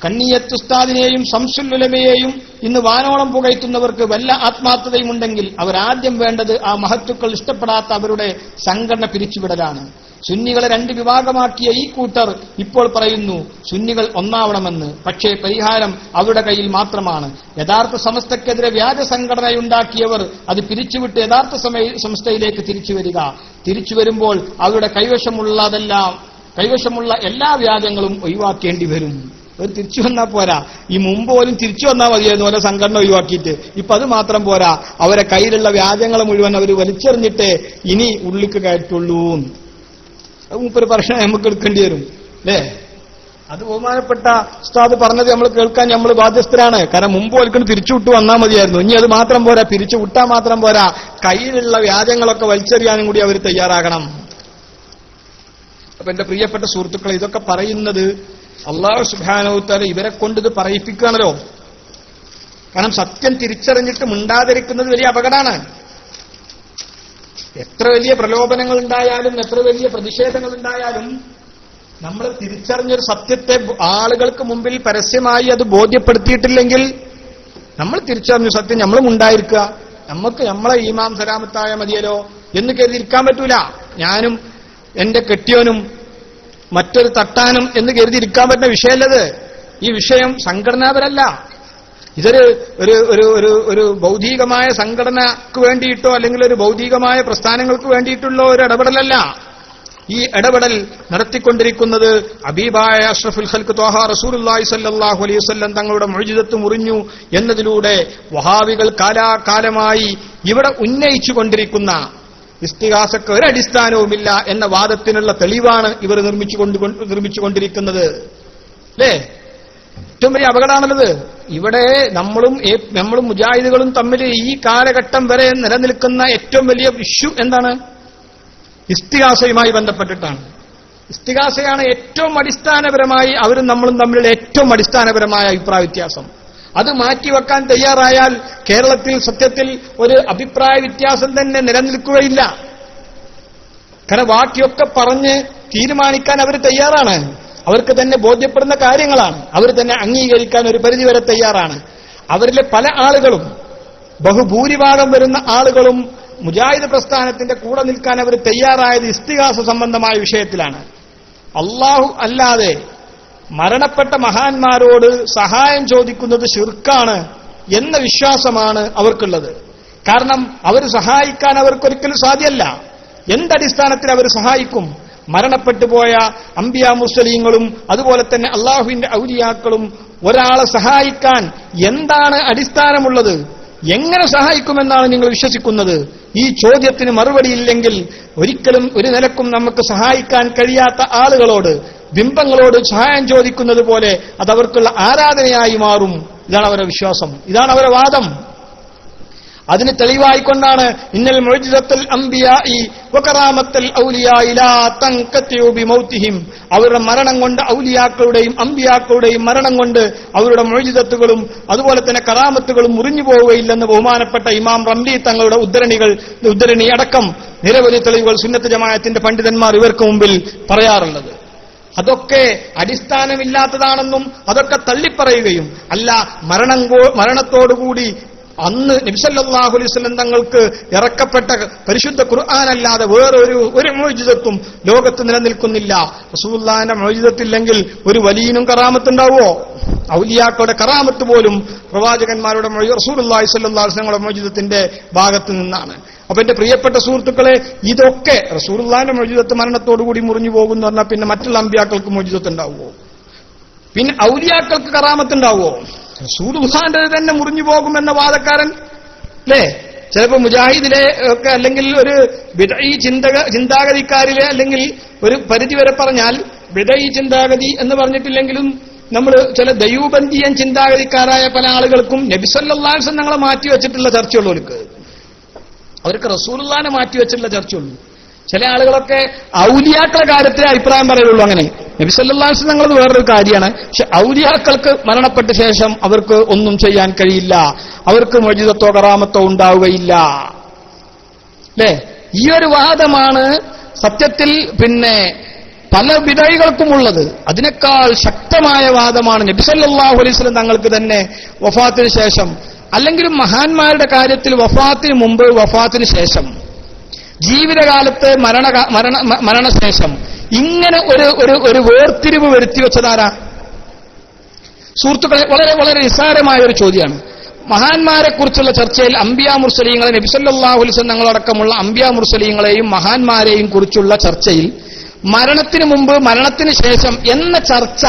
കണ്ണിയത്ത് ഉസ്താദിനെയും ശംസുൽ ഉലമയെയും ഇന്ന് വാനോളം പുകഴ്ത്തുന്നവർക്ക് വല്ല ആത്മാർത്ഥതയുമുണ്ടെങ്കിൽ അവരാദ്യം വേണ്ടത് ആ മഹത്തുക്കൾ ഇഷ്ടപ്പെടാത്ത അവരുടെ സംഘടന പിരിച്ചുവിടലാണ്. സുന്നികളെ രണ്ട് വിഭാഗമാക്കിയ ഈ കൂട്ടർ ഇപ്പോൾ പറയുന്നു സുന്നികൾ ഒന്നാവണമെന്ന്. പക്ഷേ പരിഹാരം അവരുടെ കയ്യിൽ മാത്രമാണ്. യഥാർത്ഥ സമസ്തക്കെതിരെ വ്യാജ സംഘടനയുണ്ടാക്കിയവർ അത് പിരിച്ചുവിട്ട് യഥാർത്ഥ സംസ്ഥയിലേക്ക് തിരിച്ചു വരിക. തിരിച്ചു വരുമ്പോൾ അവരുടെ കൈവശമുള്ള എല്ലാ വ്യാജങ്ങളും ഒഴിവാക്കേണ്ടി വരും. ഒരു തിരിച്ചു വന്നാൽ പോരാ, ഈ മുമ്പ് പോലും തിരിച്ചു വന്നാൽ മതിയായിരുന്നു ഓരോ സംഘടന ഒഴിവാക്കിയിട്ട്. ഇപ്പൊ അത് മാത്രം പോരാ, അവരെ കയ്യിലുള്ള വ്യാജങ്ങൾ മുഴുവൻ അവർ വലിച്ചെറിഞ്ഞിട്ട് ഇനി ഉള്ളിക്ക് കയറ്റുള്ളൂ. മൂപ്പര് പ്രശ്നം നമുക്ക് എടുക്കേണ്ടി വരും അല്ലേ? അത് ബഹുമാനപ്പെട്ട ഉസ്താദ് പറഞ്ഞത് നമ്മൾ കേൾക്കാൻ നമ്മൾ ബാധ്യസ്ഥരാണ്. കാരണം മുമ്പ് ഒരിക്കലും തിരിച്ചു വിട്ടു വന്നാൽ മതിയായിരുന്നു. ഇനി അത് മാത്രം പോരാ, പിരിച്ചു വിട്ടാൽ മാത്രം പോരാ, കയ്യിലുള്ള വ്യാജങ്ങളൊക്കെ വലിച്ചെറിയാനും കൂടി അവർ തയ്യാറാകണം. അപ്പൊ എന്റെ പ്രിയപ്പെട്ട സുഹൃത്തുക്കളെ, ഇതൊക്കെ പറയുന്നത് അല്ലാഹു സുബ്ഹാനഹു വ തആല ഇവരെ കൊണ്ട് ഇത് പറയിപ്പിക്കുകയാണല്ലോ. കാരണം സത്യം തിരിച്ചറിഞ്ഞിട്ട് മിണ്ടാതിരിക്കുന്നത് വലിയ അപകടമാണ്. എത്ര വലിയ പ്രലോഭനങ്ങൾ ഉണ്ടായാലും എത്ര വലിയ പ്രതിഷേധങ്ങൾ ഉണ്ടായാലും നമ്മൾ തിരിച്ചറിഞ്ഞൊരു സത്യത്തെ ആളുകൾക്ക് മുമ്പിൽ പരസ്യമായി അത് ബോധ്യപ്പെടുത്തിയിട്ടില്ലെങ്കിൽ നമ്മൾ തിരിച്ചറിഞ്ഞ സത്യം നമ്മളും ഉണ്ടായിരിക്കുക. നമ്മളെ ഈമാം സലാമത്തായ മതിയല്ലോ എന്ന് കരുതിയിരിക്കാൻ പറ്റൂല. ഞാനും എന്റെ കെട്ടിയോനും മറ്റൊരു തട്ടാനും എന്ന് കരുതിയിരിക്കാൻ പറ്റുന്ന വിഷയമല്ലത്. ഈ വിഷയം സംഘടനാപരല്ല. ഇതൊരു ഒരു ഭൗതികമായ സംഘടനക്ക് വേണ്ടിയിട്ടോ അല്ലെങ്കിൽ ഒരു ഭൗതികമായ പ്രസ്ഥാനങ്ങൾക്ക് വേണ്ടിയിട്ടുള്ള ഒരു ഇടപെടലല്ല. ഈ ഇടപെടൽ നടത്തിക്കൊണ്ടിരിക്കുന്നത് ഹബീബായ അഷ്റഫുൽ ഖൽഖ് ത്വാഹ റസൂലുള്ളാഹി സ്വല്ലല്ലാഹു അലൈഹി വസല്ലം തങ്ങളുടെ മുഅ്ജിസത്ത് മുറിഞ്ഞു എന്നതിലൂടെ വഹാബികൾ കാലാകാലമായി ഇവിടെ ഉന്നയിച്ചുകൊണ്ടിരിക്കുന്ന ഇസ്തിഗാസക്ക് ഒരടിസ്ഥാനവുമില്ല എന്ന വാദത്തിനുള്ള തെളിവാണ് ഇവർ നിർമ്മിച്ചുകൊണ്ടിരിക്കുന്നത് അല്ലേ? ഏറ്റവും വലിയ അപകടമാണല്ലത്. ഇവിടെ നമ്മളും മുജാഹിദുകളും തമ്മിൽ ഈ കാലഘട്ടം വരെ നിലനിൽക്കുന്ന ഏറ്റവും വലിയ ഇഷ്യൂ എന്താണ്? ഇസ്തിഗാസയുമായി ബന്ധപ്പെട്ടിട്ടാണ്. ഇസ്തിഗാസയാണ് ഏറ്റവും അടിസ്ഥാനപരമായി അവരും നമ്മളും തമ്മിലുള്ള ഏറ്റവും അടിസ്ഥാനപരമായ അഭിപ്രായ വ്യത്യാസം. അത് മാറ്റിവെക്കാൻ തയ്യാറായാൽ കേരളത്തിൽ സത്യത്തിൽ ഒരു അഭിപ്രായ വ്യത്യാസം തന്നെ നിലനിൽക്കുകയില്ല. കാരണം ബാക്കിയൊക്കെ പറഞ്ഞ് തീരുമാനിക്കാൻ അവർ തയ്യാറാണ്. അവർക്ക് തന്നെ ബോധ്യപ്പെടുന്ന കാര്യങ്ങളാണ്. അവർ തന്നെ അംഗീകരിക്കാൻ ഒരു പരിധിവരെ തയ്യാറാണ്. അവരിലെ പല ആളുകളും, ബഹുഭൂരിഭാഗം വരുന്ന ആളുകളും മുജാഹിദ് പ്രസ്ഥാനത്തിന്റെ കൂടെ നിൽക്കാൻ അവർ തയ്യാറായത് ഇസ്തിഗാസ സംബന്ധമായ വിഷയത്തിലാണ്. അല്ലാഹു അല്ലാതെ മരണപ്പെട്ട മഹാന്മാരോട് സഹായം ചോദിക്കുന്നത് ശിർക്കാണ് എന്ന വിശ്വാസമാണ് അവർക്കുള്ളത്. കാരണം അവർ സഹായിക്കാൻ അവർക്കൊരിക്കലും സാധ്യമല്ല. എന്തടിസ്ഥാനത്തിൽ അവർ സഹായിക്കും? മരണപ്പെട്ടു പോയ അംബിയാ മുർസലീങ്ങളും അതുപോലെ തന്നെ അള്ളാഹുവിന്റെ ഔലിയാക്കളും ഒരാളെ സഹായിക്കാൻ എന്താണ് അടിസ്ഥാനമുള്ളത്? എങ്ങനെ സഹായിക്കുമെന്നാണ് നിങ്ങൾ വിശ്വസിക്കുന്നത്? ഈ ചോദ്യത്തിന് മറുപടിയില്ലെങ്കിൽ ഒരിക്കലും ഒരു നിലക്കും നമുക്ക് സഹായിക്കാൻ കഴിയാത്ത ആളുകളോട്, ബിംബങ്ങളോട് സഹായം ചോദിക്കുന്നത് പോലെ അതവർക്കുള്ള ആരാധനയായി മാറും. ഇതാണ് അവരുടെ വിശ്വാസം, ഇതാണ് അവരുടെ വാദം. അതിന് തെളിവായിക്കൊണ്ടാണ് ഇന്നൽ മുഅ്ജിസത്തുൽ അംബിയാഇ വകറാമത്തുൽ ഔലിയാഇ ലാ തൻഖതിഉ ബിമൗതിഹിം, അവരുടെ മരണം കൊണ്ട്, ഔലിയാക്കളുടെയും അംബിയാക്കളുടെയും മരണം കൊണ്ട് അവരുടെ മുഅ്ജിസത്തുകളും അതുപോലെ തന്നെ കറാമത്തുകളും മുറിഞ്ഞു പോവുകയില്ലെന്ന് ബഹുമാനപ്പെട്ട ഇമാം റംലി തങ്ങളുടെ ഉദ്ധരണി അടക്കം നിരവധി തെളിവുകൾ സുന്നത്ത് ജമാഅത്തിന്റെ പണ്ഡിതന്മാർ ഇവർക്ക് മുമ്പിൽ പറയാറുള്ളത്. അതൊക്കെ അടിസ്ഥാനമില്ലാത്തതാണെന്നും അതൊക്കെ തള്ളിപ്പറയുകയും അല്ല, മരണത്തോടുകൂടി അന്ന് നബി സല്ലല്ലാഹു അലൈഹി വസല്ലം തങ്ങൾക്ക് ഇറക്കപ്പെട്ട പരിശുദ്ധ ഖുർആൻ അല്ലാതെ വേറൊരു മുഅ്ജിസത്തും ലോകത്ത് നിലനിൽക്കുന്നില്ല. റസൂലുള്ളാഹിന്റെ മുഅ്ജിസത്തില്ലെങ്കിൽ ഒരു വലിയനും കറാമത്തുണ്ടാവോ? ഔലിയാക്കളുടെ കറാമത്ത് പോലും പ്രവാചകന്മാരുടെ റസൂലുള്ളാഹി സ്വല്ലല്ലാഹു അലൈഹി വസല്ലമയുടെ മുഅ്ജിസത്തിന്റെ ഭാഗത്ത് നിന്നാണ്. അപ്പൊ എന്റെ പ്രിയപ്പെട്ട സുഹൃത്തുക്കളെ, ഇതൊക്കെ റസൂലുള്ളാഹിന്റെ മുഅ്ജിസത്ത് മരണത്തോടുകൂടി മുറിഞ്ഞു പോകുന്നു പറഞ്ഞാൽ പിന്നെ മറ്റുള്ള അമ്പിയാക്കൾക്ക് മുഅ്ജിസത്ത് ഉണ്ടാവുമോ? പിന്നെ ഔലിയാക്കൾക്ക് കറാമത്തുണ്ടാവുമോ? റസൂലുള്ളാഹിന്റെ തന്നെ മുറിഞ്ഞു പോകുമെന്ന വാദക്കാരൻ അല്ലേ? ചിലപ്പോൾ മുജാഹിദിലെ ഒക്കെ അല്ലെങ്കിൽ ഒരു ബിദ്ഈ ചിന്താഗതിക്കാരിലെ അല്ലെങ്കിൽ ഒരു പരിധിവരെ പറഞ്ഞാൽ ബിദ്ഈ ചിന്താഗതി എന്ന് പറഞ്ഞിട്ടില്ലെങ്കിലും നമ്മൾ ചില ദൈവബന്ധിയൻ ചിന്താഗതിക്കാരായ പല ആളുകൾക്കും നബി സല്ലല്ലാഹു അലൈഹി വസല്ലം ഞങ്ങളെ മാറ്റിവെച്ചിട്ടുള്ള ചർച്ചയുള്ളൂ. അവർക്ക് റസൂലുള്ളാഹിനെ മാറ്റിവെച്ചിട്ടുള്ള ചർച്ചയുള്ളൂ. ചില ആളുകളൊക്കെ ഔലിയാക്കളുടെ കാര്യത്തിൽ അഭിപ്രായം പറയുള്ളൂ. അങ്ങനെ നബി സല്ലല്ലാഹു അലൈഹി വസല്ലം ഞങ്ങളത് വേറൊരു കാര്യമാണ്. പക്ഷെ ഔലിയാക്കൾക്ക് മരണപ്പെട്ട ശേഷം അവർക്ക് ഒന്നും ചെയ്യാൻ കഴിയില്ല, അവർക്ക് മുഅ്ജിസത്തോ കറാമത്തോ ഉണ്ടാവുകയില്ല അല്ലേ? ഈ ഒരു വാദമാണ് സത്യത്തിൽ പിന്നെ പല ബിദഅകൾക്കുമുള്ളത്. അതിനേക്കാൾ ശക്തമായ വാദമാണ് നബി സല്ലല്ലാഹു അലൈഹി വസല്ലം തങ്ങൾക്ക് തന്നെ വഫാത്തിന് ശേഷം, അല്ലെങ്കിൽ മഹാന്മാരുടെ കാര്യത്തിൽ വഫാത്തിന് മുമ്പ്, വഫാത്തിന് ശേഷം, ജീവിതകാലത്ത്, മരണശേഷം, ഇങ്ങനെ ഒരു വേർതിരിവ് വരുത്തി വെച്ചതാരാ? സുഹൃത്തുക്കളെ, വളരെ വളരെ നിസ്സാരമായ ഒരു ചോദ്യമാണ്. മഹാന്മാരെ കുറിച്ചുള്ള ചർച്ചയിൽ അംബിയാ മുർസലീങ്ങളെ, നബി സല്ലല്ലാഹു അലൈഹി വസല്ലം തങ്ങളടക്കമുള്ള അംബിയാ മുർസലീങ്ങളെയും മഹാന്മാരെയും കുറിച്ചുള്ള ചർച്ചയിൽ മരണത്തിന് മുമ്പ്, മരണത്തിന് ശേഷം എന്ന ചർച്ച,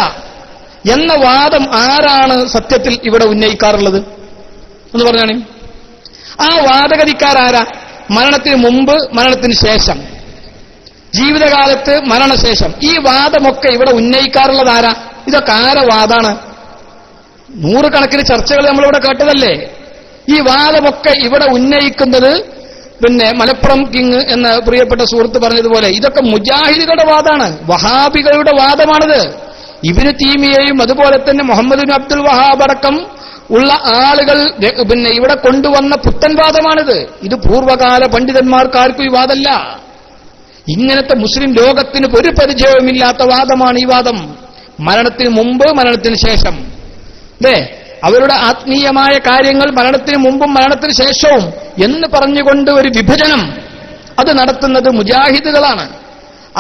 എന്ന വാദം ആരാണ് സത്യത്തിൽ ഇവിടെ ഉന്നയിക്കാറുള്ളത് എന്ന് പറഞ്ഞാണ്? ആ വാദഗതിക്കാരാരാ? മരണത്തിന് മുമ്പ്, മരണത്തിന് ശേഷം, ജീവിതകാലത്ത്, മരണശേഷം, ഈ വാദമൊക്കെ ഇവിടെ ഉന്നയിക്കാറുള്ളത് ആരാ? ഇതൊക്കെ ആരെ വാദാണ്? നൂറുകണക്കിന് ചർച്ചകൾ നമ്മളിവിടെ കേട്ടതല്ലേ? ഈ വാദമൊക്കെ ഇവിടെ ഉന്നയിക്കുന്നത്, മലപ്പുറം കിങ് എന്ന പ്രിയപ്പെട്ട സുഹൃത്ത് പറഞ്ഞതുപോലെ, ഇതൊക്കെ മുജാഹിദുകളുടെ വാദമാണ്, വഹാബികളുടെ വാദമാണിത്. ഇബ്നു തീമിയയും അതുപോലെ തന്നെ മുഹമ്മദ് ബിൻ അബ്ദുൽ വഹാബ് അടക്കം ഉള്ള ആളുകൾ ഇവിടെ കൊണ്ടുവന്ന പുത്തൻ വാദമാണിത്. ഇത് പൂർവ്വകാല പണ്ഡിതന്മാർക്കാർക്കും ഈ വാദമല്ല. ഇങ്ങനത്തെ മുസ്ലിം ലോകത്തിന് ഒരു പരിചയവുമില്ലാത്ത വാദമാണ് ഈ വാദം. മരണത്തിന് മുമ്പ്, മരണത്തിന് ശേഷം, അവരുടെ ആത്മീയമായ കാര്യങ്ങൾ മരണത്തിന് മുമ്പും മരണത്തിന് ശേഷവും എന്ന് പറഞ്ഞുകൊണ്ട് ഒരു വിഭജനം അത് നടത്തുന്നത് മുജാഹിദുകളാണ്.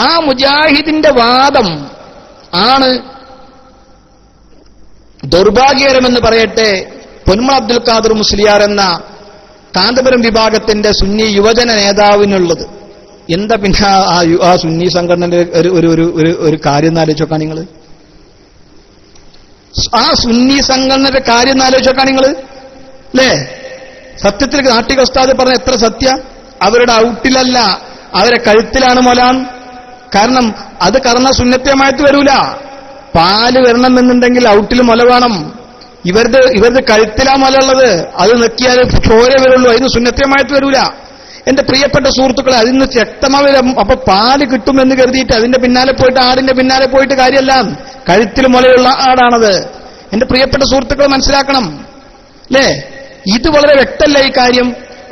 ആ മുജാഹിദിന്റെ വാദം ആണ് ദൗർഭാഗ്യകരമെന്ന് പറയട്ടെ, പൊന്മള അബ്ദുൽ ഖാദർ മുസ്ലിയാർ എന്ന കാന്തപുരം വിഭാഗത്തിന്റെ സുന്നി യുവജന നേതാവിനുള്ളത്. എന്താ പിന്നെ ആ സുന്നി സംഘടനയുടെ ഒരു കാര്യം എന്നാലോചിച്ചോക്കാൻ നിങ്ങൾ? ആ സുന്നി സംഘടനയുടെ കാര്യം എന്നാലോചിച്ചോക്കാൻ നിങ്ങൾ അല്ലേ? സത്യത്തിൽ നാട്ടിക ഉസ്താദ് പറഞ്ഞ എത്ര സത്യ? അവരുടെ ഔട്ടിലല്ല, അവരെ കഴുത്തിലാണ് മൊലാൻ. കാരണം അത് കറന്ന സുന്നത്യമായിട്ട് വരൂല. പാല് വരണമെന്നുണ്ടെങ്കിൽ ഔട്ടിൽ മുല വേണം. ഇവരുടെ കഴുത്തിലാ മുല ഉള്ളത്. അത് നെക്കിയാൽ ചോര വരുള്ളൂ, അതിന് സുന്നത്യമായിട്ട് വരൂല. എന്റെ പ്രിയപ്പെട്ട സുഹൃത്തുക്കളെ, അതിന് രക്തമാവരും. അപ്പൊ പാല് കിട്ടുമെന്ന് കരുതിയിട്ട് അതിന്റെ പിന്നാലെ പോയിട്ട്, ആടിന്റെ പിന്നാലെ പോയിട്ട് കാര്യമല്ല. കഴുത്തിൽ മുലയുള്ള ആടാണത്. എന്റെ പ്രിയപ്പെട്ട സുഹൃത്തുക്കൾ മനസ്സിലാക്കണം അല്ലേ? ഇത് വളരെ വ്യക്തമല്ല ഈ കാര്യം.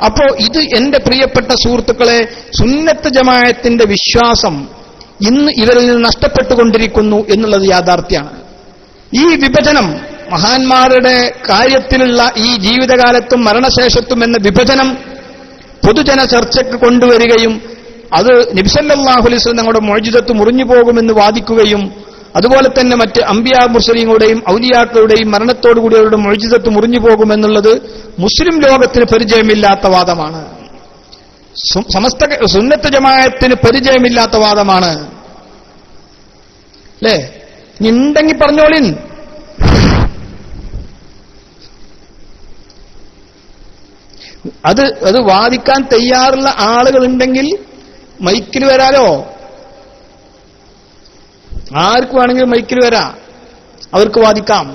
അപ്പോ ഇത് എന്റെ പ്രിയപ്പെട്ട സുഹൃത്തുക്കളെ, സുന്നത്ത് ജമാഅത്തിന്റെ വിശ്വാസം ഇന്ന് ഇവരിൽ നിന്ന് നഷ്ടപ്പെട്ടുകൊണ്ടിരിക്കുന്നു എന്നുള്ളത് യാഥാർത്ഥ്യമാണ്. ഈ വിഭജനം, മഹാന്മാരുടെ കാര്യത്തിലുള്ള ഈ ജീവിതകാലത്തും മരണശേഷത്തും എന്ന വിഭജനം പൊതുജന ചർച്ചയ്ക്ക് കൊണ്ടുവരികയും അത് നബി സല്ലല്ലാഹു അലൈഹി വസല്ലം തങ്ങളുടെ മുഅ്ജിസത്ത് മുറിഞ്ഞു പോകുമെന്ന് വാദിക്കുകയും അതുപോലെ തന്നെ മറ്റ് അംബിയാ മുർസലീങ്ങളുടെയും ഔലിയാക്കളുടെയും മരണത്തോടുകൂടി അവരുടെ മുഅ്ജിസത്ത് മുറിഞ്ഞു പോകുമെന്നുള്ളത് മുസ്ലിം ലോകത്തിന് പരിചയമില്ലാത്ത വാദമാണ്. സമസ്ത സുന്നത്ത് ജമാഅത്തിന് പരിചയമില്ലാത്ത വാദമാണ് അല്ലേ? ഉണ്ടെങ്കിൽ പറഞ്ഞോളിൻ. അത് വാദിക്കാൻ തയ്യാറുള്ള ആളുകളുണ്ടെങ്കിൽ മൈക്കിൽ വരാലോ. ആർക്ക് വേണമെങ്കിലും മൈക്കിൽ വരാം, അവർക്ക് വാദിക്കാം.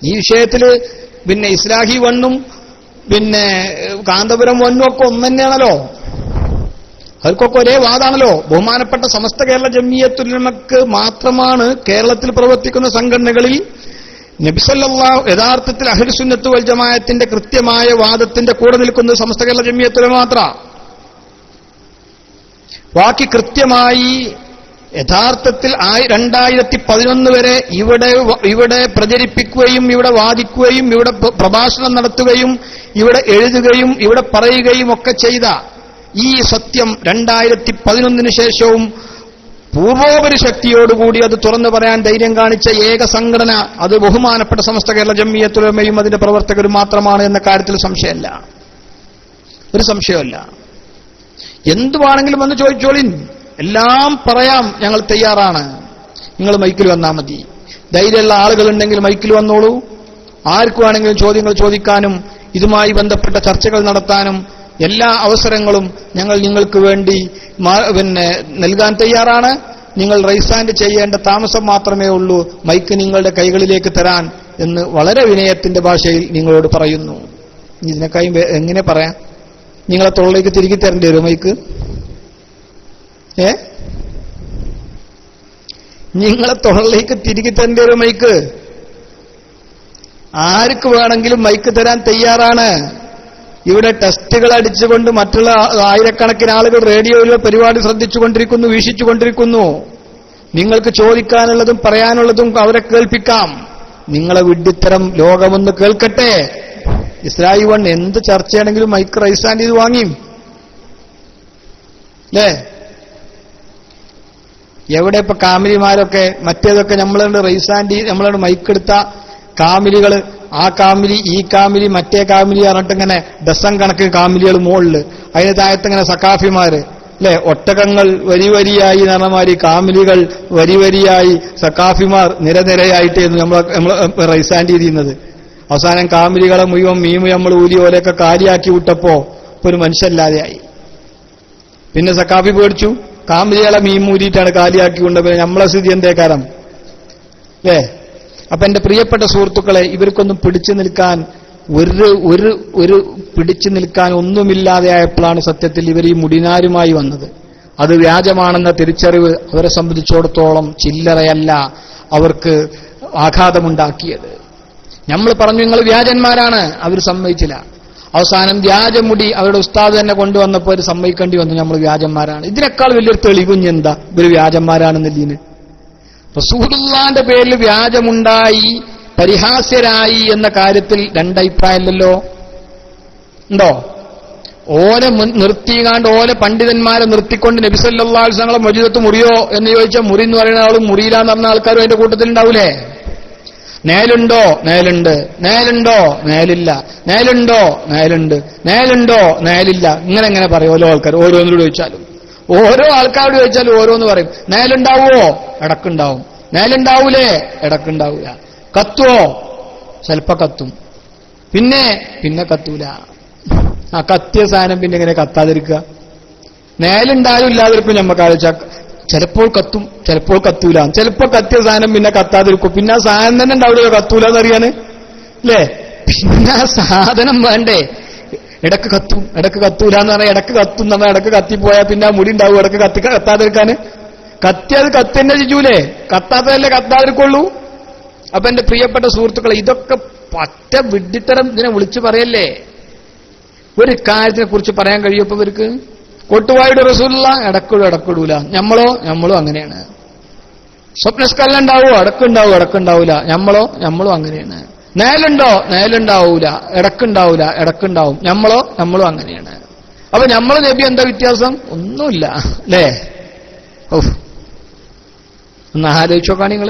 ഈ വിഷയത്തിൽ ഇസ്ലാഹി വണ്ണും കാന്തപുരം വണ്ണും ഒക്കെ ഒന്ന് തന്നെയാണല്ലോ. അവർക്കൊക്കെ ഒരേ വാദാണല്ലോ. ബഹുമാനപ്പെട്ട സമസ്ത കേരള ജംഇയ്യത്തുൽ ഉലമക്ക് മാത്രമാണ് കേരളത്തിൽ പ്രവർത്തിക്കുന്ന സംഘടനകളിൽ നബി സല്ലല്ലാഹു യഥാർത്ഥത്തിൽ അഹ്ലു സുന്നത്ത് വൽ ജമാഅത്തിന്റെ കൃത്യമായ വാദത്തിന്റെ കൂടെ നിൽക്കുന്നത് സമസ്ത കേരള ജംഇയ്യത്തുൽ ഉലമ മാത്രമാണ്. ബാക്കി കൃത്യമായി യഥാർത്ഥത്തിൽ 2011 വരെ ഇവിടെ പ്രചരിപ്പിക്കുകയും ഇവിടെ വാദിക്കുകയും ഇവിടെ പ്രഭാഷണം നടത്തുകയും ഇവിടെ എഴുതുകയും ഇവിടെ പറയുകയും ഒക്കെ ചെയ്ത ഈ സത്യം 2011 ശേഷവും പൂർവോപരി ശക്തിയോടുകൂടി അത് തുറന്നു പറയാൻ ധൈര്യം കാണിച്ച ഏക സംഘടന അത് ബഹുമാനപ്പെട്ട സമസ്ത കേരള ജംഇയ്യത്തുൽ ഉലമയും അതിന്റെ പ്രവർത്തകരും മാത്രമാണ് എന്ന കാര്യത്തിൽ സംശയമല്ല, ഒരു സംശയമല്ല. എന്തുവാണെങ്കിലും വന്ന് ചോദിച്ചോളിൻ, എല്ലാം പറയാം, ഞങ്ങൾ തയ്യാറാണ്. നിങ്ങൾ മൈക്കിൽ വന്നാൽ മതി. ധൈര്യമുള്ള ആളുകളുണ്ടെങ്കിൽ മൈക്കിൽ വന്നോളൂ. ആർക്ക് വേണമെങ്കിലും ചോദ്യങ്ങൾ ചോദിക്കാനും ഇതുമായി ബന്ധപ്പെട്ട ചർച്ചകൾ നടത്താനും എല്ലാ അവസരങ്ങളും ഞങ്ങൾ നിങ്ങൾക്ക് വേണ്ടി നൽകാൻ തയ്യാറാണ്. നിങ്ങൾ റൈസ് ഹാൻഡ് ചെയ്യേണ്ട താമസം മാത്രമേ ഉള്ളൂ മൈക്ക് നിങ്ങളുടെ കൈകളിലേക്ക് തരാൻ എന്ന് വളരെ വിനയത്തിന്റെ ഭാഷയിൽ നിങ്ങളോട് പറയുന്നു. ഇതിനേക്കായി എങ്ങനെ പറയാം? നിങ്ങളെ തൊള്ളിലേക്ക് തിരികെ തരേണ്ടി വരും മൈക്ക്. നിങ്ങളെ തൊള്ളിലേക്ക് തിരികെ തരേണ്ടി വരും മൈക്ക്. ആർക്ക് വേണമെങ്കിലും മൈക്ക് തരാൻ തയ്യാറാണ്. ഇവിടെ ടെസ്റ്റുകൾ അടിച്ചുകൊണ്ട് മറ്റുള്ള ആയിരക്കണക്കിന് ആളുകൾ റേഡിയോയിലെ പരിപാടി ശ്രദ്ധിച്ചുകൊണ്ടിരിക്കുന്നു, വീക്ഷിച്ചുകൊണ്ടിരിക്കുന്നു. നിങ്ങൾക്ക് ചോദിക്കാനുള്ളതും പറയാനുള്ളതും അവരെ കേൾപ്പിക്കാം. നിങ്ങളെ വിഡ്ഢിത്തരം ലോകമൊന്ന് കേൾക്കട്ടെ. ഇസ്രായേൽ വൺ എന്ത് ചർച്ചയാണെങ്കിലും മൈക്ക് റൈസ് ആൻഡ് ചെയ്ത് വാങ്ങിയും അല്ലേ? എവിടെ ഇപ്പൊ കാമിലിമാരൊക്കെ മറ്റേതൊക്കെ നമ്മളോട് റൈസ് ആൻഡ് നമ്മളോട് മൈക്കെടുത്ത കാമിലികള്, ആ കാമിലി ഈ കാമിലി മറ്റേ കാമിലി പറഞ്ഞിട്ട് ഇങ്ങനെ ഡസൻ കണക്ക് കാമിലികൾ മുകളില്, അതിന് താഴത്തിങ്ങനെ സക്കാഫിമാര് അല്ലെ, ഒട്ടകങ്ങൾ വരി വരിയായി നടമാരി, കാമിലികൾ വരി വരിയായി, സക്കാഫിമാർ നിരനിരയായിട്ടായിരുന്നു നമ്മൾ റൈസാൻഡ് ചെയ്യുന്നത്. അവസാനം കാമിലികളെ മുഴുവൻ മീമ് നമ്മൾ ഊലി ഓലയൊക്കെ കാലിയാക്കി വിട്ടപ്പോ ഇപ്പൊ ഒരു മനുഷ്യല്ലാതെയായി. പിന്നെ സക്കാഫി പേടിച്ചു, കാമിലികളെ മീമൂരിയിട്ടാണ് കാലിയാക്കി കൊണ്ടപ്പോൾ നമ്മളെ സ്ഥിതി എന്തേക്കാരം അല്ലേ? അപ്പൊ എന്റെ പ്രിയപ്പെട്ട സുഹൃത്തുക്കളെ, ഇവർക്കൊന്നും പിടിച്ചു നിൽക്കാൻ ഒരു പിടിച്ചു നിൽക്കാൻ ഒന്നുമില്ലാതെയായപ്പോഴാണ് സത്യത്തിൽ ഇവർ ഈ മുടിനാരുമായി വന്നത്. അത് വ്യാജമാണെന്ന തിരിച്ചറിവ് അവരെ സംബന്ധിച്ചിടത്തോളം ചില്ലറയല്ല അവർക്ക് ആഘാതമുണ്ടാക്കിയത്. നമ്മൾ പറഞ്ഞു നിങ്ങൾ വ്യാജന്മാരാണ്, അവർ സമ്മതിച്ചില്ല. അവസാനം വ്യാജമുടി അവരുടെ ഉസ്താദ് തന്നെ കൊണ്ടുവന്നപ്പോൾ അവർ സമ്മതിക്കേണ്ടി വന്നു, നമ്മൾ വ്യാജന്മാരാണ്. ഇതിനേക്കാൾ വലിയൊരു തെളിവുഞ്ഞെന്താ ഇവർ വ്യാജന്മാരാണെന്നില്ലീന്? റസൂലുള്ളാന്റെ പേരിൽ വ്യാജമുണ്ടായി, പരിഹാസ്യരായി എന്ന കാര്യത്തിൽ രണ്ടഭിപ്രായമില്ലല്ലോ. ഉണ്ടോ? ഓലെ നിർത്തിക്കാണ്ട് ഓലെ പണ്ഡിതന്മാരെ നിർത്തിക്കൊണ്ട് നബി സല്ലല്ലാഹു അലൈഹി വസല്ലം മൗജിദത്ത് മുറിയോ എന്ന് ചോദിച്ചാൽ മുറി എന്ന് പറയുന്ന ആളും മുറിയിലാന്ന് പറഞ്ഞ ആൾക്കാരും അതിന്റെ കൂട്ടത്തിൽ ഉണ്ടാവൂലേ? നേലുണ്ടോ? നേലുണ്ട്. നേലുണ്ടോ? നേലില്ല. നേലുണ്ടോ? നേലുണ്ട്. നേലുണ്ടോ? നേലില്ല. ഇങ്ങനെ പറയും ഓരോ ആൾക്കാർ. ഓരോന്നിനോട് ചോദിച്ചാലും ഓരോ ആൾക്കാരോട് ചോദിച്ചാലും ഓരോന്ന് പറയും. നേലുണ്ടാവുമോ? ഇടക്കുണ്ടാവും. നേലുണ്ടാവൂലേ? ഇടക്കുണ്ടാവൂല. കത്തുവോ? ചിലപ്പോ കത്തും, പിന്നെ കത്തൂല. ആ കത്തിയ സാധനം പിന്നെ എങ്ങനെ കത്താതിരിക്കുക? നേലുണ്ടായാലും ഇല്ലാതിരിക്കും. നമുക്ക് ആലോചിച്ചാൽ ചിലപ്പോൾ കത്തും, ചിലപ്പോൾ കത്തൂല. ചിലപ്പോൾ കത്തിയ സാധനം പിന്നെ കത്താതിരിക്കും. പിന്നെ ആ സാധനം തന്നെ ഉണ്ടാവില്ല കത്തൂല എന്നറിയാന് അല്ലേ? പിന്നെ ആ സാധനം വേണ്ടേ? ഇടക്ക് കത്തും, ഇടക്ക് കത്തൂല എന്ന് പറഞ്ഞാൽ ഇടക്ക് കത്തും എന്ന് പറഞ്ഞാൽ ഇടക്ക് കത്തിപ്പോയാൽ പിന്നെ ആ മുടി ഉണ്ടാവും. ഇടക്ക് കത്താതിരിക്കാന് കത്തിയത് കത്തി തന്നെ ചെയ്യൂലേ? കത്താത്തതല്ലേ കത്താതിരിക്കുള്ളൂ. അപ്പൊ എന്റെ പ്രിയപ്പെട്ട സുഹൃത്തുക്കളെ, ഇതൊക്കെ പറ്റ വിഡ്ഢിത്തരം. ഇതിനെ വിളിച്ചു പറയല്ലേ? ഒരു കാര്യത്തിനെ കുറിച്ച് പറയാൻ കഴിയുമോ ഇവർക്ക്? കൊട്ടുവായുടെ റസൂലുള്ള ഇടക്കിടൂല. നമ്മളും അങ്ങനെയാണ്. സ്വപ്നസ്കലനം ഉണ്ടാവോ? ഇടക്കുണ്ടാവൂല. നമ്മളും അങ്ങനെയാണ്. നേലുണ്ടോ? നേലുണ്ടാവൂല. ഇടക്കുണ്ടാവും. നമ്മളും അങ്ങനെയാണ്. അപ്പൊ നമ്മള് നബി എന്താ വ്യത്യാസം? ഒന്നുമില്ല അല്ലേ? ഒന്ന് ആലോചിച്ച് നോക്കാണ് നിങ്ങൾ.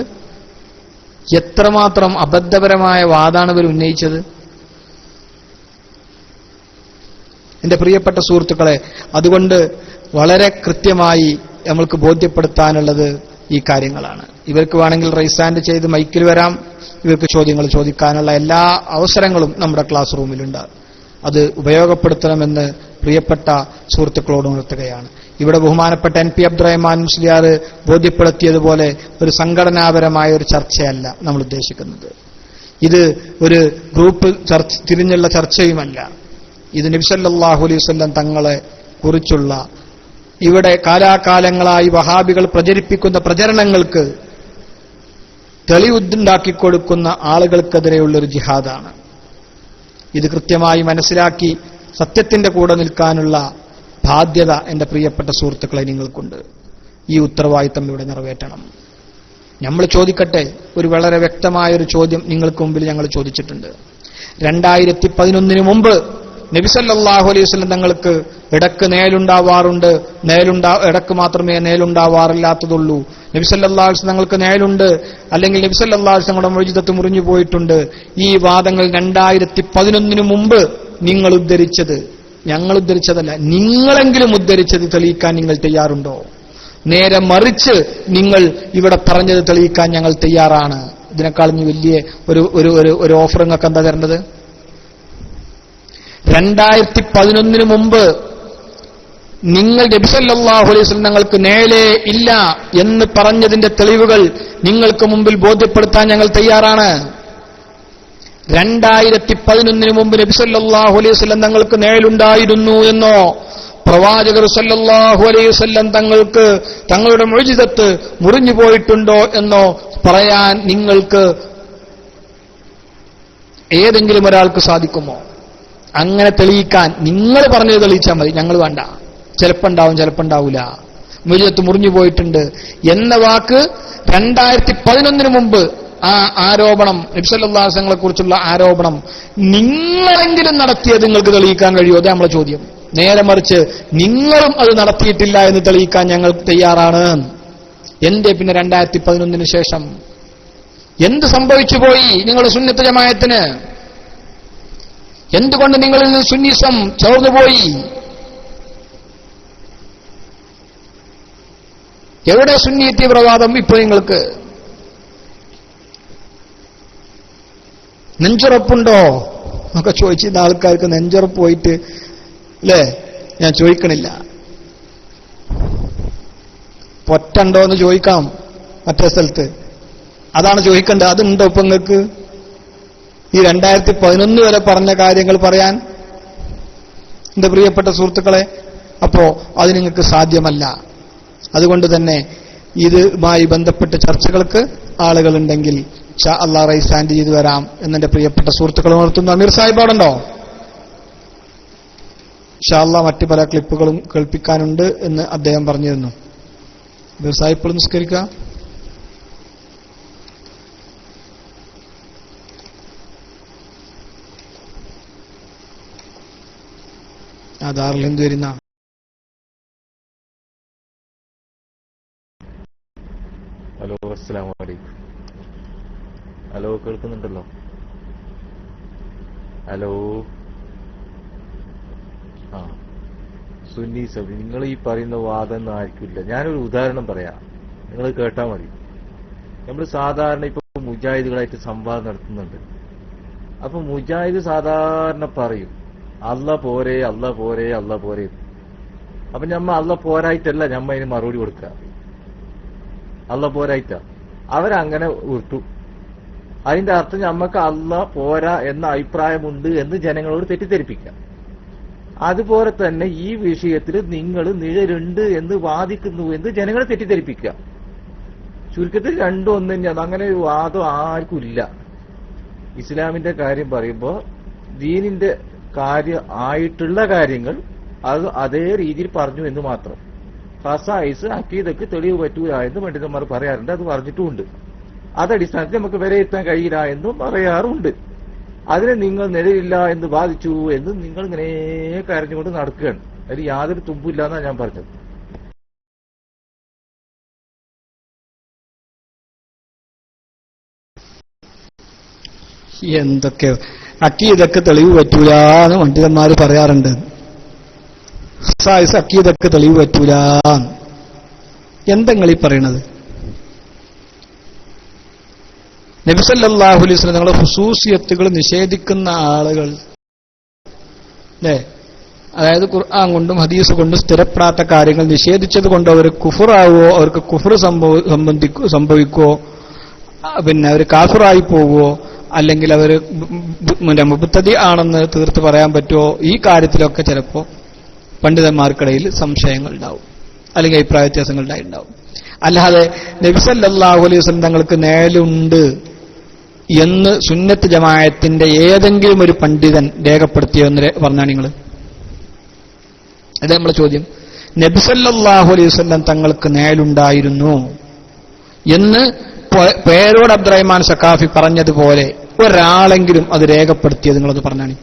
എത്രമാത്രം അബദ്ധപരമായ വാദാണ് ഇവർ ഉന്നയിച്ചത്. എന്റെ പ്രിയപ്പെട്ട സുഹൃത്തുക്കളെ, അതുകൊണ്ട് വളരെ കൃത്യമായി നമ്മൾക്ക് ബോധ്യപ്പെടുത്താനുള്ളത് ഈ കാര്യങ്ങളാണ്. ഇവർക്ക് വേണമെങ്കിൽ റൈസാൻഡ് ചെയ്ത് മൈക്കിൽ വരാം. ഇവർക്ക് ചോദ്യങ്ങൾ ചോദിക്കാനുള്ള എല്ലാ അവസരങ്ങളും നമ്മുടെ ക്ലാസ് റൂമിലുണ്ട്. അത് ഉപയോഗപ്പെടുത്തണമെന്ന് പ്രിയപ്പെട്ട സുഹൃത്തുക്കളോട് ഉണർത്തുകയാണ്. ഇവിടെ ബഹുമാനപ്പെട്ട NP അബ്ദുറഹ്മാൻ മുസ്ലിയാർ ബോധ്യപ്പെടുത്തിയതുപോലെ ഒരു സംഘടനാപരമായ ഒരു ചർച്ചയല്ല നമ്മൾ ഉദ്ദേശിക്കുന്നത്. ഇത് ഒരു ഗ്രൂപ്പ് തിരിഞ്ഞുള്ള ചർച്ചയുമല്ല. ഇത് നബി സല്ലല്ലാഹു അലൈഹി വസല്ലം തങ്ങളെ കുറിച്ചുള്ള ഇവിടെ കാലാകാലങ്ങളായി വഹാബികൾ പ്രചരിപ്പിക്കുന്ന പ്രചരണങ്ങൾക്ക് തെളിവുണ്ടാക്കിക്കൊടുക്കുന്ന ആളുകൾക്കെതിരെയുള്ളൊരു ജിഹാദാണ്. ഇത് കൃത്യമായി മനസ്സിലാക്കി സത്യത്തിന്റെ കൂടെ നിൽക്കാനുള്ള ബാധ്യത എന്റെ പ്രിയപ്പെട്ട സുഹൃത്തുക്കളെ നിങ്ങൾക്കുണ്ട്. ഈ ഉത്തരവാദിത്തം ഇവിടെ നിറവേറ്റണം. നമ്മൾ ചോദിക്കട്ടെ, ഒരു വളരെ വ്യക്തമായൊരു ചോദ്യം നിങ്ങൾക്ക് മുമ്പിൽ ഞങ്ങൾ ചോദിച്ചിട്ടുണ്ട്. 2011 മുമ്പ് നബി സല്ലല്ലാഹു അലൈഹി വസല്ലം തങ്ങൾക്ക് ഇടക്ക് നേലുണ്ടാവാറുണ്ട്, ഇടക്ക് മാത്രമേ നേലുണ്ടാവാറില്ലാത്തതുള്ളൂ. നബി സല്ലല്ലാഹു അലൈഹി വസല്ലം തങ്ങൾക്ക് നേലുണ്ട്, അല്ലെങ്കിൽ നബി സല്ലല്ലാഹു അലൈഹി വസല്ലം മൗജിദത്ത് മുറിഞ്ഞു പോയിട്ടുണ്ട്. ഈ വാദങ്ങൾ 2011 മുമ്പ് നിങ്ങൾ ഉദ്ധരിച്ചത്, ഞങ്ങൾ ഉദ്ധരിച്ചതല്ല, നിങ്ങളെങ്കിലും ഉദ്ധരിച്ചത് തെളിയിക്കാൻ നിങ്ങൾ തയ്യാറുണ്ടോ? നേരെ മറിച്ച് നിങ്ങൾ ഇവിടെ പറഞ്ഞത് തെളിയിക്കാൻ ഞങ്ങൾ തയ്യാറാണ്. ഇതിനേക്കാൾ വലിയ ഒരു ഓഫർ നിങ്ങൾക്ക് എന്താ തരേണ്ടത്? 2011 മുമ്പ് നിങ്ങൾ നബി സല്ലല്ലാഹു അലൈഹി വസല്ലം തങ്ങൾക്ക് നേരെ ഇല്ല എന്ന് പറഞ്ഞതിന്റെ തെളിവുകൾ നിങ്ങൾക്ക് മുമ്പിൽ ബോധ്യപ്പെടുത്താൻ ഞങ്ങൾ തയ്യാറാണ്. 2011 മുമ്പ് നബി സല്ലല്ലാഹു അലൈഹി വസല്ലം തങ്ങൾക്ക് നേലുണ്ടായിരുന്നു എന്നോ പ്രവാചകർ സല്ലല്ലാഹു അലൈഹി വസല്ലം തങ്ങൾക്ക് തങ്ങളുടെ മുഅ്ജിസത്ത് മുറിഞ്ഞു പോയിട്ടുണ്ടോ എന്നോ പറയാൻ നിങ്ങൾക്ക് ഏതെങ്കിലും ഒരാൾക്ക് സാധിക്കുമോ? അങ്ങനെ തെളിയിക്കാൻ നിങ്ങൾ പറഞ്ഞത് തെളിയിച്ചാൽ മതി, ഞങ്ങൾ വേണ്ട. ചിലപ്പോൾ ഉണ്ടാവും, ചിലപ്പോൾ ഉണ്ടാവില്ല. മുരിയത്ത് മുറിഞ്ഞു പോയിട്ടുണ്ട് എന്ന വാക്ക് 2011 മുമ്പ് ആ ആരോപണം, നബി സല്ലല്ലാഹു അലൈഹി വസല്ലമയെ കുറിച്ചുള്ള ആരോപണം നിങ്ങളെങ്കിലും നടത്തിയത് നിങ്ങൾക്ക് തെളിയിക്കാൻ കഴിയുമോ? അതാണ് നമ്മളെ ചോദ്യം. നേരെ മറിച്ച് നിങ്ങളും അത് നടത്തിയിട്ടില്ല എന്ന് തെളിയിക്കാൻ ഞങ്ങൾ തയ്യാറാണ്. എന്തേ പിന്നെ 2011 ശേഷം എന്ത് സംഭവിച്ചു പോയി നിങ്ങളുടെ സുന്നത്ത് ജമാഅത്തിന്? എന്തുകൊണ്ട് നിങ്ങളിൽ നിന്ന് സുന്നിസം ചോർന്നുപോയി? എവിടെ സുന്നി തീവ്രവാദം ഇപ്പോൾ നിങ്ങൾക്ക്? നെഞ്ചുറപ്പുണ്ടോ എന്നൊക്കെ ചോദിച്ചിരുന്ന ആൾക്കാർക്ക് നെഞ്ചുറപ്പ് പോയിട്ട് അല്ലേ? ഞാൻ ചോദിക്കണില്ല. പൊറ്റുണ്ടോ എന്ന് ചോദിക്കാം മറ്റേ സ്ഥലത്ത്, അതാണ് ചോദിക്കേണ്ടത്. അതുണ്ടോ ഇപ്പൊ നിങ്ങൾക്ക് ഈ 2011 വരെ പറഞ്ഞ കാര്യങ്ങൾ പറയാൻ, എന്റെ പ്രിയപ്പെട്ട സുഹൃത്തുക്കളെ? അപ്പോ അത് നിങ്ങൾക്ക് സാധ്യമല്ല. അതുകൊണ്ട് തന്നെ ഇതുമായി ബന്ധപ്പെട്ട ചർച്ചകൾക്ക് ആളുകളുണ്ടെങ്കിൽ ഇൻഷാ അല്ലാഹ് റൈസ് ഹാൻഡ് ചെയ്തു വരാം എന്നെന്റെ പ്രിയപ്പെട്ട സുഹൃത്തുക്കൾ ഉണർത്തുന്നു. അമീർ സാഹിബ് അവിടെ ഉണ്ടോ? ഇൻഷാ അല്ലാഹ് മറ്റു പല ക്ലിപ്പുകളും കേൾപ്പിക്കാനുണ്ട് എന്ന് അദ്ദേഹം പറഞ്ഞിരുന്നു. അമീർ സാഹിബ് ഇപ്പോൾ നിസ്കരിക്കുക. ദാറുൽ ഹിന്ദ് വരുന്ന ഹലോ, അസ്സലാമു അലൈക്കും. ഹലോ, കേൾക്കുന്നുണ്ടല്ലോ? ഹലോ. ആ, സുന്നി സബി, നിങ്ങൾ ഈ പറയുന്ന വാദമൊന്നും ആയിരിക്കില്ല. ഞാനൊരു ഉദാഹരണം പറയാം, നിങ്ങൾ കേട്ടാൽ മതി. നമ്മൾ സാധാരണ ഇപ്പൊ മുജാഹിദുകളായിട്ട് സംവാദം നടത്തുന്നുണ്ട്. അപ്പൊ മുജാഹിദ് സാധാരണ പറയും അല്ല പോരെ, അല്ല പോരെ, അല്ല പോരെ. അപ്പൊ ഞമ്മ അല്ല പോരായിട്ടല്ല ഞമ്മ അതിന് മറുപടി കൊടുക്കുക. അല്ല പോരായിട്ടാ അവരങ്ങനെ ഉരുട്ടു. അതിന്റെ അർത്ഥം ഞമ്മക്ക് അല്ല പോരാ എന്ന അഭിപ്രായമുണ്ട് എന്ന് ജനങ്ങളോട് തെറ്റിദ്ധരിപ്പിക്കാം. അതുപോലെ തന്നെ ഈ വിഷയത്തിൽ നിങ്ങൾ നിഴലുണ്ട് എന്ന് വാദിക്കുന്നു എന്ന് ജനങ്ങളെ തെറ്റിദ്ധരിപ്പിക്കുക. ചുരുക്കത്തിൽ രണ്ടും ഒന്ന് തന്നെയാണ്. അങ്ങനെ ഒരു വാദം ആർക്കും ഇല്ല. ഇസ്ലാമിന്റെ കാര്യം പറയുമ്പോ ദീനിന്റെ കാര്യം ആയിട്ടുള്ള കാര്യങ്ങൾ അത് അതേ രീതിയിൽ പറഞ്ഞു എന്ന് മാത്രം. ഖസായിസ് അക്കീദക്ക് തെളിവ് പറ്റൂല എന്ന് പണ്ഡിതന്മാർ പറയാറുണ്ട്, അത് പറഞ്ഞിട്ടുമുണ്ട്. അതടിസ്ഥാനത്തിൽ നമുക്ക് വിലയിരുത്താൻ കഴിയില്ല എന്നും പറയാറുണ്ട്. അതിനെ നിങ്ങൾ നിലയില്ല എന്ന് ബാധിച്ചു എന്ന് നിങ്ങൾ ഇങ്ങനെ കരഞ്ഞുകൊണ്ട് നടക്കുകയാണ്. അതിൽ യാതൊരു തുമ്പില്ല എന്നാണ് ഞാൻ പറഞ്ഞത്. എന്തൊക്കെ അക്കീദക്ക് തെളിവ് പറ്റൂല എന്ന് പണ്ഡിതന്മാർ പറയാറുണ്ട്. അക്കീദക്ക് തെളിവ് പറ്റൂല എന്തെങ്ങളീ പറയണത്? നബി സല്ലല്ലാഹു അലൈഹി വസല്ലം ഞങ്ങളുടെ ഖുസൂസിയത്തുകൾ നിഷേധിക്കുന്ന ആളുകൾ അല്ലേ, അതായത് ഖുർആൻ കൊണ്ടും ഹദീസ് കൊണ്ടും സ്ഥിരപ്പെടാത്ത കാര്യങ്ങൾ നിഷേധിച്ചത് കൊണ്ട് അവർ കുഫറാവോ, അവർക്ക് കുഫർ സംഭവിക്കോ, പിന്നെ അവർ കാഫിറായി പോവുമോ, അല്ലെങ്കിൽ അവർ മുബ്തദി ആണെന്ന് തീർത്ത് പറയാൻ പറ്റുമോ? ഈ കാര്യത്തിലൊക്കെ ചിലപ്പോ പണ്ഡിതന്മാർക്കിടയിൽ സംശയങ്ങൾ ഉണ്ടാവും, അല്ലെങ്കിൽ അഭിപ്രായ വ്യത്യാസങ്ങൾ ഉണ്ടാവും. അല്ലാതെ നബി സല്ലല്ലാഹു അലൈഹി വസല്ലം തങ്ങൾക്ക് നേലുണ്ട് എന്ന് സുന്നത്ത് ജമാഅത്തിന്റെ ഏതെങ്കിലും ഒരു പണ്ഡിതൻ രേഖപ്പെടുത്തിയോ എന്ന് പറഞ്ഞാൽ നിങ്ങൾ? അത് നമ്മളെ ചോദ്യം. നബി സല്ലല്ലാഹു അലൈഹി വസല്ലം തങ്ങൾക്ക് നേലുണ്ടായിരുന്നു എന്ന് പേരോട് അബ്ദുറഹ്മാൻ സഖാഫി പറഞ്ഞതുപോലെ ഒരാളെങ്കിലും അത് രേഖപ്പെടുത്തിയത് നിങ്ങളത് പറഞ്ഞാണ്.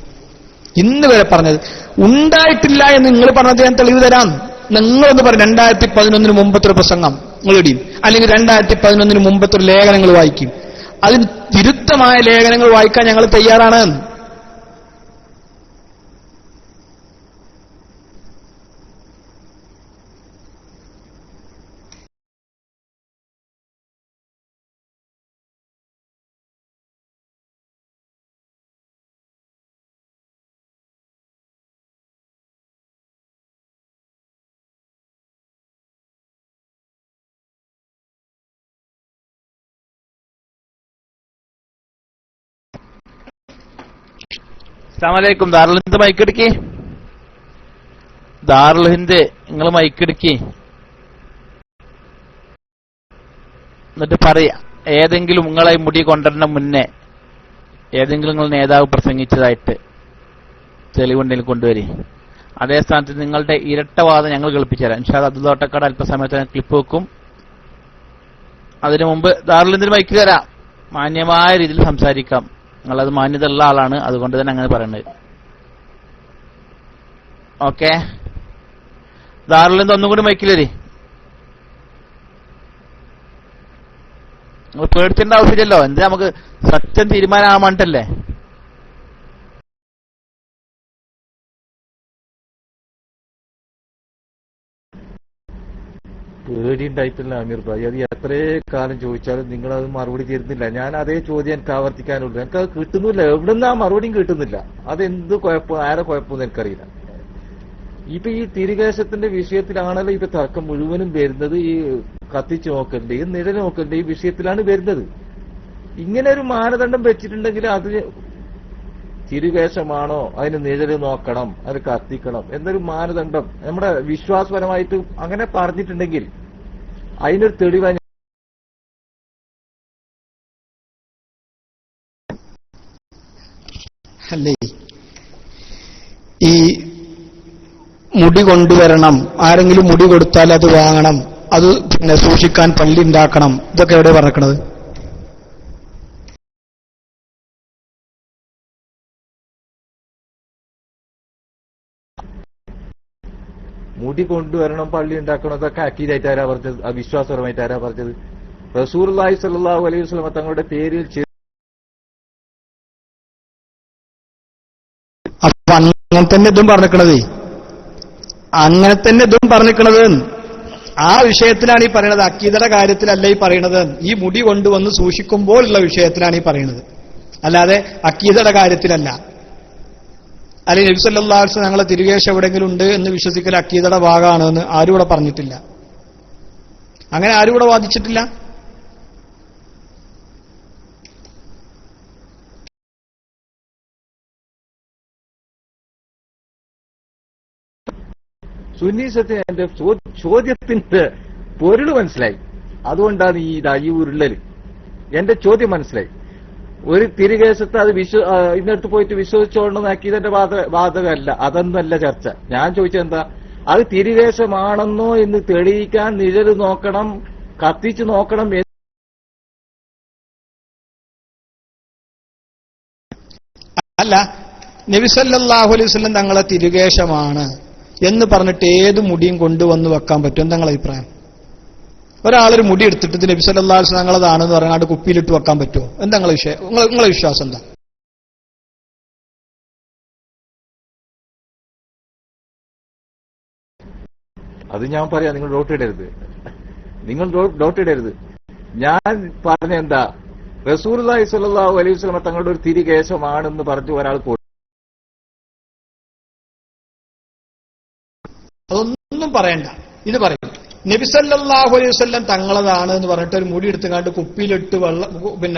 ഇന്ന് വരെ പറഞ്ഞത് ഉണ്ടായിട്ടില്ല എന്ന് നിങ്ങൾ പറഞ്ഞത് ഞാൻ തെളിവ് തരാം. നിങ്ങളൊന്ന് പറയും 2011 മുമ്പത്തൊരു പ്രസംഗം നിങ്ങൾ ഇടിയും, അല്ലെങ്കിൽ 2011 മുമ്പത്തൊരു ലേഖനങ്ങൾ വായിക്കും. അതിന് വിരുദ്ധമായ ലേഖനങ്ങൾ വായിക്കാൻ ഞങ്ങൾ തയ്യാറാണ്. അസ്സലാമലൈക്കും. ദാറുൽ ഹിന്ദ് മൈക്കെടുക്കി. ദാറുൽ ഹിന്ദ് നിങ്ങൾ മൈക്കെടുക്കി, എന്നിട്ട് പറയാ ഏതെങ്കിലും നിങ്ങളെ മുടി കൊണ്ടുവരുന്ന മുന്നേ ഏതെങ്കിലും നിങ്ങൾ നേതാവ് പ്രസംഗിച്ചതായിട്ട് തെളിവുണ്ടെങ്കിൽ കൊണ്ടുവരി. അതേ സ്ഥാനത്ത് നിങ്ങളുടെ ഇരട്ടവാദം ഞങ്ങൾ കേൾപ്പിച്ചു തരാം. ഇൻഷാ അല്ലാഹ് അബ്ദുൽ തോട്ടക്കാട് അല്പസമയത്ത് ക്ലിപ്പ് വെക്കും. അതിനു മുമ്പ് ദാറുൽ മൈക്ക് തരാം, മാന്യമായ രീതിയിൽ സംസാരിക്കാം. നിങ്ങളത് മാന്യത ഉള്ള ആളാണ്, അതുകൊണ്ട് തന്നെ അങ്ങനെ പറയുന്നത്. ഓക്കെ, ദാറുൽ ഒന്നും കൂടി മൈക്കിൽ വരി. നിങ്ങൾ പേടിച്ചേണ്ട ആവശ്യമില്ലല്ലോ. എന്താ നമുക്ക് സത്യം തീരുമാനമാകണ്ടല്ലേ. പേടിയുണ്ടായിട്ടില്ല അമീർ ഭായി. അത് എത്രേ കാലം ചോദിച്ചാലും നിങ്ങളത് മറുപടി തരുന്നില്ല. ഞാൻ അതേ ചോദ്യം എനിക്ക് ആവർത്തിക്കാനുള്ളൂ. എനിക്കത് കിട്ടുന്നില്ല. എവിടുന്ന് ആ മറുപടിയും കിട്ടുന്നില്ല. അതെന്ത് കുഴപ്പം, ആരെ കുഴപ്പമൊന്നും എനിക്കറിയില്ല. ഇപ്പൊ ഈ തിരികേശത്തിന്റെ വിഷയത്തിലാണല്ലോ ഇപ്പൊ തർക്കം മുഴുവനും വരുന്നത്. ഈ കത്തിച്ചു നോക്കലിന്റെ, ഈ നിഴൽ നോക്കലിന്റെ ഈ വിഷയത്തിലാണ് വരുന്നത്. ഇങ്ങനെ ഒരു മാനദണ്ഡം വെച്ചിട്ടുണ്ടെങ്കിൽ അത് തിരുകേശമാണോ, അതിന് നിഴല് നോക്കണം, അത് കത്തിക്കണം എന്നൊരു മാനദണ്ഡം നമ്മുടെ വിശ്വാസപരമായിട്ട് അങ്ങനെ പറഞ്ഞിട്ടുണ്ടെങ്കിൽ അതിനൊരു തെളിവാണ്. അല്ലേ ഈ മുടി കൊണ്ടുവരണം, ആരെങ്കിലും മുടി കൊടുത്താൽ അത് വാങ്ങണം, അത് പിന്നെ സൂക്ഷിക്കാൻ പള്ളി ഉണ്ടാക്കണം, ഇതൊക്കെ എവിടെ പറഞ്ഞിരിക്കണത്? മുടി കൊണ്ടുവരണം, പള്ളി ഉണ്ടാക്കണം, അതൊക്കെ അക്കീദായിട്ട് ആരാ പറഞ്ഞത്? അവിശ്വാസപരമായിട്ട് ആരാ പറഞ്ഞത്? റസൂലുള്ളാഹി സ്വല്ലല്ലാഹു അലൈഹി വസല്ലം തങ്ങളുടെ പേരിൽ അപ്പൊ അങ്ങനെ തന്നെ ഇതും പറഞ്ഞിരിക്കണത്, അങ്ങനെ തന്നെ ഇതും പറഞ്ഞിരിക്കണത്. ആ വിഷയത്തിലാണ് ഈ പറയുന്നത്, അക്കീദയുടെ കാര്യത്തിലല്ല ഈ പറയുന്നത്. ഈ മുടി കൊണ്ടുവന്ന് സൂക്ഷിക്കുമ്പോഴുള്ള വിഷയത്തിലാണ് ഈ പറയുന്നത്, അല്ലാതെ അക്കീദയുടെ കാര്യത്തിലല്ല. അല്ലെങ്കിൽ നബി സല്ലല്ലാഹു അലൈഹി വസല്ലം ഞങ്ങളെ തിരുകേശം എവിടെയെങ്കിലും ഉണ്ട് എന്ന് വിശ്വസിക്കൽ അക്കീദയുടെ ഭാഗമാണ് എന്ന് ആരും ഇവിടെ പറഞ്ഞിട്ടില്ല. അങ്ങനെ ആരും ഇവിടെ വാദിച്ചിട്ടില്ല. സുന്നീസത്തെ എന്റെ ചോദ്യത്തിന്റെ പൊരുള് മനസ്സിലായി. അതുകൊണ്ടാണ് ഈ ഉരുളല്. എന്റെ ചോദ്യം മനസ്സിലായി. ഒരു തിരികേശത്ത് അത് ഇന്നടുത്ത് പോയിട്ട് വിശ്വസിച്ചോളണമെന്നാക്കി ഇതിന്റെ ബാധകമല്ല. അതൊന്നല്ല ചർച്ച. ഞാൻ ചോദിച്ചത് എന്താ, അത് തിരികേശമാണെന്നോ എന്ന് തെളിയിക്കാൻ നിഴല് നോക്കണം, കത്തിച്ചു നോക്കണം. അല്ല, നബി സല്ലല്ലാഹു അലൈഹി വസല്ലം തങ്ങളെ തിരുകേശമാണ് എന്ന് പറഞ്ഞിട്ട് ഏത് മുടിയും കൊണ്ടുവന്ന് വെക്കാൻ പറ്റും? എന്താ നിങ്ങളെ അഭിപ്രായം? ഒരാളൊരു മുടി എടുത്തിട്ട് നബി സല്ലല്ലാഹു അലൈഹി വസല്ലം തങ്ങളതാണെന്ന് പറഞ്ഞാൽ കുപ്പിയിലിട്ട് വെക്കാൻ പറ്റുമോ? എന്താ നിങ്ങളെ വിശ്വാസം എന്താ? അത് ഞാൻ പറയാം, നിങ്ങൾ ഡോട്ട് ഇടരുത്. ഞാൻ പറഞ്ഞ എന്താ, റസൂലുള്ളാഹി സ്വല്ലല്ലാഹു അലൈഹി വസല്ലം തങ്ങളുടെ ഒരു തിരികേശമാണെന്ന് പറഞ്ഞു ഒരാൾ അതൊന്നും പറയണ്ട. ഇത് പറയും, നബി സല്ലല്ലാഹു അലൈഹി വസല്ലം തങ്ങളതാണ് എന്ന് പറഞ്ഞിട്ട് ഒരു മുടി എടുത്തുകാണ്ട് കുപ്പിയിലിട്ട്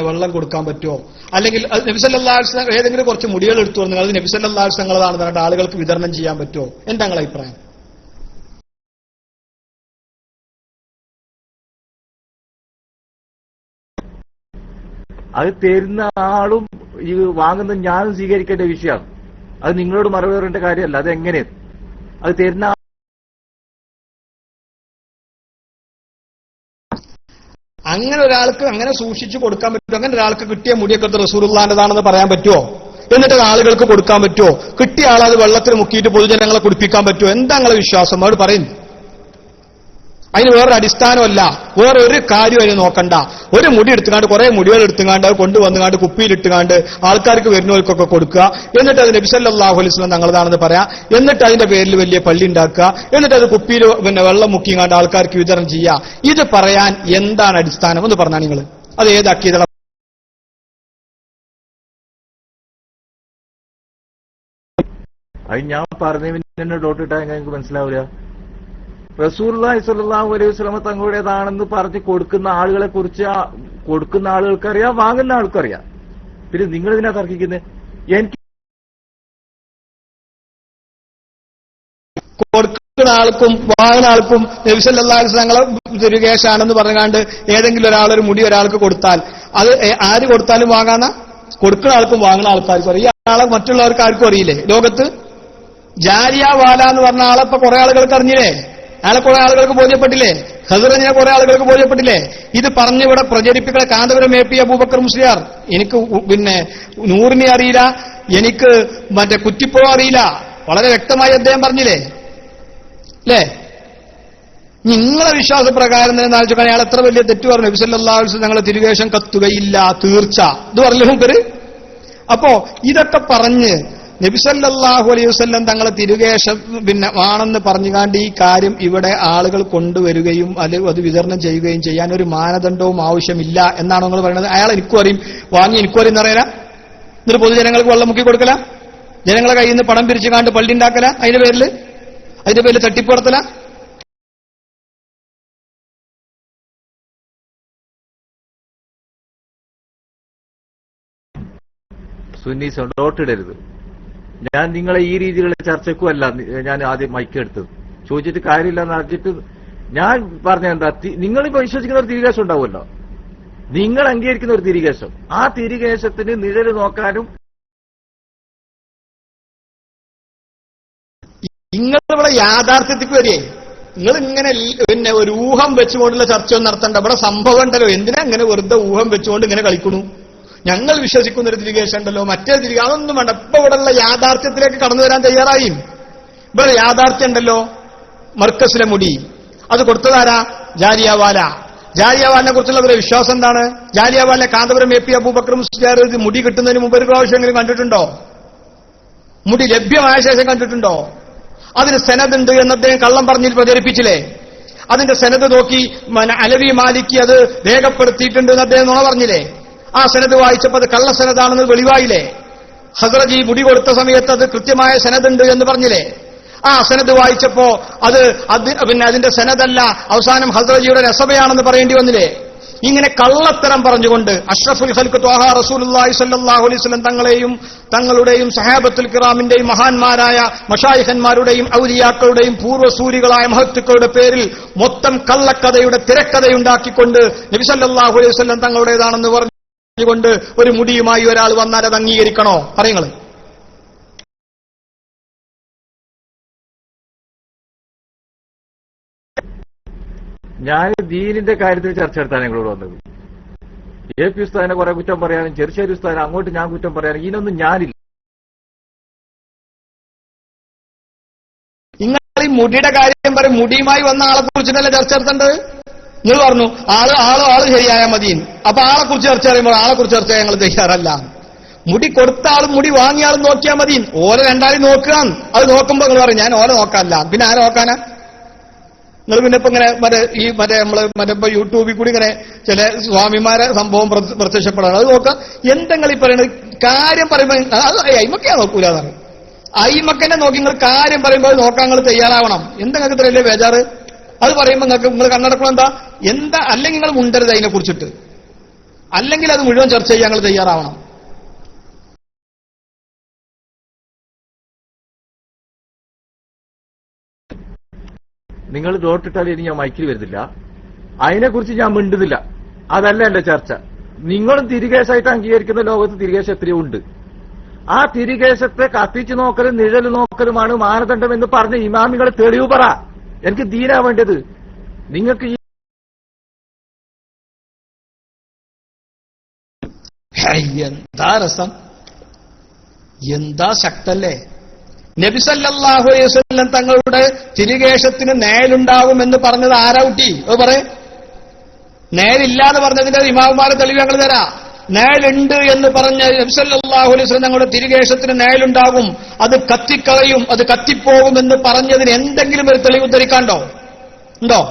വെള്ളം കൊടുക്കാൻ പറ്റുമോ? അല്ലെങ്കിൽ നബി സല്ലല്ലാഹു അലൈഹി വസല്ലം ഏതെങ്കിലും കുറച്ച് മുടികൾ എടുത്തു വന്നു അത് നബി സല്ലല്ലാഹു അലൈഹി വസല്ലം തങ്ങളതാണെന്ന് പറഞ്ഞിട്ട് ആളുകൾക്ക് വിതരണം ചെയ്യാൻ പറ്റുമോ? എന്താ നിങ്ങളുടെ അഭിപ്രായം? അത് തരുന്ന ആളും ഈ വാങ്ങുന്ന ഞാനും സ്വീകരിക്കേണ്ട വിഷയമാണ്. അത് നിങ്ങളോട് മറുപടി പറയേണ്ട കാര്യമല്ല. അത് എങ്ങനെ അത് തരുന്ന അങ്ങനെ ഒരാൾക്ക് അങ്ങനെ സൂക്ഷിച്ചു കൊടുക്കാൻ പറ്റുമോ? അങ്ങനെ ഒരാൾക്ക് കിട്ടിയ മുടിയൊക്കെ റസൂലുള്ളാഹിന്റേതാണെന്ന് പറയാൻ പറ്റുമോ? എന്നിട്ട് ആളുകൾക്ക് കൊടുക്കാൻ പറ്റുമോ? കിട്ടിയ ആളത് വെള്ളത്തിൽ മുക്കിയിട്ട് പൊതുജനങ്ങളെ കുടിപ്പിക്കാൻ പറ്റുമോ? എന്താ നിങ്ങളെ വിശ്വാസം? അവർ പറയുന്നു. അതിന് വേറൊരു അടിസ്ഥാനമല്ല, വേറെ ഒരു കാര്യം അതിന് നോക്കണ്ട. ഒരു മുടി എടുത്തുകാണ്ട് കുറെ മുടികൾ എടുത്തുകാണ്ട് അത് കൊണ്ടുവന്നുകാണ്ട് കുപ്പിയിലിട്ടുകാണ്ട് ആൾക്കാർക്ക് വരുന്നവർക്കൊക്കെ കൊടുക്കുക, എന്നിട്ട് അത് നബി സല്ലല്ലാഹു അലൈഹി വസല്ലം തങ്ങളതാണെന്ന് പറയാം, എന്നിട്ട് അതിന്റെ പേരിൽ വലിയ പള്ളി ഉണ്ടാക്കുക, എന്നിട്ട് അത് കുപ്പിയിൽ വെള്ളം മുക്കിങ്ങാണ്ട് ആൾക്കാർക്ക് വിതരണം ചെയ്യുക. ഇത് പറയാൻ എന്താണ് അടിസ്ഥാനം എന്ന് പറഞ്ഞാൽ നിങ്ങൾ അത് ഏത് അക്കീദയുടെ? അത് ഞാൻ പറഞ്ഞതിന് ഡോട്ടിട്ടാ എനിക്ക് മനസ്സിലാവില്ല. റസൂലുള്ളാഹി സ്വല്ലല്ലാഹു അലൈഹി വസല്ലം തങ്ങളുടേതാണെന്ന് പറഞ്ഞ് കൊടുക്കുന്ന ആളുകളെ കുറിച്ച് കൊടുക്കുന്ന ആളുകൾക്കറിയാം, വാങ്ങുന്ന ആൾക്കറിയാം. പിന്നെ നിങ്ങൾ ഇതിനാ തർക്കിക്കുന്നത്? എനിക്ക് കൊടുക്കുന്ന ആൾക്കും വാങ്ങുന്ന ആൾക്കും നബി സല്ലല്ലാഹു അലൈഹി വസല്ലം തങ്ങളെ തിരുകേശാണെന്ന് പറഞ്ഞാണ്ട് ഏതെങ്കിലും ഒരാളൊരു മുടി ഒരാൾക്ക് കൊടുത്താൽ അത് ആര് കൊടുത്താലും വാങ്ങാന്ന? കൊടുക്കുന്ന ആൾക്കും വാങ്ങുന്ന ആൾക്കാർക്കും അറിയാം. ഈ ആളെ മറ്റുള്ളവർക്ക് ആർക്കും അറിയില്ലേ ലോകത്ത്? ജാരിയ വാല എന്ന് പറഞ്ഞ ആളെ ഇപ്പൊ കുറെ ആളുകൾക്ക് അറിഞ്ഞില്ലേ? അയാളെ കുറെ ആളുകൾക്ക് ബോധ്യപ്പെട്ടില്ലേ? ഖദറിനെ കുറെ ആളുകൾക്ക് ബോധ്യപ്പെട്ടില്ലേ? ഇത് പറഞ്ഞിവിടെ പ്രചരിപ്പിക്കുന്ന കാന്തപുരം എ പി അബൂബക്കർ മുസ്ലിയാർ. എനിക്ക് പിന്നെ നൂറിനെ അറിയില്ല, എനിക്ക് മറ്റേ കുറ്റിപ്പുഴ അറിയില്ല, വളരെ വ്യക്തമായി അദ്ദേഹം പറഞ്ഞില്ലേ അല്ലേ? നിങ്ങളെ വിശ്വാസപ്രകാരം തന്നെ ആലോചിക്കാൻ അയാൾ എത്ര വലിയ തെറ്റ് പറഞ്ഞു. നബി സല്ലല്ലാഹു അലൈഹി വസല്ലം ഞങ്ങളെ തിരുവേഷം കത്തുകയില്ല, തീർച്ച. ഇത് പറഞ്ഞു മൂപ്പര്. അപ്പോ ഇതൊക്കെ പറഞ്ഞ് നബി സല്ലല്ലാഹു അലൈഹി വസല്ലം തങ്ങളെ തിരുവേഷം പിന്നെ ആണെന്ന് പറഞ്ഞുകാണ്ട് ഈ കാര്യം ഇവിടെ ആളുകൾ കൊണ്ടുവരികയും അത് വിതരണം ചെയ്യുകയും ചെയ്യാൻ ഒരു മാനദണ്ഡവും ആവശ്യമില്ല എന്നാണ് നിങ്ങൾ പറയുന്നത്. അയാൾ എനിക്കും അറിയും, വാങ്ങി എനിക്കും അറിയുന്ന അറിയാല, എന്നിട്ട് പൊതുജനങ്ങൾക്ക് വെള്ളം മുക്കി കൊടുക്കല, ജനങ്ങളെ കയ്യിൽ നിന്ന് പണം പിരിച്ചു കാണ്ട് പള്ളി ഉണ്ടാക്കല, അതിന്റെ പേരിൽ തട്ടിപ്പുറത്തല. സുന്നീസ് ഡോട്ടിടരുത്. ഞാൻ നിങ്ങളെ ഈ രീതിയിലുള്ള ചർച്ചയ്ക്കും അല്ല ഞാൻ ആദ്യം മൈക്കെടുത്തത്. ചോദിച്ചിട്ട് കാര്യമില്ലെന്ന് അറിഞ്ഞിട്ട് ഞാൻ പറഞ്ഞ എന്താ, നിങ്ങളിപ്പോ വിശ്വസിക്കുന്ന ഒരു തിരികേശം ഉണ്ടാവുമല്ലോ, നിങ്ങൾ അംഗീകരിക്കുന്ന ഒരു തിരികേശം, ആ തിരികേശത്തിന് നിഴല് നോക്കാനും നിങ്ങളിവിടെ യാഥാർത്ഥ്യത്തിക്ക് വരികയെ. നിങ്ങൾ ഇങ്ങനെ പിന്നെ ഒരു ഊഹം വെച്ചുകൊണ്ടുള്ള ചർച്ചയൊന്നും നടത്തണ്ട. ഇവിടെ സംഭവം ഉണ്ടല്ലോ, എന്തിനാ ഇങ്ങനെ വെറുതെ ഊഹം വെച്ചുകൊണ്ട് ഇങ്ങനെ കളിക്കണു? ഞങ്ങൾ വിശ്വസിക്കുന്ന ഒരു തിരികേശം ഉണ്ടല്ലോ, മറ്റേ തിരികെ, അതൊന്നും വേണ്ട. ഇപ്പൊ ഇവിടെയുള്ള യാഥാർത്ഥ്യത്തിലേക്ക് കടന്നു വരാൻ തയ്യാറായി. ഇവിടെ യാഥാർത്ഥ്യം ഉണ്ടല്ലോ, മർക്കസിലെ മുടി അത് കൊടുത്തതാരാ? ജാലിയവാല. ജാലിയവാലിനെ കുറിച്ചുള്ള ഒരു വിശ്വാസം എന്താണ്? ജാലിയവാല കാന്തപുരം എ പി അബൂബക്കർ മുസ്ലിയാർ മുടി കിട്ടുന്നതിന് മുമ്പ് ഒരു പ്രാവശ്യമെങ്കിലും കണ്ടിട്ടുണ്ടോ? മുടി ലഭ്യമായ ശേഷം കണ്ടിട്ടുണ്ടോ? അതിന് സെനദുണ്ട് എന്ന് അദ്ദേഹം കള്ളം പറഞ്ഞിൽ പ്രചരിപ്പിച്ചില്ലേ? അതിന്റെ സെനദ് നോക്കി അലവി മാലിക്ക് അത് രേഖപ്പെടുത്തിയിട്ടുണ്ട് എന്ന് അദ്ദേഹം നുണ പറഞ്ഞില്ലേ? ആ സെനദ് വായിച്ചപ്പോൾ അത് കള്ള സെനദാണെന്ന് വെളിവായില്ലേ? ഹസ്രജി മുടി കൊടുത്ത സമയത്ത് അത് കൃത്യമായ സെനദുണ്ട് എന്ന് പറഞ്ഞില്ലേ? ആ സെനദ് വായിച്ചപ്പോ അത് പിന്നെ അതിന്റെ സെനദല്ല, അവസാനം ഹസ്രജിയുടെ നസബയാണെന്ന് പറയേണ്ടി വന്നില്ലേ? ഇങ്ങനെ കള്ളത്തരം പറഞ്ഞുകൊണ്ട് അഷ്റഫുൽ ഖൽഖ് ത്വാഹ റസൂലുള്ളാഹി സ്വല്ലല്ലാഹു അലൈഹി വസല്ലം തങ്ങളുടെയും സഹാബത്തുൽ കിറാമിന്റെയും മഹാന്മാരായ മശായിഖന്മാരുടെയും ഔലിയാക്കളുടെയും പൂർവ്വസൂരികളായ മഹത്തുക്കളുടെ പേരിൽ മൊത്തം കള്ളക്കഥയുടെ തിരക്കഥയുണ്ടാക്കിക്കൊണ്ട് നബി സല്ലല്ലാഹു അലൈഹി വസല്ലം തങ്ങളുടേതാണെന്ന് പറഞ്ഞുകൊണ്ട് ഒരു മുടിയുമായി ഒരാൾ വന്നാൽ അത് അംഗീകരിക്കണോ? പറയുങ്ങൾ. ഞാൻ ദീനിന്റെ കാര്യത്തിൽ ചർച്ച നടത്താൻ ഞങ്ങളോട് വന്നത്. എ പി ഉസ്താദിനെ കുറെ കുറ്റം പറയാനും ചെറുശ്ശേരി ഉസ്താദിനെ അങ്ങോട്ട് ഞാൻ കുറ്റം പറയാനും ഇതിനൊന്നും ഞാനില്ല. നിങ്ങൾ ഈ മുടിയുടെ കാര്യം പറയും, മുടിയുമായി വന്ന ആളെ കുറിച്ചിട്ടല്ലേ ചർച്ച നടത്തേണ്ടത്? നിങ്ങൾ പറഞ്ഞു ആള് ശരിയായാൽ മതി. അപ്പൊ ആളെ കുറിച്ച് ചർച്ച പറയുമ്പോൾ ആളെ കുറിച്ച് ചർച്ച ഞങ്ങൾ തയ്യാറല്ല. മുടി കൊടുത്ത ആളും മുടി വാങ്ങിയ ആളും നോക്കിയാൽ മതി. ഓരോ രണ്ടാളും നോക്കുക. അത് നോക്കുമ്പോ നിങ്ങൾ പറയും ഞാൻ ഓരോ നോക്കാനല്ല, പിന്നെ ആരെ നോക്കാനാ? നിങ്ങൾ പിന്നെ ഇപ്പൊ ഇങ്ങനെ നമ്മള് യൂട്യൂബിൽ കൂടി ഇങ്ങനെ ചില സ്വാമിമാരെ സംഭവം പ്രത്യക്ഷപ്പെടാണ്. അത് നോക്കാം. എന്തെങ്കിലും ഈ പറയുന്നത് കാര്യം പറയുമ്പോൾ അത് അയിമക്കേ നോക്കൂല എന്നാണ്. അയിമക്കനെ നോക്കി നിങ്ങൾ കാര്യം പറയുമ്പോൾ അത് നോക്കാൻ നിങ്ങൾ തയ്യാറാവണം. എന്തെങ്കിലും ഇത്രയല്ലേ ബേജാറ്? അത് പറയുമ്പോൾ നിങ്ങൾ കണ്ണടക്കണം. എന്താ അല്ലെങ്കിൽ നിങ്ങൾ മുണ്ടരുത് അതിനെ കുറിച്ചിട്ട്, അല്ലെങ്കിൽ അത് മുഴുവൻ ചർച്ച ചെയ്യാൻ നിങ്ങൾ തയ്യാറാവണം. നിങ്ങൾ ഡോട്ടിട്ടാൽ ഇനി ഞാൻ മൈക്കിൽ വരുന്നില്ല, അതിനെക്കുറിച്ച് ഞാൻ മിണ്ടുന്നില്ല. അതല്ല എന്റെ ചർച്ച. നിങ്ങളും തിരികേശായിട്ട് അംഗീകരിക്കുന്ന ലോകത്ത് തിരികേശം എത്രയോ ഉണ്ട്. ആ തിരികേശത്തെ കത്തിച്ചു നോക്കലും നിഴൽ നോക്കലുമാണ് മാനദണ്ഡം എന്ന് പറഞ്ഞ ഇമാമികൾ തെളിവ് പറ. എനിക്ക് ദീനാ വേണ്ടത്. നിങ്ങൾക്ക് ഈ എന്താ രസം, എന്താ ശക്തല്ലേ? നബി സല്ലല്ലാഹു അലൈഹി വസല്ലം തങ്ങളുടെ തിരികേശത്തിന് നേലുണ്ടാകുമെന്ന് പറഞ്ഞത് ആരാ കുട്ടി? അത് പറയേ. നേലില്ലാന്ന് പറഞ്ഞതിന്റെ ഇമാമുമാരെ തെളിവ് ഞങ്ങൾ തരാം. നേലുണ്ട് എന്ന് പറഞ്ഞ നബി സല്ലല്ലാഹു അലൈഹി വസല്ലം തങ്ങളുടെ തിരികേശത്തിന് നേലുണ്ടാകും, അത് കത്തിക്കളയും, അത് കത്തിപ്പോകും എന്ന് പറഞ്ഞതിന് എന്തെങ്കിലും ഒരു തെളിവ് ധരിക്കാണ്ടോ? ഉണ്ടോ?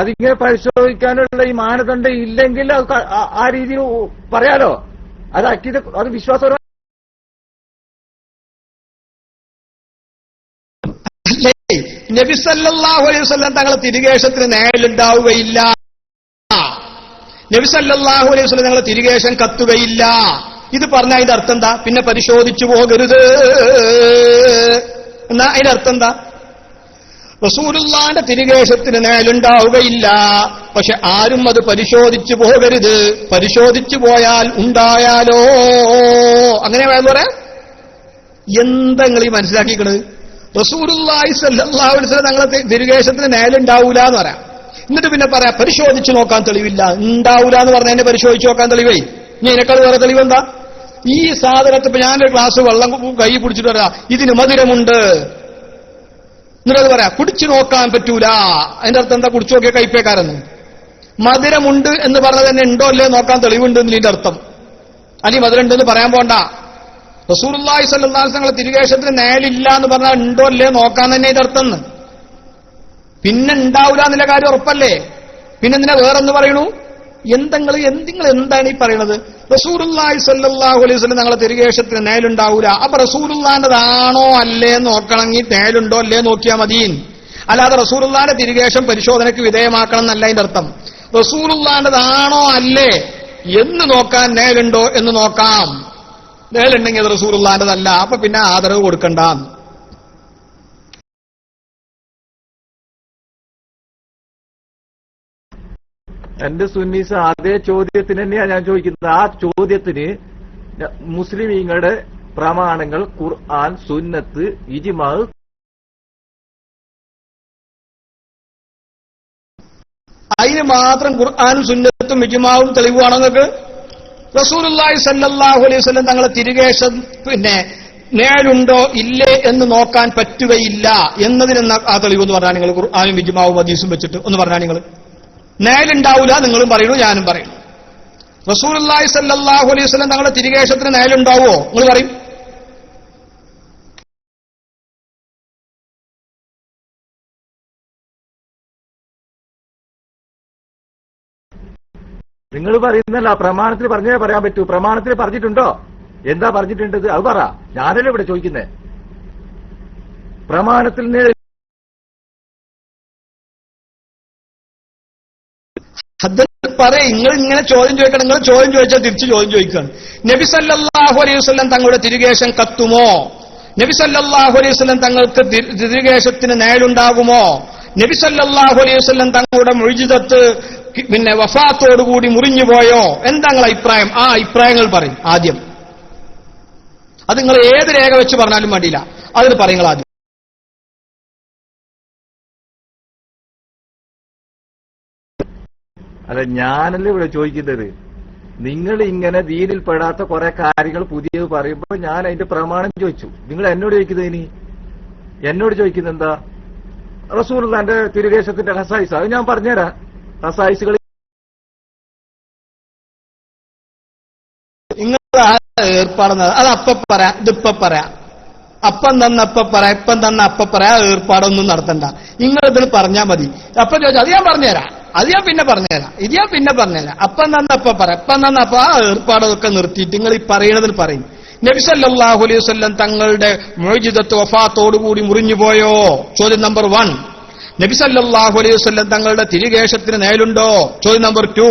അതിങ്ങനെ പരിശോധിക്കാനുള്ള ഈ മാനദണ്ഡം ഇല്ലെങ്കിൽ ആ രീതിയിൽ പറയാലോ. അത് അത് വിശ്വാസം. നബി സല്ലല്ലാഹു അലൈഹി വസല്ലം തങ്ങളെ തിരികേശത്തിന് നേലുണ്ടാവുകയില്ല. നബി സല്ലല്ലാഹു അലൈഹി വസല്ലം തങ്ങളെ തിരികേശം കത്തുകയില്ല. ഇത് പറഞ്ഞ അതിന്റെ അർത്ഥം എന്താ? പിന്നെ പരിശോധിച്ചു പോകരുത് എന്നാ അതിന്റെ അർത്ഥം എന്താ? റസൂലുള്ളാഹിന്റെ തിരികേശത്തിന് നേലുണ്ടാവുകയില്ല. പക്ഷെ ആരും അത് പരിശോധിച്ചു പോകരുത്. പരിശോധിച്ചു പോയാൽ ഉണ്ടായാലോ. അങ്ങനെ വേണമെന്ന് പറയാം. എന്താ നിങ്ങൾ ഈ മനസ്സിലാക്കിക്കണത്? റസൂലുള്ളാഹി സ്വല്ലല്ലാഹു അലൈഹി വസല്ലം തങ്ങളെ തിരുകേശത്തിന് നേലുണ്ടാവൂല എന്ന് പറയാം. എന്നിട്ട് പിന്നെ പറയാം പരിശോധിച്ചു നോക്കാൻ തെളിവില്ല. ഉണ്ടാവൂല എന്ന് പറഞ്ഞതിനെ പരിശോധിച്ചു നോക്കാൻ തെളിവേ. ഇനി ഇതിനേക്കാൾ വേറെ തെളിവെന്താ? ഈ സാധനത്തിൽ ഇപ്പൊ ഞാനൊരു ഗ്ലാസ് വെള്ളം കൈ പിടിച്ചിട്ട് പറയാം ഇതിന് മധുരമുണ്ട്, എന്നിട്ടത് പറയാം കുടിച്ചു നോക്കാൻ പറ്റൂല. അതിന്റെ അർത്ഥം എന്താ? കുടിച്ചു നോക്കിയ കൈപ്പേക്കാരെന്ന്. മധുരമുണ്ട് എന്ന് പറഞ്ഞത് തന്നെ ഉണ്ടോ അല്ലേ നോക്കാൻ തെളിവുണ്ട് എന്നതിന്റെ അർത്ഥം. അല്ലെങ്കിൽ മധുരം ഉണ്ടെന്ന് പറയാൻ പോണ്ട. റസൂലുള്ളാഹി സ്വല്ലല്ലാഹു അലൈഹി വസല്ലം തിരുകേശത്തിന് നേലില്ല എന്ന് പറഞ്ഞാൽ ഉണ്ടോ അല്ലേ നോക്കാൻ തന്നെ ഇതിന്റെ അർത്ഥം. പിന്നെ ഉണ്ടാവില്ല എന്നുള്ള കാര്യം ഉറപ്പല്ലേ? പിന്നെ എന്തിനാ വേറൊന്ന് പറയണു? എന്തെങ്കിലും എന്താണ് ഈ പറയണത്? റസൂലുള്ളാഹി സ്വല്ലല്ലാഹു അലൈഹി വസല്ലം ഞങ്ങളെ തിരുകേശത്തിന് നേലുണ്ടാവൂല. അപ്പൊ റസൂലുള്ളാഹിന്റെതാണോ അല്ലേ നോക്കണമെങ്കിൽ നേലുണ്ടോ അല്ലേ നോക്കിയാൽ മതി. അല്ലാതെ റസൂലുള്ളാഹിന്റെ തിരുകേശം പരിശോധനയ്ക്ക് വിധേയമാക്കണം എന്നല്ല അതിന്റെ അർത്ഥം. റസൂലുള്ളാഹിന്റെതാണോ അല്ലേ എന്ന് നോക്കാൻ നേലുണ്ടോ എന്ന് നോക്കാം. നേലുണ്ടെങ്കിൽ അത് റസൂലുള്ളാഹിന്റെതല്ല, അപ്പൊ പിന്നെ ആദരവ് കൊടുക്കണ്ട. എന്റെ സുന്നീസ് അതേ ചോദ്യത്തിന് തന്നെയാണ് ഞാൻ ചോദിക്കുന്നത്. ആ ചോദ്യത്തിന് മുസ്ലിമീങ്ങളുടെ പ്രമാണങ്ങൾ ഖുർആൻ, സുന്നത്ത്, ഇജ്മാ. അതിന് മാത്രം ഖുർആനും സുന്നത്തും ഇജ്മാവും തെളിവാണോ നിങ്ങൾക്ക്? റസൂലുള്ളാഹി സ്വല്ലല്ലാഹു അലൈഹി വസല്ലം തങ്ങളെ തിരുകേശം പിന്നെ നേലുണ്ടോ ഇല്ലേ എന്ന് നോക്കാൻ പറ്റുകയില്ല എന്നതിനെന്ന ആ തെളിവെന്ന് പറഞ്ഞാൽ നിങ്ങൾ ഖുർആനും ഇജ്മാവും ഹദീസും വെച്ചിട്ട് ഒന്ന് പറഞ്ഞാൽ നിങ്ങൾ നേലുണ്ടാവൂല നിങ്ങളും പറയുന്നു ഞാനും പറയുന്നു. റസൂലുള്ളാഹി സ്വല്ലല്ലാഹു അലൈഹി വസല്ലം തങ്ങളുടെ തിരുകേശത്തിന് നേലുണ്ടാവോ നിങ്ങൾ പറയും? നിങ്ങൾ പറയുന്നല്ല, പ്രമാണത്തിൽ പറഞ്ഞേ പറയാൻ പറ്റൂ. പ്രമാണത്തിൽ പറഞ്ഞിട്ടുണ്ടോ? എന്താ പറഞ്ഞിട്ടുണ്ടത് അത് പറ. ഞാനല്ലേ ഇവിടെ ചോദിക്കുന്നേ. പ്രമാണത്തിൽ പറയും. നിങ്ങൾ ഇങ്ങനെ ചോദ്യം ചോദിക്കണം. നിങ്ങൾ ചോദ്യം ചോദിച്ചാൽ തിരിച്ച് ചോദ്യം ചോദിക്കണം. നബി സല്ലല്ലാഹു അലൈഹി വസല്ലം തങ്ങളുടെ തിരുകേശം കത്തുമോ? നബി സല്ലല്ലാഹു അലൈഹി വസല്ലം തങ്ങൾക്ക് തിരുകേശത്തിന് നേലുണ്ടാകുമോ? നബി സല്ലല്ലാഹു അലൈഹി വസല്ലം തങ്ങളുടെ മുഅ്ജിസത്ത് പിന്നെ വഫാത്തോടുകൂടി മുറിഞ്ഞുപോയോ? എന്താ നിങ്ങളുടെ അഭിപ്രായം? ആ അഭിപ്രായങ്ങൾ പറയും ആദ്യം. അത് നിങ്ങൾ ഏത് രേഖ വെച്ച് പറഞ്ഞാലും വേണ്ടിയില്ല, അതിന് പറയുങ്ങൾ ആദ്യം. അല്ല, ഞാനല്ലേ ഇവിടെ ചോദിക്കുന്നത്. നിങ്ങൾ ഇങ്ങനെ ദീനിൽ പെടാത്ത കുറെ കാര്യങ്ങൾ പുതിയത് പറയുമ്പോൾ ഞാൻ അതിന്റെ പ്രമാണം ചോദിച്ചു. നിങ്ങൾ എന്നോട് ചോദിക്കുന്നത് ഇനി എന്നോട് ചോദിക്കുന്നത് എന്താ? റസൂലുള്ളാഹിന്റെ തിരുകേശത്തിന്റെ ഹസായിസ്. അത് ഞാൻ പറഞ്ഞുതരാം. ഹസായിസുകൾ നിങ്ങൾ ഏർപ്പാടുന്നത് അത് അപ്പ പറയാം, ഇതിപ്പ പറയാം. അപ്പം തന്ന അപ്പ പറയാം, ഇപ്പം തന്ന അപ്പ പറയാം. ഏർപ്പാടൊന്നും നടത്തണ്ട. നിങ്ങൾ ഇതിൽ പറഞ്ഞാൽ മതി. അപ്പം ചോദിച്ചാൽ അത് ഞാൻ പറഞ്ഞുതരാം, അത് ഞാൻ പിന്നെ പറഞ്ഞുതരാം, ഇത് ഞാൻ പിന്നെ പറഞ്ഞുതരാം. അപ്പം തന്ന അപ്പ പറയാം, ഇപ്പം തന്ന അപ്പ ആ ഏർപ്പാടൊക്കെ നിർത്തിയിട്ട് നിങ്ങൾ ഈ പറയണതിൽ പറയും. നബി സല്ലല്ലാഹു അലൈഹി വസല്ലം തങ്ങളുടെ മുഅ്ജിസത്ത് വഫാത്തോടുകൂടി മുറിഞ്ഞുപോയോ? ചോദ്യം നമ്പർ 1. നബി സല്ലല്ലാഹു അലൈഹി വസല്ലം തങ്ങളുടെ തിരുകേശത്തിന് നേലുണ്ടോ? ചോദ്യം നമ്പർ 2.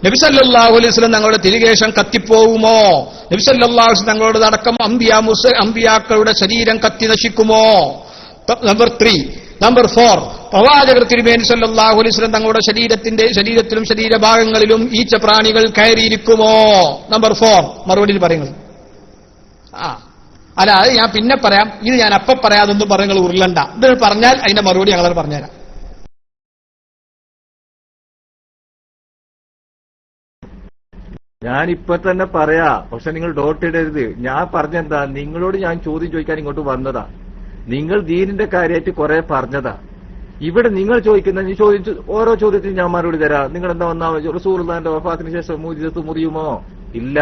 നബി സല്ലല്ലാഹു അലൈഹി വസല്ലം തങ്ങളുടെ തിരുകേശം കത്തിപ്പോവുമോ? നബി സല്ലല്ലാഹു അലൈഹി വസല്ലം തങ്ങളുടെ അടക്കം അമ്പിയാക്കളുടെ ശരീരം കത്തി നശിക്കുമോ? നമ്പർ 3. നമ്പർ 4. പ്രവാചകർ തിരുമേനി സല്ലല്ലാഹു അലൈഹി വസല്ലം തങ്ങളുടെ ശരീരത്തിലും ശരീരഭാഗങ്ങളിലും ഈച്ചപ്രാണികൾ കയറിയിരിക്കുമോ? നമ്പർ 4. മറുപടി പറയുന്നത് അല്ല, അത് ഞാൻ പിന്നെ പറയാം, ഇത് ഞാൻ അപ്പ പറയാതൊന്നും പറയുന്നത് ഉരുളണ്ട. ഇത് പറഞ്ഞാൽ അതിന്റെ മറുപടി ഞങ്ങളത് പറഞ്ഞുതരാം. ഞാനിപ്പൊ തന്നെ പറയാ, പക്ഷെ നിങ്ങൾ ഡോട്ട് ഇടരുത്. ഞാൻ പറഞ്ഞെന്താ, നിങ്ങളോട് ഞാൻ ചോദ്യം ചോദിക്കാൻ ഇങ്ങോട്ട് വന്നതാ. നിങ്ങൾ ദീനിന്റെ കാര്യമായിട്ട് കുറെ പറഞ്ഞതാ. ഇവിടെ നിങ്ങൾ ചോദിക്കുന്ന ഓരോ ചോദ്യത്തിനും ഞാൻ മറുപടി തരാം. നിങ്ങൾ എന്താ വന്നാ റസൂലുള്ളാഹിന്റെ വഫാത്തിന് ശേഷം മുഅ്ജിസത്ത് മുറിയുമോ? ഇല്ല,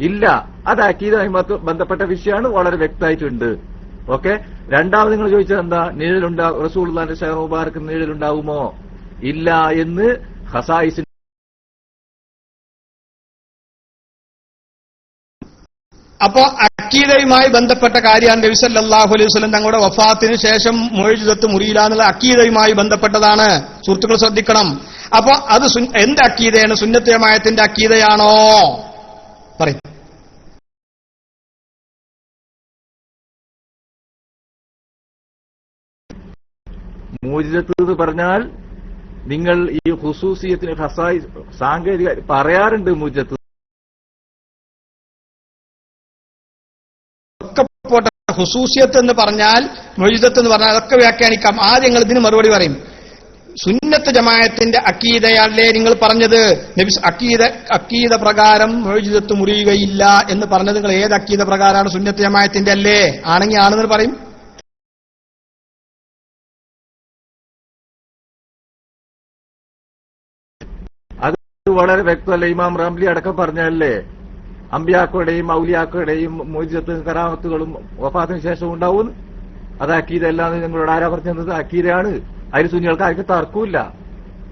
ഇല്ല. അത് അഖീദയുമായി ബന്ധപ്പെട്ട വിഷയമാണ്, വളരെ വ്യക്തമായിട്ടുണ്ട്. ഓക്കെ. രണ്ടാമത് നിങ്ങൾ ചോദിച്ചത് എന്താ? റസൂലുള്ളാഹിന്റെ ഷഹർ മുബാറക്ക് നിഴലുണ്ടാവുമോ? ഇല്ല എന്ന് ഹസായിസ്. അപ്പോ അഖീദയുമായി ബന്ധപ്പെട്ട കാര്യമാണ് നബി സല്ലല്ലാഹു അലൈഹി വസല്ലം തങ്ങളുടെ വഫാത്തിന് ശേഷം മുഅ്ജിസത്ത് മുറിയില്ല എന്നുള്ള അഖീദയുമായി ബന്ധപ്പെട്ടതാണ്. സുഹൃത്തുക്കൾ ശ്രദ്ധിക്കണം. അപ്പൊ അത് എന്ത് അഖീദയാണ്? സുന്നത്ത് ജമാഅത്തിന്റെ അഖീദയാണോ? പറയും. മുഅ്ജിസത്ത് എന്ന് പറഞ്ഞാൽ നിങ്ങൾ ഈ ഖുസൂസിയത്തിന് ഖസായി സാങ്കേതിക പറയാറുണ്ട് മുജത്ത്. ഖുസൂസിയത്ത് എന്ന് പറഞ്ഞാൽ മുഅ്ജിസത്ത് എന്ന് പറഞ്ഞാൽ അതൊക്കെ വ്യാഖ്യാനിക്കാം. ആദ്യം നിങ്ങൾ ഇതിന് മറുപടി പറയും. സുന്നത്ത് ജമാഅത്തിന്റെ അക്കീദയല്ലേ നിങ്ങൾ പറഞ്ഞത്? അക്കീദ പ്രകാരം മുഅ്ജിസത്ത് മുറിയുകയില്ല എന്ന് പറഞ്ഞത് നിങ്ങൾ ഏത് അക്കീദ പ്രകാരമാണ്? സുന്നത്ത് ജമാഅത്തിന്റെ അല്ലേ? ആണെങ്കിൽ ആണെന്ന് പറയും. അത് വളരെ വ്യക്തമല്ല. ഇമാം റംലി അടക്കം പറഞ്ഞല്ലേ, അമ്പിയാക്കളുടെയും ഔലിയാക്കളുടെയും മുഅ്ജിസത്തും കറാമത്തുകളും വഫാത്തിന് ശേഷം ഉണ്ടാവും. അത് അക്കീദ അല്ലാന്ന് നിങ്ങളോട് ആരാ പറഞ്ഞത്? അക്കീദയാണ്. അതിന് സുന്നികൾക്ക് ആർക്കും തർക്കമില്ല.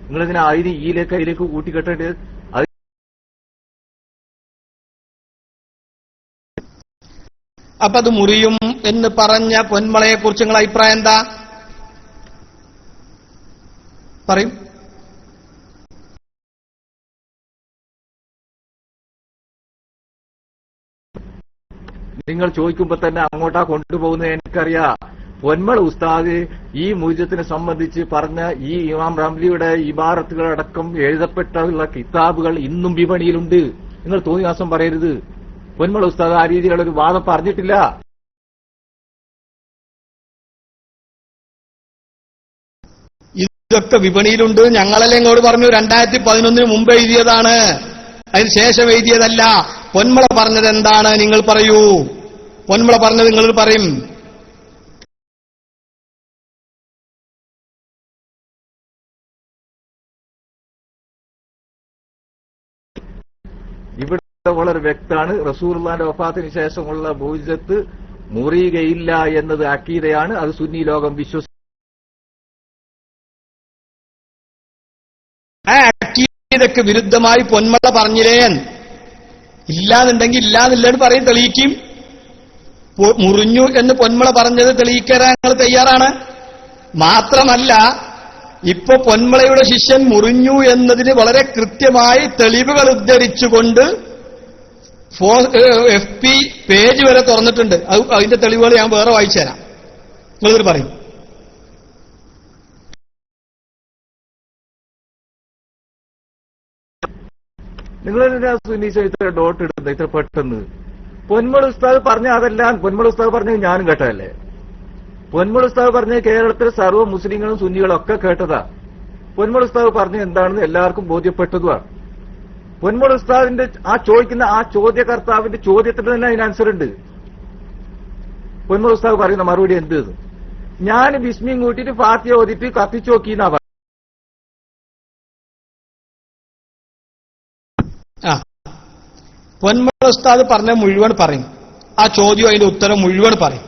നിങ്ങളിങ്ങനെ അതിന് അതിലേക്ക് കൂട്ടിക്കെട്ടേണ്ടത്. അപ്പൊ അത് മുറിയും എന്ന് പറഞ്ഞ പൊന്മളയെ കുറിച്ച് നിങ്ങളുടെ അഭിപ്രായം എന്താ? പറയും. നിങ്ങൾ ചോദിക്കുമ്പോ തന്നെ അങ്ങോട്ടാ കൊണ്ടുപോകുന്നത് എനിക്കറിയാം. പൊന്മള ഉസ്താദ് ഈ മുഅ്ജിസത്തിനെ സംബന്ധിച്ച് പറഞ്ഞ ഈ ഇമാം റംലിയുടെ ഇബാറത്തുകളടക്കം എഴുതപ്പെട്ടുള്ള കിതാബുകൾ ഇന്നും വിപണിയിലുണ്ട്. നിങ്ങൾ തോന്നിയാസം പറയരുത്. പൊന്മള ഉസ്താദ് ആ രീതിയിലുള്ള ഒരു വാദം പറഞ്ഞിട്ടില്ല. ഇതൊക്കെ വിപണിയിലുണ്ട്. ഞങ്ങളല്ലേ ഇങ്ങോട്ട് പറഞ്ഞു 2011 മുമ്പ് എഴുതിയതാണ്, അതിന് ശേഷം എഴുതിയതല്ല. പൊന്മള പറഞ്ഞത് എന്താണ് നിങ്ങൾ പറയൂ. പൊന്മള പറഞ്ഞത് നിങ്ങൾ പറയും. ഇവിടെ വളരെ വ്യക്തമാണ്. റസൂലുള്ളാഹിന്റെ വഫാത്തിന് ശേഷമുള്ള മുഅ്ജിസത്ത് മുറിയുകയില്ല എന്നത് അക്കീദയാണ്. അത് സുന്നി ലോകം ആ അക്കീദക്ക് വിരുദ്ധമായി പൊന്മള പറഞ്ഞില്ലേ? ഇല്ലാന്നുണ്ടെങ്കിൽ ഇല്ലാന്നില്ലെന്ന് പറയും, തെളിയിക്കും. മുറിഞ്ഞു എന്ന് പൊന്മള പറഞ്ഞത് തെളിയിക്കാൻ ഞങ്ങൾ തയ്യാറാണ്. മാത്രമല്ല, ഇപ്പൊ പൊന്മളയുടെ ശിഷ്യൻ മുറിഞ്ഞു എന്നതിന് വളരെ കൃത്യമായി തെളിവുകൾ ഉദ്ധരിച്ചുകൊണ്ട് FB പേജ് വരെ തുറന്നിട്ടുണ്ട്. അതിന്റെ തെളിവുകൾ ഞാൻ വേറെ വായിച്ചു തരാം. നിങ്ങളിത് പറയും. നിങ്ങളെന്തിനാ സുന്നി ഇത്ര ഡോട്ട് ഇടുന്നത് ഇത്ര പെട്ടെന്ന്? പൊന്മള ഉസ്താദ് പറഞ്ഞ അതല്ല. പൊന്മള ഉസ്താദ് പറഞ്ഞത് ഞാനും കേട്ടതല്ലേ? പൊന്മള ഉസ്താദ് പറഞ്ഞ കേരളത്തിലെ സർവ്വ മുസ്ലിങ്ങളും സുന്നികളും ഒക്കെ കേട്ടതാ. പൊന്മള ഉസ്താദ് പറഞ്ഞ എന്താണെന്ന് എല്ലാവർക്കും ബോധ്യപ്പെട്ടതുമാണ്. പൊന്മള ഉസ്താദിന്റെ ആ ചോദിക്കുന്ന ആ ചോദ്യകർത്താവിന്റെ ചോദ്യത്തിന് തന്നെ അതിന് ആൻസർ ഉണ്ട്. പൊന്മള ഉസ്താദ് പറയുന്ന മറുപടി എന്ത്? ഞാൻ ബിസ്മിയും കൂട്ടിയിട്ട് ഫാത്തിഹ ഓതിയിട്ട് കത്തിച്ചു നോക്കിന്നാ പറഞ്ഞു. പൊന്മള ഉസ്താദ് പറഞ്ഞ മുഴുവൻ പറയും. ആ ചോദ്യം അതിന്റെ ഉത്തരം മുഴുവൻ പറയും.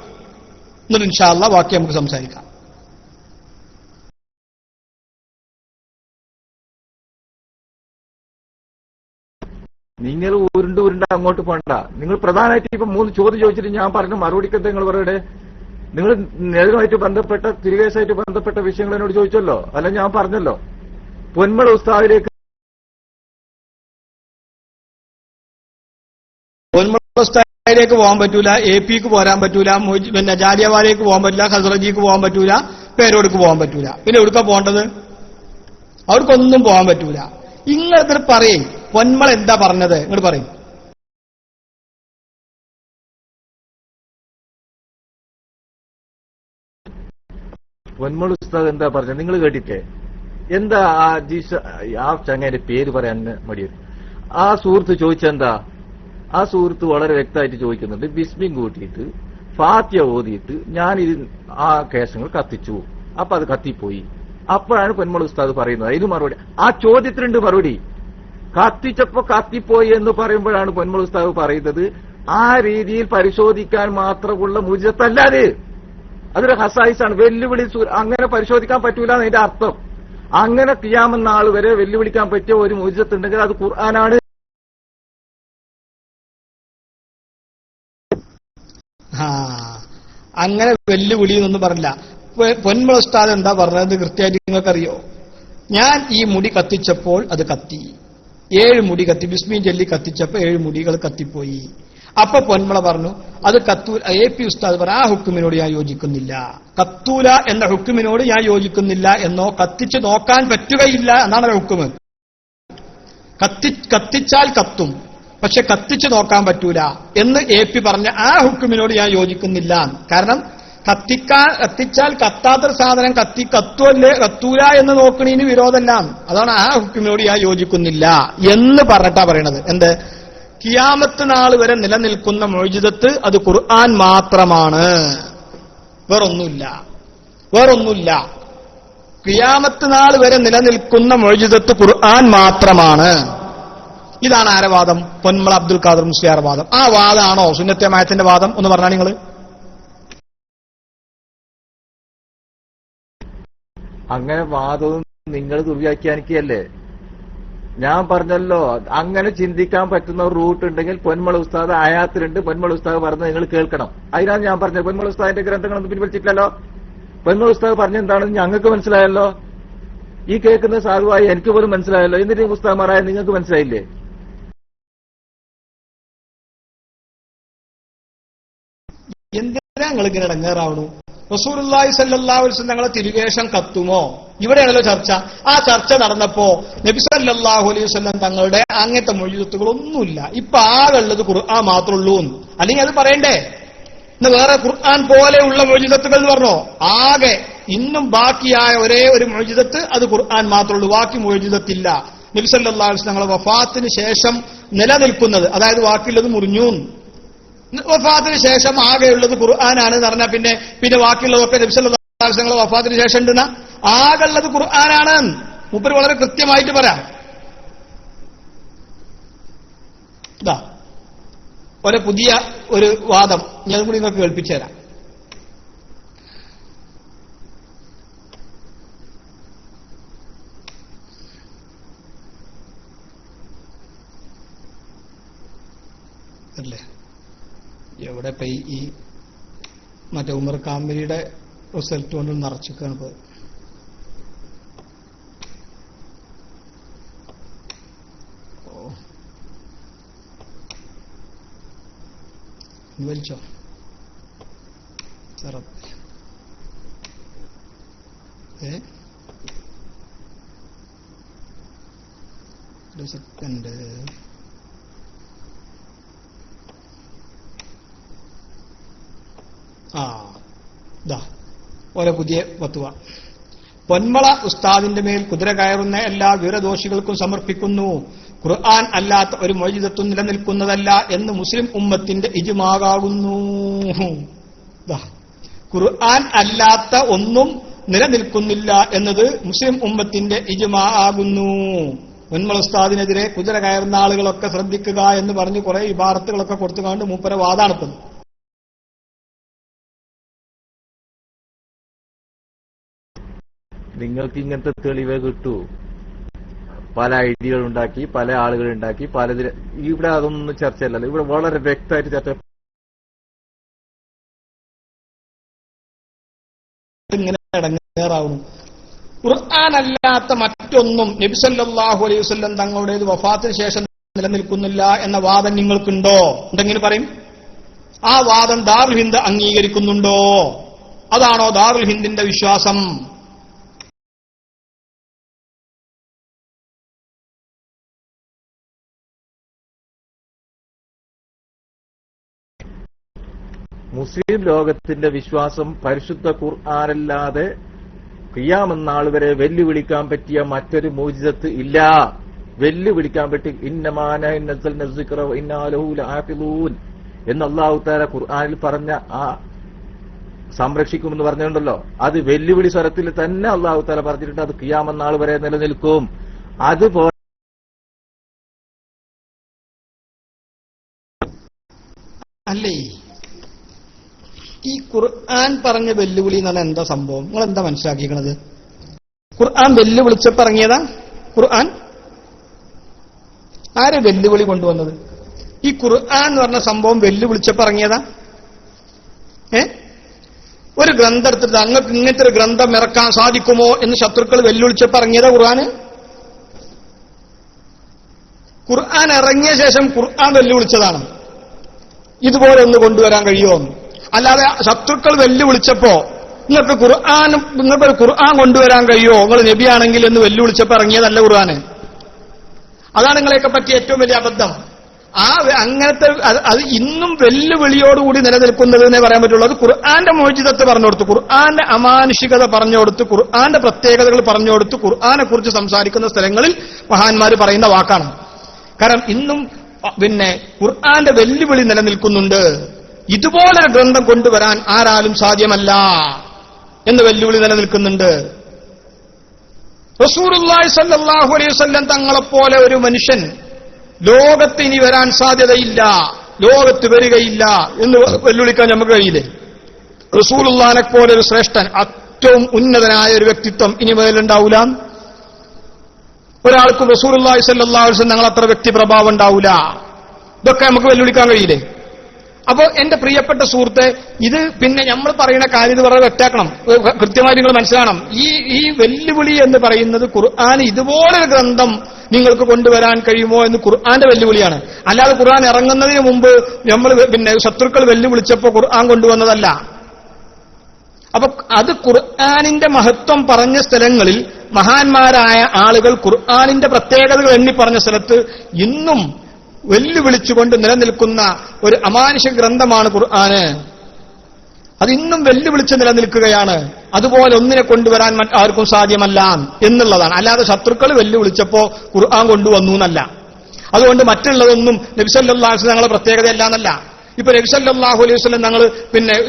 എന്നിട്ട് ഇൻഷാ അല്ലാഹ് ബാക്കി നമുക്ക് സംസാരിക്കാം. നിങ്ങൾ ഉരുണ്ട അങ്ങോട്ട് പോണ്ട. നിങ്ങൾ പ്രധാനമായിട്ട് ഇപ്പൊ 3 ചോദ്യം ചോദിച്ചിട്ട് ഞാൻ പറഞ്ഞ മറുപടിക്കെന്താ നിങ്ങൾ പറയട്ടെ? നിങ്ങൾ നേതൃമായിട്ട് ബന്ധപ്പെട്ട തിരികേസായിട്ട് ബന്ധപ്പെട്ട വിഷയങ്ങൾ എന്നോട് ചോദിച്ചല്ലോ, അല്ല ഞാൻ പറഞ്ഞല്ലോ. പൊന്മള ഉസ്താദിലേക്ക് പോകാൻ പറ്റൂല, AP-ക്ക് പോരാൻ പറ്റൂല, പിന്നെ ജാലിയവാലയ്ക്ക് പോകാൻ പറ്റില്ല, ഖസ്റജിക്ക് പോകാൻ പറ്റൂല, പേരോടുക്ക് പോകാൻ പറ്റൂല. പിന്നെ എവിടുക്കാ പോകേണ്ടത്? അവർക്കൊന്നും പോകാൻ പറ്റൂല. ഇങ്ങനെ പറയും. പൊന്മള എന്താ പറഞ്ഞത്? ഇങ്ങോട്ട് പറയും. പൊന്മള ഉസ്താദ് എന്താ പറഞ്ഞത് നിങ്ങൾ കേട്ടിട്ടേ? എന്താ ആ ചങ്ങയുടെ പേര് പറയാൻ മടിയത്? ആ സുഹൃത്ത് ചോദിച്ചെന്താ? ആ സുഹൃത്ത് വളരെ വ്യക്തമായിട്ട് ചോദിക്കുന്നുണ്ട്. ബിസ്മിയും കൂട്ടിയിട്ട് ഫാത്തിഹ ഓതിയിട്ട് ഞാനിത് ആ കേശങ്ങൾ കത്തിച്ചു, അപ്പൊ അത് കത്തിപ്പോയി. അപ്പോഴാണ് പൊന്മള ഉസ്താദ് പറയുന്നത്. അതിന് മറുപടി ആ ചോദ്യത്തിനുണ്ട് മറുപടി. കത്തിച്ചപ്പോ കത്തിപ്പോയി എന്ന് പറയുമ്പോഴാണ് പൊന്മള ഉസ്താദ് പറയുന്നത് ആ രീതിയിൽ പരിശോധിക്കാൻ മാത്രമുള്ള മുഅ്ജിസത്തല്ലാതെ അതൊരു ഹസായിസാണ്, വെല്ലുവിളി. അങ്ങനെ പരിശോധിക്കാൻ പറ്റൂല എന്നതിന്റെ അർത്ഥം. അങ്ങനെ ഖിയാമത്ത് നാൾ വരെ വെല്ലുവിളിക്കാൻ പറ്റിയ ഒരു മുഅ്ജിസത്ത് ഉണ്ടെങ്കിൽ അത് ഖുർആനാണ്. അങ്ങനെ വെല്ലുവിളി എന്നൊന്നും പറഞ്ഞില്ല. പൊന്മള ഉസ്താദ് എന്താ പറഞ്ഞത് കൃത്യമായിട്ട് നിങ്ങൾക്കറിയോ? ഞാൻ ഈ മുടി കത്തിച്ചപ്പോൾ അത് കത്തി, 7 മുടി കത്തി. ബിസ്മി ചൊല്ലി കത്തിച്ചപ്പോൾ 7 മുടികൾ കത്തിപ്പോയി. അപ്പൊ പൊന്മള പറഞ്ഞു അത് കത്തൂല. AP ഉസ്താദ് പറഞ്ഞു ആ ഹുക്കുമിനോട് ഞാൻ യോജിക്കുന്നില്ല, കത്തൂല എന്ന ഹുക്കുമിനോട് ഞാൻ യോജിക്കുന്നില്ല എന്നോ കത്തിച്ചു നോക്കാൻ പറ്റുകയില്ല എന്നാണ് ഹുക്കുമ്. കത്തിച്ചാൽ കത്തും, പക്ഷെ കത്തിച്ചു നോക്കാൻ പറ്റൂല എന്ന് AP പറഞ്ഞ ആ ഹുക്കുമിനോട് ഞാൻ യോജിക്കുന്നില്ല. കാരണം കത്തിച്ചാൽ കത്താത്തൊരു സാധനം കത്തൂല എന്ന് നോക്കണീന് വിരോധമല്ല. അതാണ് ആ ഹുക്കുമിനോട് ഞാൻ യോജിക്കുന്നില്ല എന്ന് പറഞ്ഞിട്ടാ പറയണത്. എന്ത്? ഖിയാമത്ത് നാൾ വരെ നിലനിൽക്കുന്ന മുഅ്ജിസത്ത് അത് ഖുർആൻ മാത്രമാണ്, വേറൊന്നുമില്ല. ഖിയാമത്ത് നാൾ വരെ നിലനിൽക്കുന്ന മുഅ്ജിസത്ത് ഖുർആൻ മാത്രമാണ്. ഇതാണ് ആരെ വാദം? പൊന്മള അബ്ദുൽ ഖാദർ മുസ്ലിയാർ വാദം. ആ വാദമാണോ സുന്നത്തെ ജമാഅത്തിന്റെ വാദം? ഒന്ന് പറഞ്ഞാ നിങ്ങൾ. അങ്ങനെ വാദവും നിങ്ങൾ ദുർവ്യാഖ്യാനിക്കുകയല്ലേ. ഞാൻ പറഞ്ഞല്ലോ, അങ്ങനെ ചിന്തിക്കാൻ പറ്റുന്ന ഒരു റൂട്ട് ഉണ്ടെങ്കിൽ പൊന്മള ഉസ്താദ് ആയാത്തിലുണ്ട്, പൊന്മള ഉസ്താദ് പറഞ്ഞത് നിങ്ങൾ കേൾക്കണം. അതിനാണ് ഞാൻ പറഞ്ഞത്. പൊന്മള ഉസ്താദിന്റെ ഗ്രന്ഥങ്ങളൊന്നും പിൻവലിച്ചിട്ടില്ലല്ലോ. പൊന്മള ഉസ്താദ് പറഞ്ഞെന്താണെന്ന് ഞങ്ങൾക്ക് മനസ്സിലായല്ലോ. ഈ കേൾക്കുന്ന സാധുവായി എനിക്ക് പോലും മനസ്സിലായല്ലോ. എന്നിട്ട് ഉസ്താദ്മാരായ നിങ്ങൾക്ക് മനസ്സിലായില്ലേ? എന്തിനാ നിങ്ങൾ ഇങ്ങനെ ഇടങ്ങേറാവണു? റസൂലുള്ളാഹി സ്വല്ലല്ലാഹു അലൈഹി വസല്ലം തങ്ങളെ തിരുവേഷം കത്തുമോ? ഇവിടെയാണല്ലോ ചർച്ച. ആ ചർച്ച നടന്നപ്പോ നബി സല്ലല്ലാഹു അലൈഹി വസല്ലം തങ്ങളുടെ അങ്ങനത്തെ മുഅ്ജിസത്തുകളൊന്നുമില്ല. ഇപ്പൊ ആകെയുള്ളത് ഖുർആൻ മാത്രമേ ഉള്ളൂ. അല്ലെങ്കിൽ അത് പറയണ്ടേ? ഇന്ന് വേറെ ഖുർആൻ പോലെയുള്ള മുഅ്ജിസത്തുകൾ എന്ന് പറഞ്ഞോ? ആകെ ഇന്നും ബാക്കിയായ ഒരേ ഒരു മുഅ്ജിസത്ത് അത് ഖുർആൻ മാത്രമേ ഉള്ളൂ. ബാക്കി മുഅ്ജിസത്തില്ല. നബി സല്ലല്ലാഹു അലൈഹി വസല്ലം തങ്ങളുടെ വഫാത്തിന് ശേഷം നിലനിൽക്കുന്നത്, അതായത് ബാക്കിയുള്ളത് മുറിഞ്ഞു. വഫാത്തിന് ശേഷം ആകെയുള്ളത് ഖുർആനാണ് എന്ന് പറഞ്ഞാൽ പിന്നെ ബാക്കിയുള്ളതൊക്കെ നബി സല്ലല്ലാഹു അലൈഹി വസല്ലം വഫാത്തിന് ശേഷം ഉണ്ടെന്ന ആകെയുള്ളത് ഖുർആനാണ്. മൂപ്പര് വളരെ കൃത്യമായിട്ട് പറയാം. ഇതാ ഒരു പുതിയ ഒരു വാദം ഞാൻ കൂടി നിങ്ങൾക്ക് കേൾപ്പിച്ചു തരാം. അല്ലേ? എവിടെ ഇപ്പൊ ഈ മറ്റേ ഉമർ കാമ്പനിയുടെ റിസൾട്ട് കൊണ്ട് നിറച്ചിക്കാണ് ഇപ്പൊ. വലിച്ചോ ഒരു സെക്കൻഡ്. ഓരോ പുതിയ ഫത്വ. പൊന്മള ഉസ്താദിന്റെ മേൽ കുതിര കയറുന്ന എല്ലാ വീരദോഷികൾക്കും സമർപ്പിക്കുന്നു. ഖുർആൻ അല്ലാത്ത ഒരു മുഅ്ജിസത്തും നിലനിൽക്കുന്നതല്ല എന്ന് മുസ്ലിം ഉമ്മത്തിന്റെ ഇജ്മാഅാകുന്നു. ഖുർആൻ അല്ലാത്ത ഒന്നും നിലനിൽക്കുന്നില്ല എന്നത് മുസ്ലിം ഉമ്മത്തിന്റെ ഇജ്മാഅാകുന്നു. പൊന്മള ഉസ്താദിനെതിരെ കുതിര കയറുന്ന ആളുകളൊക്കെ ശ്രദ്ധിക്കുക എന്ന് പറഞ്ഞ് കുറെ ഇബാറത്തുകളൊക്കെ കൊടുത്തുകൊണ്ട് മൂപ്പരെ വാദാണിപ്പത്. നിങ്ങൾക്ക് ഇങ്ങനത്തെ തെളിവേ കിട്ടൂ. പല ഐഡിയകൾ ഉണ്ടാക്കി, പല ആളുകൾ ഉണ്ടാക്കി, പലതിൽ. ഇവിടെ അതൊന്നും ചർച്ചയല്ലല്ലോ. ഇവിടെ വളരെ വ്യക്തമായിട്ട് ചർച്ച. ഇങ്ങനെ ഇടങ്ങേറാവുന്നു. ഖുർആൻ അല്ലാത്ത മറ്റൊന്നും നബി സല്ലല്ലാഹു അലൈഹി വസല്ലം തങ്ങളുടേത് വഫാത്തിന് ശേഷം നിലനിൽക്കുന്നില്ല എന്ന വാദം നിങ്ങൾക്കുണ്ടോ? ഉണ്ടെങ്കിൽ പറയും. ആ വാദം ദാറുൽ ഹിന്ദ് അംഗീകരിക്കുന്നുണ്ടോ? അതാണോ ദാറുൽ ഹിന്ദിന്റെ വിശ്വാസം? മുസ്ലിം ലോകത്തിന്റെ വിശ്വാസം പരിശുദ്ധ ഖുർആനല്ലാതെ ഖിയാമത്ത് നാൾ വരെ വെല്ലുവിളിക്കാൻ പറ്റിയ മറ്റൊരു മുഅ്ജിസത്ത് ഇല്ല. വെല്ലുവിളിക്കാൻ പറ്റി ഇന്നമാന നസ്സൽന സിക്റ വ ഇന്നാ ലഹു ലഹാഫിളൂൻ എന്ന് അല്ലാഹു തആല ഖുർആനിൽ പറഞ്ഞ ആ സംരക്ഷിക്കുമെന്ന് പറഞ്ഞിട്ടുണ്ടല്ലോ. അത് വെല്ലുവിളി സ്വരത്തിൽ തന്നെ അല്ലാഹു തആല പറഞ്ഞിട്ടുണ്ട്. അത് ഖിയാമത്ത് നാൾ വരെ നിലനിൽക്കും. അതുപോലെ അല്ലേ ഈ ഖുർആൻ പറഞ്ഞ വെല്ലുവിളി എന്ന് പറഞ്ഞാൽ എന്താ സംഭവം? നിങ്ങൾ എന്താ മനസ്സിലാക്കിക്കണത്? ഖുർആൻ വെല്ലുവിളിച്ചപ്പോ ഇറങ്ങിയതാ ഖുർആൻ? ആരെ വെല്ലുവിളി കൊണ്ടുവന്നത്? ഈ ഖുർആൻ എന്ന് പറഞ്ഞ സംഭവം വെല്ലുവിളിച്ചപ്പോ ഇറങ്ങിയതാ? ഒരു ഗ്രന്ഥം എടുത്തിട്ട് അങ്ങക്ക് ഇങ്ങനത്തെ ഒരു ഗ്രന്ഥം ഇറക്കാൻ സാധിക്കുമോ എന്ന് ശത്രുക്കൾ വെല്ലുവിളിച്ചപ്പോ ഇറങ്ങിയതാ ഖുർആന്? ഖുർആൻ ഇറങ്ങിയ ശേഷം ഖുർആൻ വെല്ലുവിളിച്ചതാണ്. ഇതുപോലെ ഒന്ന് കൊണ്ടുവരാൻ കഴിയുമോ? അല്ലാതെ ശത്രുക്കൾ വെല്ലുവിളിച്ചപ്പോ നിങ്ങൾക്കൊരു ഖുർആൻ കൊണ്ടുവരാൻ കഴിയുമോ, നിങ്ങൾ നബിയാണെങ്കിൽ എന്ന് വെല്ലുവിളിച്ചപ്പോ ഇറങ്ങിയതല്ല ഖുർആന്. അതാണ് നിങ്ങളെയൊക്കെ പറ്റിയ ഏറ്റവും വലിയ അബദ്ധം. അങ്ങനത്തെ അത് ഇന്നും വെല്ലുവിളിയോടുകൂടി നിലനിൽക്കുന്നതെന്നേ പറയാൻ പറ്റുള്ളൂ. അത് ഖുർആന്റെ മോചിതത്തെ പറഞ്ഞു കൊടുത്തു, ഖുർആന്റെ അമാനുഷികത പറഞ്ഞു കൊടുത്ത്, ഖുർആന്റെ പ്രത്യേകതകൾ പറഞ്ഞു കൊടുത്ത്, ഖുർആനെ കുറിച്ച് സംസാരിക്കുന്ന സ്ഥലങ്ങളിൽ മഹാന്മാര് പറയുന്ന വാക്കാണ്. കാരണം ഇന്നും ഖുർആന്റെ വെല്ലുവിളി നിലനിൽക്കുന്നുണ്ട്. ഇതുപോലൊരു ഗ്രന്ഥം കൊണ്ടുവരാൻ ആരാലും സാധ്യമല്ല എന്ന് വെല്ലുവിളി നിലനിൽക്കുന്നുണ്ട്. റസൂലുള്ളാഹി സ്വല്ലല്ലാഹു അലൈഹി വസല്ലം തങ്ങളെപ്പോലെ ഒരു മനുഷ്യൻ ലോകത്ത് ഇനി വരാൻ സാധ്യതയില്ല, ലോകത്ത് വരികയില്ല എന്ന് വെല്ലുവിളിക്കാൻ നമുക്ക് കഴിയില്ലേ? റസൂലുള്ളാഹിനെ പോലെ ഒരു ശ്രേഷ്ഠൻ, ഏറ്റവും ഉന്നതനായ ഒരു വ്യക്തിത്വം ഇനി മുതലുണ്ടാവൂല. ഒരാൾക്കും റസൂലുള്ളാഹി സ്വല്ലല്ലാഹു അലൈഹി വസല്ലം ഞങ്ങളത്ര വ്യക്തിപ്രഭാവം ഉണ്ടാവൂല. ഇതൊക്കെ നമുക്ക് വെല്ലുവിളിക്കാൻ കഴിയില്ലേ? അപ്പോ എന്റെ പ്രിയപ്പെട്ട സുഹൃത്തെ, ഇത് നമ്മൾ പറയുന്ന കാര്യം ഇത് വളരെ വ്യക്തമാക്കണം, കൃത്യമായി നിങ്ങൾ മനസ്സിലാക്കണം. ഈ വെല്ലുവിളി എന്ന് പറയുന്നത് ഖുർആൻ ഇതുപോലൊരു ഗ്രന്ഥം നിങ്ങൾക്ക് കൊണ്ടുവരാൻ കഴിയുമോ എന്ന് ഖുർആന്റെ വെല്ലുവിളിയാണ്. അല്ലാതെ ഖുർആൻ ഇറങ്ങുന്നതിന് മുമ്പ് നമ്മൾ ശത്രുക്കൾ വെല്ലുവിളിച്ചപ്പോ ഖുർആൻ കൊണ്ടുവന്നതല്ല. അപ്പൊ അത് ഖുർആനിന്റെ മഹത്വം പറഞ്ഞ സ്ഥലങ്ങളിൽ മഹാന്മാരായ ആളുകൾ ഖുർആനിന്റെ പ്രത്യേകതകൾ എണ്ണി പറഞ്ഞ സ്ഥലത്ത് ഇന്നും വെല്ലുവിളിച്ചുകൊണ്ട് നിലനിൽക്കുന്ന ഒരു അമാനുഷ ഗ്രന്ഥമാണ് ഖുർആന്. അത് ഇന്നും വെല്ലുവിളിച്ച് നിലനിൽക്കുകയാണ്. അതുപോലെ ഒന്നിനെ കൊണ്ടുവരാൻ ആർക്കും സാധ്യമല്ല എന്നുള്ളതാണ്. അല്ലാതെ ശത്രുക്കൾ വെല്ലുവിളിച്ചപ്പോ ഖുർആൻ കൊണ്ടുവന്നു എന്നല്ല. അതുകൊണ്ട് മറ്റുള്ളതൊന്നും നബി സല്ലല്ലാഹു അലൈഹി വസല്ലം ഞങ്ങളെ പ്രത്യേകതയല്ല എന്നല്ല. ഇപ്പൊ നബി സല്ലല്ലാഹു അലൈഹി വസല്ലം ഞങ്ങൾ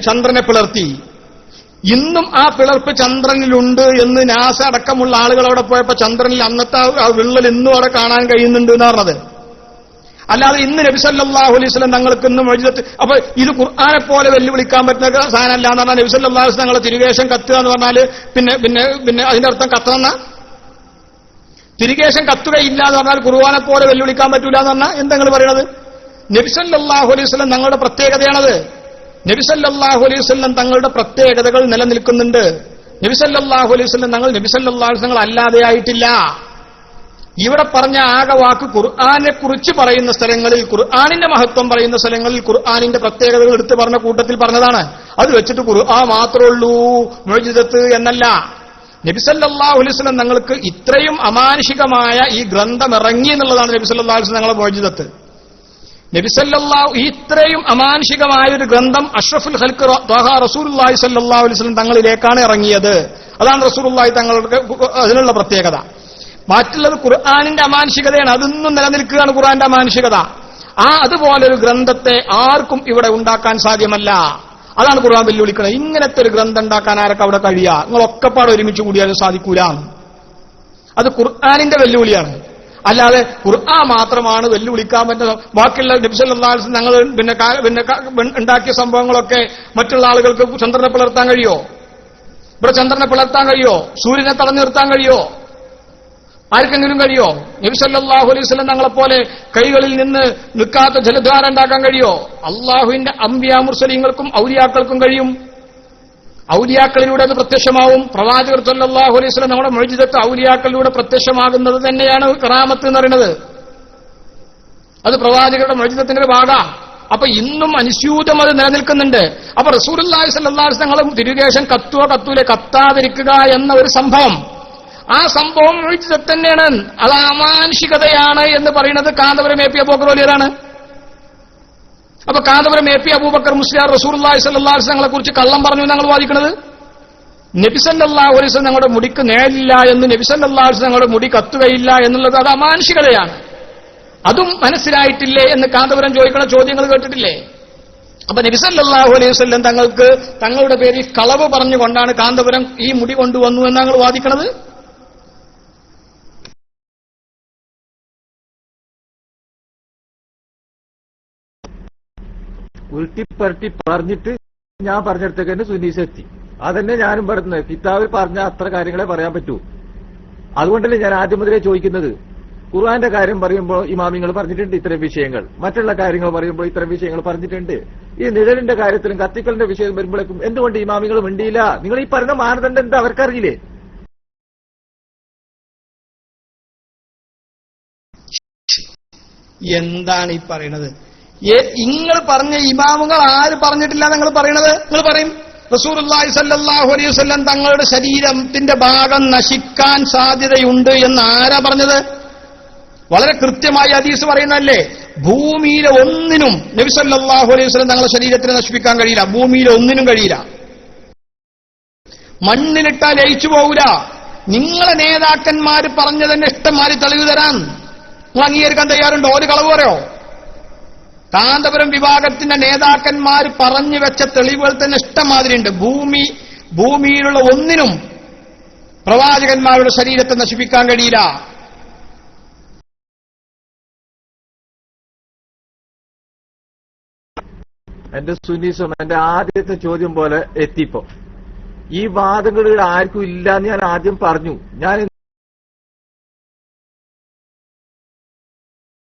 ചന്ദ്രനെ പിളർത്തി, ഇന്നും ആ പിളർപ്പ് ചന്ദ്രനിലുണ്ട് എന്ന് നാസ അടക്കമുള്ള ആളുകൾ അവിടെ പോയപ്പോ ചന്ദ്രനിൽ അന്നത്തെ ആ വിള്ളൽ ഇന്നും അവിടെ കാണാൻ കഴിയുന്നുണ്ട് എന്ന് പറഞ്ഞത്. അല്ലാതെ ഇന്ന് നബി സല്ലല്ലാഹു അലൈഹി വസല്ലം തങ്ങൾക്ക് ഇന്ന് മുഅ്ജിസത്ത്. അപ്പൊ ഇത് ഖുർആനെ പോലെ വെല്ലുവിളിക്കാൻ പറ്റുന്ന സാധനമല്ല എന്ന് പറഞ്ഞാൽ നബി സല്ലല്ലാഹു അലൈഹി വസല്ലം തങ്ങളെ തിരുകേശം കത്തുക എന്ന് പറഞ്ഞാല് പിന്നെ അതിന്റെ അർത്ഥം കത്തണമെന്ന തിരുകേശം കത്തുകയില്ല എന്ന് പറഞ്ഞാൽ ഖുർആനെ പോലെ വെല്ലുവിളിക്കാൻ പറ്റൂല എന്ന് പറഞ്ഞാൽ എന്താ നിങ്ങൾ പറയണത്? നബി സല്ലല്ലാഹു അലൈഹി വസല്ലം തങ്ങളുടെ പ്രത്യേകതയാണത്. നബി സല്ലല്ലാഹു അലൈഹി വസല്ലം തങ്ങളുടെ പ്രത്യേകതകൾ നിലനിൽക്കുന്നുണ്ട്. നബി സല്ലല്ലാഹു അലൈഹി വസല്ലം തങ്ങൾ നബി സല്ലല്ലാഹു അലൈഹി വസല്ലം അല്ലാതെയായിട്ടില്ല. ഇവിടെ പറഞ്ഞ ആകെ വാക്ക് ഖുർആനെ കുറിച്ച് പറയുന്ന സ്ഥലങ്ങളിൽ, ഖുർആനിന്റെ മഹത്വം പറയുന്ന സ്ഥലങ്ങളിൽ ഖുർആനിന്റെ പ്രത്യേകതകൾ എടുത്ത് പറഞ്ഞ കൂട്ടത്തിൽ പറഞ്ഞതാണ്. അത് വെച്ചിട്ട് ഖുർആൻ മാത്രമേ ഉള്ളൂ മുഅ്ജിസത്ത് എന്നല്ല. നബി സല്ലല്ലാഹു അലൈഹി വസല്ലം തങ്ങൾക്ക് ഇത്രയും അമാനുഷികമായ ഈ ഗ്രന്ഥം ഇറങ്ങി എന്നുള്ളതാണ് നബി സല്ലല്ലാഹു അലൈഹി വസല്ലം തങ്ങളുടെ മുഅ്ജിസത്ത്. നബി സല്ലല്ലാഹു ഇത്രയും അമാനുഷികമായ ഒരു ഗ്രന്ഥം അഷ്റഫുൽ ഖൽഖ് ത്വാഹ റസൂലുള്ളാഹി സ്വല്ലല്ലാഹു അലൈഹി വസല്ലം തങ്ങളിലേക്കാണ് ഇറങ്ങിയത്. അതാണ് റസൂലുള്ളാഹി തങ്ങൾക്ക് അതിനുള്ള പ്രത്യേകത. മറ്റുള്ളത് ഖുർആനിന്റെ അമാനുഷികതയാണ്, അതൊന്നും നിലനിൽക്കുകയാണ് ഖുർആന്റെ അമാനുഷികത. അതുപോലൊരു ഗ്രന്ഥത്തെ ആർക്കും ഇവിടെ ഉണ്ടാക്കാൻ സാധ്യമല്ല. അതാണ് ഖുർആൻ വെല്ലുവിളിക്കുന്നത്. ഇങ്ങനത്തെ ഒരു ഗ്രന്ഥം ഉണ്ടാക്കാൻ ആരൊക്കെ അവിടെ കഴിയുക? നിങ്ങളൊക്കെപ്പാട് ഒരുമിച്ച് കൂടിയാലും സാധിക്കൂല. അത് ഖുർആനിന്റെ വെല്ലുവിളിയാണ്. അല്ലാതെ ഖുർആൻ മാത്രമാണ് വെല്ലുവിളിക്കാൻ പറ്റുന്നത്. ബാക്കിയുള്ള നബി സല്ലല്ലാഹു അലൈഹി വസല്ലം ഞങ്ങൾ പിന്നെ ഉണ്ടാക്കിയ സംഭവങ്ങളൊക്കെ മറ്റുള്ള ആളുകൾക്ക് ചന്ദ്രനെ പിളർത്താൻ കഴിയോ? ഇവിടെ ചന്ദ്രനെ പിളർത്താൻ കഴിയോ? സൂര്യനെ തടഞ്ഞു നിർത്താൻ കഴിയോ? ആർക്കെങ്കിലും കഴിയോ? നബി സല്ലല്ലാഹു അലൈഹി വസല്ലം തങ്ങളെപ്പോലെ കൈകളിൽ നിന്ന് നിൽക്കാത്ത ജലധാര ഉണ്ടാക്കാൻ കഴിയോ? അള്ളാഹുവിന്റെ അംബിയാ മുർസലീങ്ങൾക്കും ഔലിയാക്കൾക്കും കഴിയും. ഔലിയാക്കളിലൂടെ അത് പ്രത്യക്ഷമാവും. പ്രവാചകർ സല്ലല്ലാഹു അലൈഹി വസല്ലം നമ്മുടെ മുഅ്ജിസത്ത് ഔലിയാക്കളിലൂടെ പ്രത്യക്ഷമാകുന്നത് തന്നെയാണ് കറാമത്ത് എന്ന് പറയുന്നത്. അത് പ്രവാചകരുടെ മുഅ്ജിസത്തിന്റെ ഒരു ഭാഗമാണ്. അപ്പൊ ഇന്നും അനുസ്യൂതം അത് നിലനിൽക്കുന്നുണ്ട്. അപ്പൊ റസൂലുള്ളാഹി സ്വല്ലല്ലാഹു അലൈഹി വസല്ലം തിരുകേശം കത്തുവോ കത്തൂലെ കത്താതിരിക്കുക എന്ന ഒരു സംഭവം, ആ സംഭവം മുഅ്ജിസത്ത് തന്നെയാണ്. അത് അമാനുഷികതയാണ് എന്ന് പറയുന്നത് കാന്തപുരം എ പി അബൂബക്കർ വലിയവരാണ്. അപ്പൊ കാന്തപുരം എ പി അബൂബക്കർ മുസ്ലിയാർ റസൂലുള്ളാഹി സ്വല്ലല്ലാഹു അലൈഹി വസല്ലമയെ കുറിച്ച് കള്ളം പറഞ്ഞു ഞങ്ങൾ വാദിക്കുന്നത്. നബി സല്ലല്ലാഹു അലൈഹി വസല്ലം ഞങ്ങളുടെ മുടിക്ക് നേരില്ല എന്ന്, നബി സല്ലല്ലാഹു അലൈഹി വസല്ലം ഞങ്ങളുടെ മുടി കത്തുകയില്ല എന്നുള്ളത് അത് അമാനുഷികതയാണ്. അതും മനസ്സിലായിട്ടില്ലേ എന്ന് കാന്തപുരം ചോദിക്കുന്ന ചോദ്യങ്ങൾ കേട്ടിട്ടില്ലേ? അപ്പൊ നബി സല്ലല്ലാഹു അലൈഹി വസല്ലം തങ്ങൾക്ക് തങ്ങളുടെ പേരിൽ കളവ് പറഞ്ഞുകൊണ്ടാണ് കാന്തപുരം ഈ മുടി കൊണ്ടുവന്നു എന്ന് ഞങ്ങൾ വാദിക്കുന്നത്. ഉരുട്ടിപ്പരട്ടി പറഞ്ഞിട്ട് ഞാൻ പറഞ്ഞിടത്തേക്ക് തന്നെ സുന്നീസ് എത്തി. അതന്നെ ഞാനും പറയുന്നത്. കിതാബിൽ പറഞ്ഞ അത്ര കാര്യങ്ങളെ പറയാൻ പറ്റൂ. അതുകൊണ്ടല്ലേ ഞാൻ ആദ്യം മുതലേ ചോദിക്കുന്നത്. ഖുർആന്റെ കാര്യം പറയുമ്പോൾ ഇമാമിങ്ങൾ പറഞ്ഞിട്ടുണ്ട് ഇത്തരം വിഷയങ്ങൾ, മറ്റുള്ള കാര്യങ്ങൾ പറയുമ്പോൾ ഇത്തരം വിഷയങ്ങൾ പറഞ്ഞിട്ടുണ്ട്. ഈ നിഴലിന്റെ കാര്യത്തിലും കത്തിക്കലിന്റെ വിഷയം വരുമ്പോഴേക്കും എന്തുകൊണ്ട് ഇമാമിങ്ങൾ മിണ്ടിയില്ല? നിങ്ങൾ ഈ പറയുന്ന മാനദണ്ഡം എന്താ അവർക്കറിയില്ലേ? എന്താണ് ഈ പറയുന്നത്? നിങ്ങൾ പറഞ്ഞ ഇമാമുകൾ ആര് പറഞ്ഞിട്ടില്ല നിങ്ങൾ പറയണത്? നിങ്ങൾ പറയും റസൂലുള്ളാഹി സ്വല്ലല്ലാഹു അലൈഹി വസല്ലം തങ്ങളുടെ ശരീരത്തിന്റെ ഭാഗം നശിക്കാൻ സാധ്യതയുണ്ട് എന്ന് ആരാ പറഞ്ഞത്? വളരെ കൃത്യമായി ഹദീസ് പറയുന്നതല്ലേ. ഭൂമിയിലെ ഒന്നിനും നബി സല്ലല്ലാഹു അലൈഹി വസല്ലം തങ്ങളുടെ ശരീരത്തിനെ നശിപ്പിക്കാൻ കഴിയില്ല. ഭൂമിയിലെ ഒന്നിനും കഴിയില്ല. മണ്ണിലിട്ടാൽ ലയിച്ചു പോകൂല. നിങ്ങളെ നേതാക്കന്മാര് പറഞ്ഞതന്നെ ഇഷ്ടംമാരി തെളിവ് തരാൻ നിങ്ങൾ അംഗീകരിക്കാൻ തയ്യാറുണ്ടോ? ഒരു കളവ് പറയോ? കാന്തപുരം വിഭാഗത്തിന്റെ നേതാക്കന്മാർ പറഞ്ഞു വെച്ച തെളിവുകൾ തന്നെ ഇഷ്ടംമാതിരിയുണ്ട്. ഭൂമിയിലുള്ള ഒന്നിനും പ്രവാചകന്മാരുടെ ശരീരത്തെ നശിപ്പിക്കാൻ കഴിയില്ല. എന്റെ സുനീസം എന്റെ ആദ്യത്തെ ചോദ്യം പോലെ എത്തിപ്പോ ഈ വാദങ്ങൾ ആർക്കും ഇല്ലാന്ന് ഞാൻ ആദ്യം പറഞ്ഞു. ഞാൻ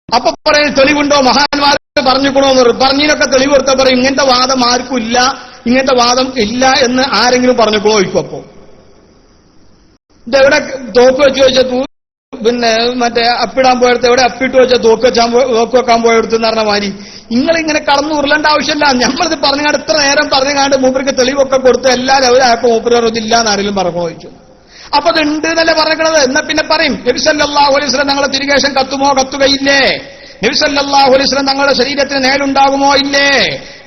അപ്പൊ പറയുന്ന തെളിവുണ്ടോ? മഹാന്മാർ പറഞ്ഞുകൂടോന്ന് പറഞ്ഞതിനൊക്കെ തെളിവ് കൊടുത്താൽ പറയും ഇങ്ങനത്തെ വാദം ആർക്കും ഇല്ല, ഇങ്ങനത്തെ വാദം ഇല്ല എന്ന് ആരെങ്കിലും പറഞ്ഞുകൂടോ? ഇപ്പൊ ഇതെവിടെ തോക്ക് വെച്ച് വെച്ചാൽ പിന്നെ മറ്റേ അപ്പിടാൻ പോയെടുത്ത് എവിടെ അപ്പിട്ട് വെച്ചാൽ തോക്ക് വെക്കാൻ പോയെടുത്ത് എന്ന് പറഞ്ഞ മാതിരി നിങ്ങളിങ്ങനെ കടന്നു ഉരുളേണ്ട ആവശ്യമില്ല. നമ്മളിത് പറഞ്ഞാണ്ട് ഇത്ര നേരം പറഞ്ഞാണ്ട് മൂപ്പർക്ക് തെളിവൊക്കെ കൊടുത്ത് എല്ലാവരും അവരായപ്പോ മൂപ്പര് ഇതില്ല എന്ന് ആരെങ്കിലും പറഞ്ഞു ചോദിച്ചു. അപ്പൊ അതുണ്ട് എന്നല്ലേ പറഞ്ഞത്. എന്നാ പിന്നെ പറയും നബി സല്ലല്ലാഹു അലൈഹി വസല്ലം തങ്ങളെ തിരികേശം കത്തുമോ കത്തുകയില്ലേ? നബി സല്ലല്ലാഹു അലൈഹി വസല്ലം തങ്ങളുടെ ശരീരത്തിന് നേലുണ്ടാകുമോ ഇല്ലേ?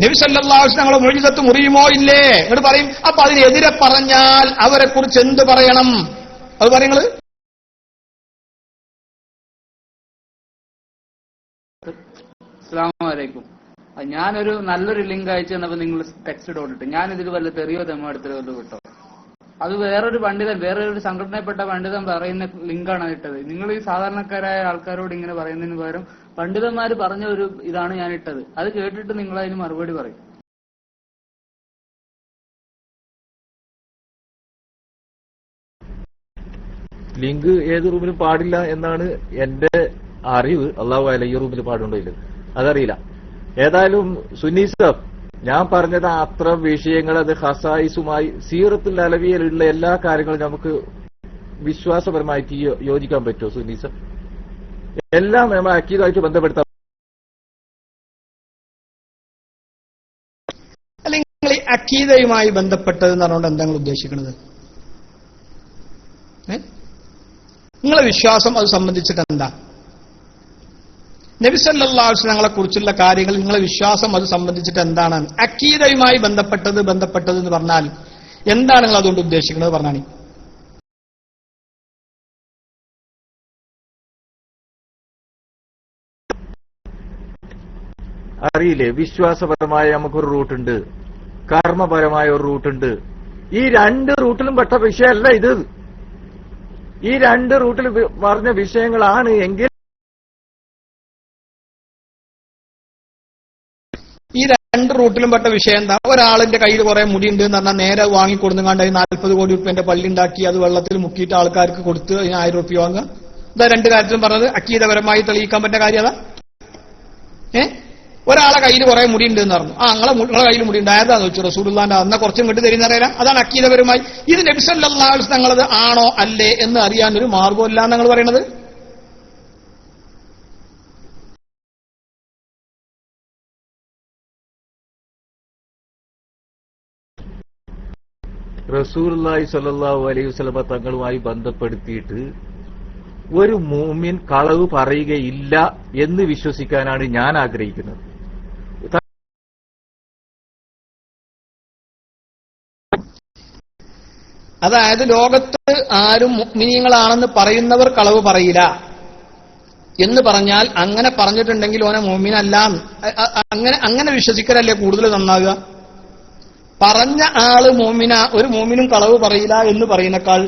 നബി സല്ലല്ലാഹു അലൈഹി വസല്ലം തങ്ങളുടെ മുഅ്ജിസത്ത് മുറിയുമോ ഇല്ലേ എന്ന് പറയും. അപ്പൊ അതിനെതിരെ പറഞ്ഞാൽ അവരെ കുറിച്ച് എന്ത് പറയണം? അത് പറയുന്നത് അസ്സലാമു അലൈക്കും. ഞാനൊരു നല്ലൊരു ലിങ്ക് അയച്ചു തന്നപ്പോ നിങ്ങൾ ടെക്സ്റ്റ് ഇട്ടിട്ട് ഞാൻ ഇതിൽ വല്ല തെറിയോ തെമ്മോ എടുത്തോ വിട്ടോ. അത് വേറൊരു പണ്ഡിതൻ, വേറൊരു സംഘടനയിൽപ്പെട്ട പണ്ഡിതൻ പറയുന്ന ലിങ്കാണ് ഇട്ടത്. നിങ്ങൾ ഈ സാധാരണക്കാരായ ആൾക്കാരോട് ഇങ്ങനെ പറയുന്നതിന് പകരം പണ്ഡിതന്മാർ പറഞ്ഞ ഒരു ഇതാണ് ഞാൻ ഇട്ടത്. അത് കേട്ടിട്ട് നിങ്ങൾ അതിന് മറുപടി പറയും. ലിങ്ക് ഏത് റൂമിലും പാടില്ല എന്നാണ് എന്റെ അറിവ്. അള്ളാഹു അല ഈ റൂമിൽ പാടുണ്ടോ ഇല്ല അതറിയില്ല. ഏതായാലും സുന്നീസഫ് ഞാൻ പറഞ്ഞത് അത്ര വിഷയങ്ങൾ അത് ഹസായിസുമായി സീറത്തുൽ അലവിയയിലുള്ള എല്ലാ കാര്യങ്ങളും നമുക്ക് വിശ്വാസപരമായിട്ട് യോജിക്കാൻ പറ്റുമോ സുന്നീസഫ്? എല്ലാം നമ്മൾ അക്കീദുമായിട്ട് ബന്ധപ്പെടുത്താം. അല്ലെങ്കിൽ അക്കീദയുമായി ബന്ധപ്പെട്ടത് എന്ന് പറഞ്ഞുകൊണ്ട് എന്താ നിങ്ങൾ ഉദ്ദേശിക്കുന്നത്? നിങ്ങളെ വിശ്വാസം അത് സംബന്ധിച്ചിട്ട് എന്താ? നബി സല്ലല്ലാഹു അലൈഹി വസല്ലം തങ്ങളെ കുറിച്ചുള്ള കാര്യങ്ങൾ നിങ്ങളെ വിശ്വാസം അത് സംബന്ധിച്ചിട്ട് എന്താണ്? അക്കീദയുമായി ബന്ധപ്പെട്ടത് എന്ന് പറഞ്ഞാൽ എന്താണ് നിങ്ങൾ അതുകൊണ്ട് ഉദ്ദേശിക്കുന്നത് പറഞ്ഞാണി. അറിയില്ലേ, വിശ്വാസപരമായ നമുക്കൊരു റൂട്ടുണ്ട്, കർമ്മപരമായ ഒരു റൂട്ടുണ്ട്. ഈ രണ്ട് റൂട്ടിലും പെട്ട വിഷയമല്ല ഇത്. ഈ രണ്ട് റൂട്ടിൽ പറഞ്ഞ വിഷയങ്ങളാണ് എങ്കിൽ ഈ രണ്ട് റൂട്ടിലും പെട്ട വിഷയം എന്താ? ഒരാളിന്റെ കയ്യിൽ കുറെ മുടിയുണ്ട് എന്ന് പറഞ്ഞാൽ നേരെ വാങ്ങിക്കൊടുന്നുകാണ്ട് 40 കോടി രൂപന്റെ പള്ളി ഉണ്ടാക്കി അത് വെള്ളത്തിൽ മുക്കിയിട്ട് ആൾക്കാർക്ക് കൊടുത്ത് 1000 രൂപ വാങ്ങുക. ഇതാ രണ്ട് കാര്യത്തിലും പറഞ്ഞത് അക്കീദപരമായി തെളിയിക്കാൻ പറ്റുന്ന കാര്യം അതാ. ഒരാളെ കയ്യിൽ കുറെ മുടിയുണ്ട് എന്ന് പറഞ്ഞു. നിങ്ങളെ കയ്യിൽ മുടിയുണ്ട് ആയതാന്ന് വെച്ചു റസൂലുള്ളാന്റെ അന്ന കുറച്ചും കിട്ടി തരുന്ന അറിയാം. അതാണ് അക്കീദപരമായി. ഇത് നബി സല്ലല്ലാഹു അലൈഹി വസല്ലം തങ്ങളത് ആണോ അല്ലേ എന്ന് അറിയാനൊരു മാർഗമില്ല നിങ്ങൾ പറയണത്. റസൂലുള്ളാഹി സ്വല്ലല്ലാഹു അലൈഹി വസല്ലം തങ്ങളുമായി ബന്ധപ്പെടുത്തിയിട്ട് ഒരു മുഅ്മിൻ കളവ് പറയുകയില്ല എന്ന് വിശ്വസിക്കാനാണ് ഞാൻ ആഗ്രഹിക്കുന്നത്. അതായത് ലോകത്ത് ആരും മുഅ്മിനീങ്ങളാണെന്ന് പറയുന്നവർ കളവ് പറയില്ല എന്ന് പറഞ്ഞാൽ അങ്ങനെ പറഞ്ഞിട്ടുണ്ടെങ്കിൽ ഓനെ മുഅ്മിനല്ല അങ്ങനെ വിശ്വസിക്കലല്ലേ കൂടുതൽ നന്നാകുക. പറഞ്ഞ ആള് ഒരു മുഅ്മിനും കളവ് പറയില്ല എന്ന് പറയുന്നേക്കാൾ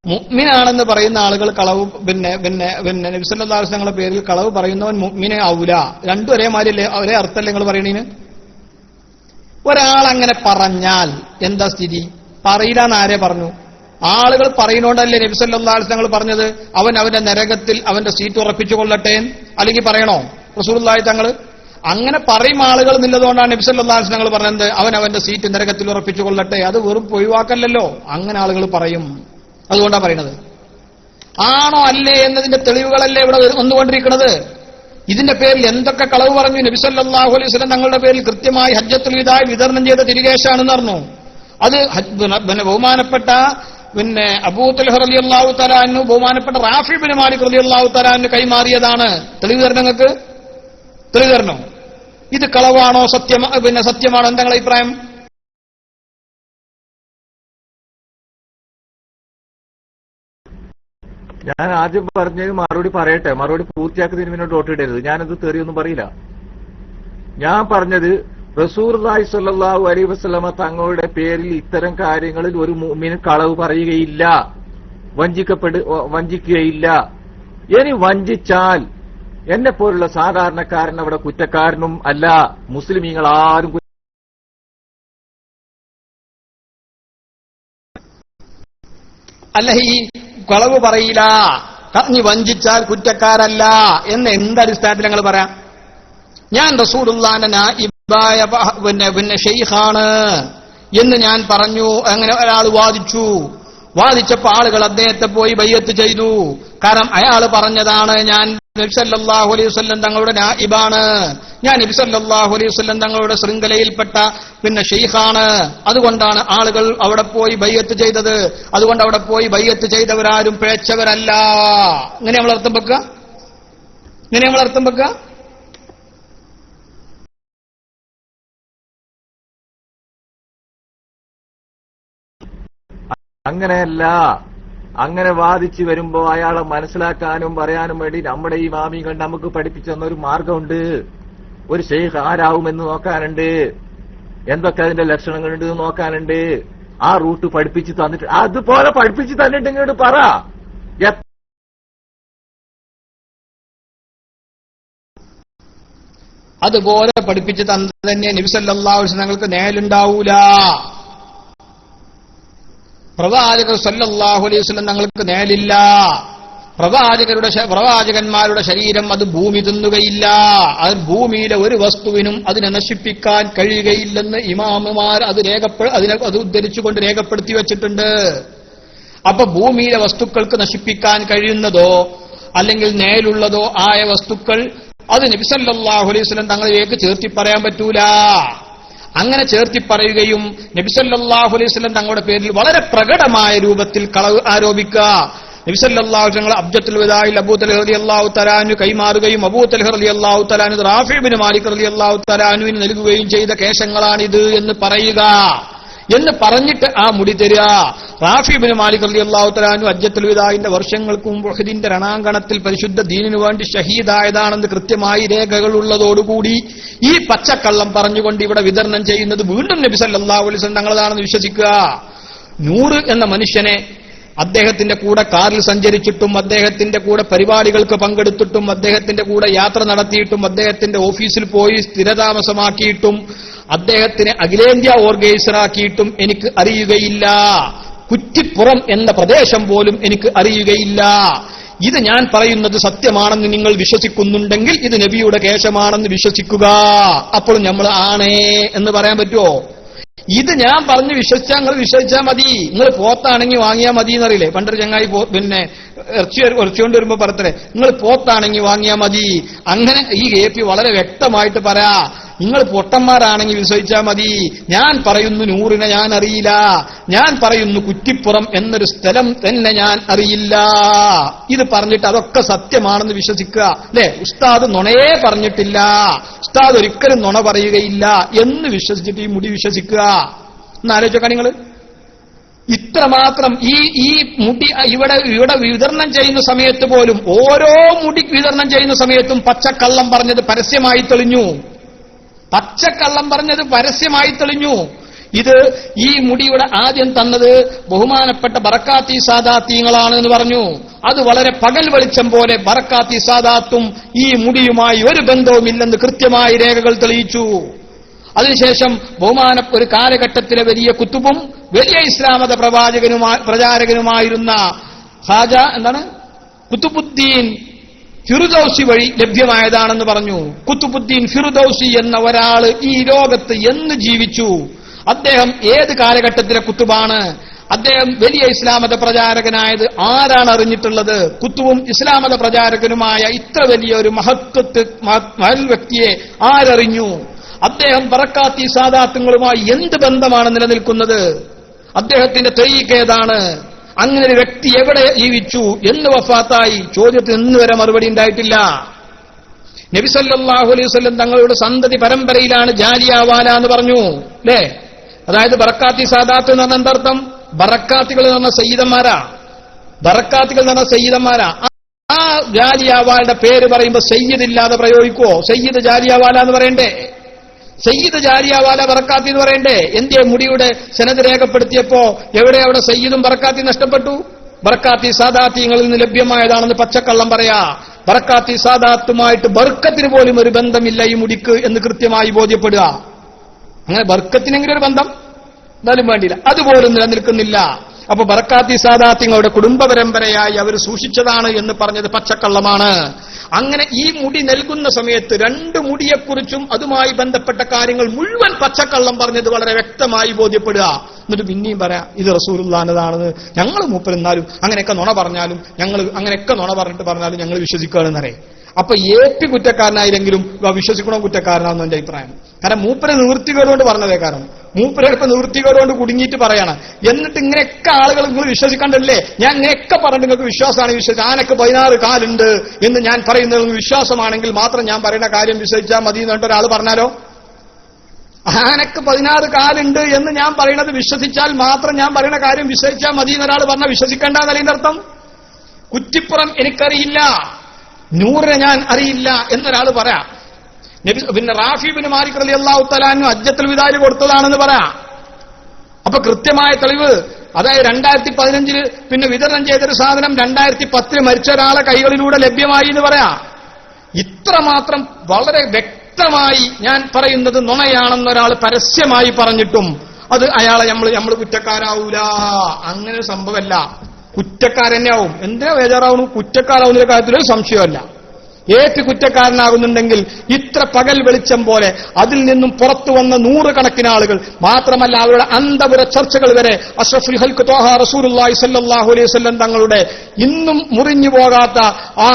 മുഅ്മിനാണെന്ന് പറയുന്ന ആളുകൾ കളവ് പിന്നെ നബി സല്ലല്ലാഹു അലൈഹി വസല്ലം പേരിൽ കളവ് പറയുന്നവൻ മുഅ്മിനെ ആവൂല. രണ്ടും ഒരേമാതിരിയല്ലേ, ഒരേ അർത്ഥമല്ലേ നിങ്ങൾ പറയണീന്? ഒരാൾ അങ്ങനെ പറഞ്ഞാൽ എന്താ സ്ഥിതി? പറയില്ല എന്ന് ആരെ പറഞ്ഞു? ആളുകൾ പറയുന്നോണ്ടല്ലേ നബി സല്ലല്ലാഹു അലൈഹി വസല്ലം പറഞ്ഞത് അവന്റെ നരകത്തിൽ അവന്റെ സീറ്റ് ഉറപ്പിച്ചു കൊള്ളട്ടെ? അല്ലെങ്കിൽ പറയണോ റസൂലുള്ളാഹി തങ്ങൾ? അങ്ങനെ പറയും ആളുകൾ എന്നുള്ളതുകൊണ്ടാണ് നബി സല്ലല്ലാഹു അലൈഹി വസല്ലം പറഞ്ഞത് അവന്റെ സീറ്റ് നരകത്തിൽ ഉറപ്പിച്ചു കൊള്ളട്ടെ. അത് വെറും ഒഴിവാക്കല്ലല്ലോ, അങ്ങനെ ആളുകൾ പറയും. അതുകൊണ്ടാണ് പറയുന്നത്. ആണോ അല്ലേ എന്നതിന്റെ തെളിവുകളല്ലേ ഇവിടെ വന്നുകൊണ്ടിരിക്കുന്നത്. ഇതിന്റെ പേരിൽ എന്തൊക്കെ കളവ് പറഞ്ഞു. നബി സല്ലല്ലാഹു അലൈഹി വസല്ലം തങ്ങളുടെ പേരിൽ കൃത്യമായി ഹജ്ജത്തുൽ വിദാ വിതരണം ചെയ്ത തിരികേശാണെന്ന് പറഞ്ഞു. അത് ബഹുമാനപ്പെട്ട അബൂ തൽഹ റളിയല്ലാഹു തആല അൻഹു ബഹുമാനപ്പെട്ട റാഫി ഇബ്നു മാലിക് റളിയല്ലാഹു തആല അൻഹു കൈമാറിയതാണ്. തെളിവ് തരണം നിങ്ങൾക്ക്, തെളിവ് തരണോ? ഇത് കളവാണോ സത്യമാണോ? എന്താ നിങ്ങളുടെ അഭിപ്രായം? ഞാൻ ആദ്യം പറഞ്ഞതിന് മറുപടി പറയട്ടെ, മറുപടി പൂർത്തിയാക്കുന്നതിന് മുന്നോട്ട് വോട്ടിടരുത്. ഞാനത് തെറിയൊന്നും പറയില്ല. ഞാൻ പറഞ്ഞത് റസൂലുള്ളാഹി സ്വല്ലല്ലാഹു അലൈഹി വസല്ലമ തങ്ങളുടെ പേരിൽ ഇത്തരം കാര്യങ്ങളിൽ ഒരു മുഅ്മിൻ കളവ് പറയുകയില്ല, വഞ്ചിക്കുകയില്ല. ഇനി വഞ്ചിച്ചാൽ എന്നെ പോലുള്ള സാധാരണക്കാരൻ അവിടെ കുറ്റക്കാരനും അല്ല. മുസ്ലിമീങ്ങൾ ആരും അല്ല, ഈ കളവ് പറയില്ല, നീ വഞ്ചിച്ചാൽ കുറ്റക്കാരല്ല എന്ന് എന്തടിസ്ഥാനത്തിൽ ഞങ്ങൾ പറയാം? ഞാൻ റസൂലുള്ളാഹിന്റെ നായിബായ ഷെയ്ഖാണ് എന്ന് ഞാൻ പറഞ്ഞു. അങ്ങനെ ഒരാൾ വാദിച്ചപ്പോൾ ആളുകൾ അദ്ദേഹത്തെ പോയി ബൈഅത്ത് ചെയ്തു. കാരണം അയാൾ പറഞ്ഞതാണ് ഞാൻ നബി സല്ലല്ലാഹു അലൈഹി വസല്ലം തങ്ങളുടെ നായിബാണ്, ഞാൻ നബി സല്ലല്ലാഹു അലൈഹി വസല്ലം തങ്ങളുടെ ശൃംഖലയിൽപ്പെട്ട ഷെയ്ഖാണ്. അതുകൊണ്ടാണ് ആളുകൾ അവിടെ പോയി ബൈഅത്ത് ചെയ്തത്. അതുകൊണ്ട് അവിടെ പോയി ബൈഅത്ത് ചെയ്തവരാരും പിഴച്ചവരല്ല. ഇങ്ങനെ നമ്മൾ അർത്ഥം വെക്കുക. അങ്ങനെയല്ല. അങ്ങനെ വാദിച്ചു വരുമ്പോ അയാളെ മനസ്സിലാക്കാനും പറയാനും വേണ്ടി നമ്മുടെ ഈ മാമികൾ നമുക്ക് പഠിപ്പിച്ചു തന്ന ഒരു മാർഗമുണ്ട്. ഒരു ഷെയ്ഖ് ആരാവുമെന്ന് നോക്കാനുണ്ട്, എന്തൊക്കെ അതിന്റെ ലക്ഷണങ്ങളുണ്ട് നോക്കാനുണ്ട്. ആ റൂട്ട് പഠിപ്പിച്ചു തന്നിട്ട് അതുപോലെ പഠിപ്പിച്ചു തന്നിട്ട് ഇങ്ങോട്ട് പറ. അതുപോലെ പഠിപ്പിച്ചു തന്നത് തന്നെ നബി സല്ലല്ലാഹു അലൈഹി വസല്ലം ഞങ്ങൾക്ക് നേലുണ്ടാവൂല. പ്രവാചകർ സല്ലല്ലാഹു അലൈഹി വസല്ലം ഞങ്ങൾക്ക് നേലില്ല. പ്രവാചകന്മാരുടെ ശരീരം അത് ഭൂമി തിന്നുകയില്ല. അത് ഭൂമിയിലെ ഒരു വസ്തുവിനും അതിനെ നശിപ്പിക്കാൻ കഴിയുകയില്ലെന്ന് ഇമാമുമാർ അത് ഉദ്ധരിച്ചുകൊണ്ട് രേഖപ്പെടുത്തി വെച്ചിട്ടുണ്ട്. അപ്പൊ ഭൂമിയിലെ വസ്തുക്കൾക്ക് നശിപ്പിക്കാൻ കഴിയുന്നതോ അല്ലെങ്കിൽ നേലുള്ളതോ ആയ വസ്തുക്കൾ അത് നബി സല്ലല്ലാഹു അലൈഹി വസല്ലം തങ്ങളിലേക്ക് ചേർത്തി പറയാൻ പറ്റൂല. അങ്ങനെ ചേർത്തി പറയുകയും നബി സല്ലല്ലാഹു അലൈഹി വസല്ലം തങ്ങളുടെ പേരിൽ വളരെ പ്രകടമായ രൂപത്തിൽ കളവ് ആരോപിക്കുക. നബി സല്ലല്ലാഹു അലൈഹി വസല്ലം അബ്ജത്തുൽ വിദായിൽ അബൂ തൽഹ റളിയല്ലാഹു തആല അൻഹു കൈമാറുകയും അബൂ തൽഹ റളിയല്ലാഹു തആല അൻഹു റാഫി ഇബ്നു മാലിക് റളിയല്ലാഹു തആല അൻഹുവിന് നൽകുകയും ചെയ്ത കേശങ്ങളാണിത് എന്ന് പറയുക, എന്ന് പറഞ്ഞിട്ട് ആ മുടി തരിക. റാഫി ഇബ്നു മാലിക് റളിയല്ലാഹു തആല അൻഹു ഹജ്ജത്തുൽ വിദാഇന്റെ വർഷങ്ങൾക്ക് മുമ്പ് ഉഹദിന്റെ രണാങ്കണത്തിൽ പരിശുദ്ധ ദീനിനു വേണ്ടി ഷഹീദായതാണെന്ന് കൃത്യമായി രേഖകൾ ഉള്ളതോടുകൂടി ഈ പച്ചക്കള്ളം പറഞ്ഞുകൊണ്ട് ഇവിടെ വിതരണം ചെയ്യുന്നത് വീണ്ടും നബി സല്ലല്ലാഹു അലൈഹി വസല്ലം തങ്ങളതാണെന്ന് വിശ്വസിക്കുക. നൂറ് എന്ന മനുഷ്യനെ അദ്ദേഹത്തിന്റെ കൂടെ കാറിൽ സഞ്ചരിച്ചിട്ടും അദ്ദേഹത്തിന്റെ കൂടെ പരിപാടികൾക്ക് പങ്കെടുത്തിട്ടും അദ്ദേഹത്തിന്റെ കൂടെ യാത്ര നടത്തിയിട്ടും അദ്ദേഹത്തിന്റെ ഓഫീസിൽ പോയി സ്ഥിരതാമസമാക്കിയിട്ടും അദ്ദേഹത്തിനെ അഖിലേന്ത്യാ ഓർഗനൈസറാക്കിയിട്ടും എനിക്ക് അറിയുകയില്ല. കുറ്റിപ്പുറം എന്ന പ്രദേശം പോലും എനിക്ക് അറിയുകയില്ല. ഇത് ഞാൻ പറയുന്നത് സത്യമാണെന്ന് നിങ്ങൾ വിശ്വസിക്കുന്നുണ്ടെങ്കിൽ ഇത് നബിയുടെ കേശമാണെന്ന് വിശ്വസിക്കുക. അപ്പോൾ നമ്മൾ ആണേ എന്ന് പറയാൻ പറ്റുമോ? ഇത് ഞാൻ പറഞ്ഞ് വിശ്വസിച്ചാൽ നിങ്ങൾ വിശ്വസിച്ചാൽ മതി. നിങ്ങൾ പോത്താണെങ്കിൽ വാങ്ങിയാൽ മതി എന്നറിയില്ലേ? പണ്ടൊരു ചങ്ങായി ഇറച്ചി കൊണ്ട് വരുമ്പോ പറത്തരെ, നിങ്ങൾ പോത്താണെങ്കിൽ വാങ്ങിയാൽ മതി. അങ്ങനെ ഈ AP വളരെ വ്യക്തമായിട്ട് പറയാ, നിങ്ങൾ പൊട്ടന്മാരാണെങ്കിൽ വിശ്വസിച്ചാൽ മതി. ഞാൻ പറയുന്നു നൂറിനെ ഞാൻ അറിയില്ല, ഞാൻ പറയുന്നു കുറ്റിപ്പുറം എന്നൊരു സ്ഥലം തന്നെ ഞാൻ അറിയില്ല. ഇത് പറഞ്ഞിട്ട് അതൊക്കെ സത്യമാണെന്ന് വിശ്വസിക്കുക അല്ലെ? ഉസ്താദ് നുണയെ പറഞ്ഞിട്ടില്ല, ഉസ്താദ് ഒരിക്കലും നുണ പറയുകയില്ല എന്ന് വിശ്വസിച്ചിട്ട് ഈ മുടി വിശ്വസിക്കുക. എന്നാലോചിച്ചോക്കാം നിങ്ങൾ. ഇത്രമാത്രം ഈ മുടി ഇവിടെ വിതരണം ചെയ്യുന്ന സമയത്ത് പോലും, ഓരോ മുടി വിതരണം ചെയ്യുന്ന സമയത്തും പച്ചക്കള്ളം പറഞ്ഞത് പരസ്യമായി തെളിഞ്ഞു. ഇത് ഈ മുടിയുടെ ആദ്യം തന്നത് ബഹുമാനപ്പെട്ട ബറക്കാത്തി സാദാത്തീങ്ങളാണ് എന്ന് പറഞ്ഞു. അത് വളരെ പകൽ വെളിച്ചം പോലെ ബറക്കാത്തി സാദാത്തും ഈ മുടിയുമായി ഒരു ബന്ധവുമില്ലെന്ന് കൃത്യമായി രേഖകൾ തെളിയിച്ചു. അതിനുശേഷം ഒരു കാലഘട്ടത്തിലെ വലിയ കുത്തുബും വലിയ ഇസ്ലാമത പ്രചാരകനുമായിരുന്ന ഖാജ കുത്തുബുദ്ദീൻ ഫിറുദൌസി വഴി ലഭ്യമായതാണെന്ന് പറഞ്ഞു. കുത്തുബുദ്ദീൻ ഫിറുദൌസി എന്ന ഒരാള് ഈ ലോകത്ത് എന്ന് ജീവിച്ചു, അദ്ദേഹം ഏത് കാലഘട്ടത്തിലെ കുത്തുബാണ്, അദ്ദേഹം വലിയ ഇസ്ലാമത പ്രചാരകനായത് ആരാണ് അറിഞ്ഞിട്ടുള്ളത്? കുത്തുവും ഇസ്ലാമത പ്രചാരകനുമായ ഇത്ര വലിയൊരു മഹൽ വ്യക്തിയെ ആരറിഞ്ഞു? അദ്ദേഹം ബറക്കാത്തി സാദാത്തുകളുമായി എന്ത് ബന്ധമാണ് നിലനിൽക്കുന്നത്? അദ്ദേഹത്തിന്റെ തരീഖ് ഏതാണ്? അങ്ങനെ ഒരു വ്യക്തി എവിടെ ജീവിച്ചു, എന്ന് വഫാത്തായി? ചോദ്യത്തിന് ഇന്ന് വരെ മറുപടി ഉണ്ടായിട്ടില്ല. നബി സല്ലല്ലാഹു അലൈഹി വസല്ലം തങ്ങളുടെ സന്തതി പരമ്പരയിലാണ് ജാലിയാവാല എന്ന് പറഞ്ഞു, അല്ലേ? അതായത് ബറക്കാത്തി സാദാത്ത് എന്ന് പറഞ്ഞ എന്തർത്ഥം? ബറക്കാത്തികൾ എന്ന് പറഞ്ഞ സയ്യിദന്മാരാ. ബറക്കാത്തികൾ എന്ന് പറഞ്ഞ സയ്യിദന്മാരാ. ആ ജാലിയാവാലയുടെ പേര് പറയുമ്പോ സയ്യിദ് ഇല്ലാതെ പ്രയോഗിക്കുവോ? സയ്യിദ് ജാലിയാവാല എന്ന് പറയണ്ടേ? സയ്യിദ് ജാലിയാവാല ബറക്കാത്തി എന്ന് പറയണ്ടേ? എന്തേ മുടിയുടെ സനദ് രേഖപ്പെടുത്തിയപ്പോ എവിടെ അവിടെ സയ്യിദും ബറക്കാത്തി നഷ്ടപ്പെട്ടു? ബറക്കാത്തി സാദാത്തിങ്ങളിൽ നിന്ന് ലഭ്യമായതാണെന്ന് പച്ചക്കള്ളം പറയാ. ബറക്കാത്തി സാദാത്തുമായിട്ട് ബർക്കത്തിന് പോലും ഒരു ബന്ധമില്ല ഈ മുടിക്ക് എന്ന് കൃത്യമായി ബോധ്യപ്പെടുക. അങ്ങനെ ബർക്കത്തിനെങ്കിലും ഒരു ബന്ധം എന്നാലും വേണ്ടിയില്ല, അതുപോലും നിലനിൽക്കുന്നില്ല. അപ്പൊ ബറക്കാത്തി സാദാത്തിങ്ങളുടെ കുടുംബ പരമ്പരയായി അവർ സൂക്ഷിച്ചതാണ് എന്ന് പറഞ്ഞത് പച്ചക്കള്ളമാണ്. അങ്ങനെ ഈ മുടി നൽകുന്ന സമയത്ത് രണ്ട് മുടിയെക്കുറിച്ചും അതുമായി ബന്ധപ്പെട്ട കാര്യങ്ങൾ മുഴുവൻ പച്ചക്കള്ളം പറഞ്ഞത് വളരെ വ്യക്തമായി ബോധ്യപ്പെടുക. എന്നിട്ട് പിന്നെയും പറയാം ഇത് റസൂലുള്ളാഹിന്റേതാണെന്ന്. ഞങ്ങൾ മൂപ്പരെന്നാലും അങ്ങനെയൊക്കെ നുണ പറഞ്ഞാലും ഞങ്ങൾ അങ്ങനെയൊക്കെ നുണ പറഞ്ഞാലും ഞങ്ങൾ വിശ്വസിക്കുകയാണെന്നറിയാം. അപ്പൊ ഏറ്റ് കുറ്റക്കാരനായില്ലെങ്കിലും വിശ്വസിക്കണോ കുറ്റക്കാരനാണെന്ന് എന്റെ അഭിപ്രായം. കാരണം മൂപ്പരെ നിവൃത്തികേടുകൊണ്ട് പറഞ്ഞതേ. കാരണം മൂപ്പരെ ഇപ്പൊ നിവൃത്തികേടുകൊണ്ട് കുടുങ്ങിയിട്ട് പറയാണ്. എന്നിട്ട് ഇങ്ങനെയൊക്കെ ആളുകൾ നിങ്ങൾ വിശ്വസിക്കണ്ടല്ലേ? ഞാൻ ഇങ്ങനെയൊക്കെ പറഞ്ഞിട്ട് നിങ്ങൾക്ക് വിശ്വാസമാണ് വിശ്വസിച്ച് ആനക്ക് 16 കാലുണ്ട് എന്ന് ഞാൻ പറയുന്നത് വിശ്വാസമാണെങ്കിൽ മാത്രം ഞാൻ പറയുന്ന കാര്യം വിശ്വസിച്ചാൽ മതി എന്ന് ഒരാൾ പറഞ്ഞാലോ? ആനക്ക് 16 കാലുണ്ട് എന്ന് ഞാൻ പറയുന്നത് വിശ്വസിച്ചാൽ മാത്രം ഞാൻ പറയുന്ന കാര്യം വിശ്വസിച്ചാൽ മതി എന്നൊരാൾ പറഞ്ഞാൽ വിശ്വസിക്കേണ്ട എന്നതിന്റെ അർത്ഥം? കുറ്റിപ്പുറം എനിക്കറിയില്ല, നൂറിനെ ഞാൻ അറിയില്ല എന്നൊരാൾ പറയാം. പിന്നെ റാഫി ബിൻ മാലിക് റളിയല്ലാഹു തആല അൻഹു ഹജ്ജത്തുൽ വിദായിൽ കൊടുത്തതാണെന്ന് പറയാം. അപ്പൊ കൃത്യമായ തെളിവ്, അതായത് 2015 പിന്നെ വിതരണം ചെയ്തൊരു സാധനം 2010 മരിച്ച ഒരാളെ കൈകളിലൂടെ ലഭ്യമായി എന്ന് പറയാം. ഇത്രമാത്രം വളരെ വ്യക്തമായി ഞാൻ പറയുന്നത് നുണയാണെന്നൊരാൾ പരസ്യമായി പറഞ്ഞിട്ടും അത് അയാളെ നമ്മൾ കുറ്റക്കാരാവൂല. അങ്ങനെ ഒരു സംഭവമല്ല. കുറ്റക്കാരനെ ആവും. എന്തിനാ ബേജാറാവുന്നു? കുറ്റക്കാരാവുന്ന കാര്യത്തിലൊരു സംശയമല്ല. ഏറ്റ് കുറ്റക്കാരനാകുന്നുണ്ടെങ്കിൽ ഇത്ര പകൽ വെളിച്ചം പോലെ അതിൽ നിന്നും പുറത്തു വന്ന 100 കണക്കിന് ആളുകൾ, മാത്രമല്ല അവരുടെ അന്തപുര ചർച്ചകൾ വരെ അഷ്റഫുൽ ഖൽഖ് ത്വാഹ റസൂലുള്ളാഹി സ്വല്ലല്ലാഹു അലൈഹി വസല്ലം തങ്ങളുടെ ഇന്നും മുറിഞ്ഞു പോകാത്ത ആ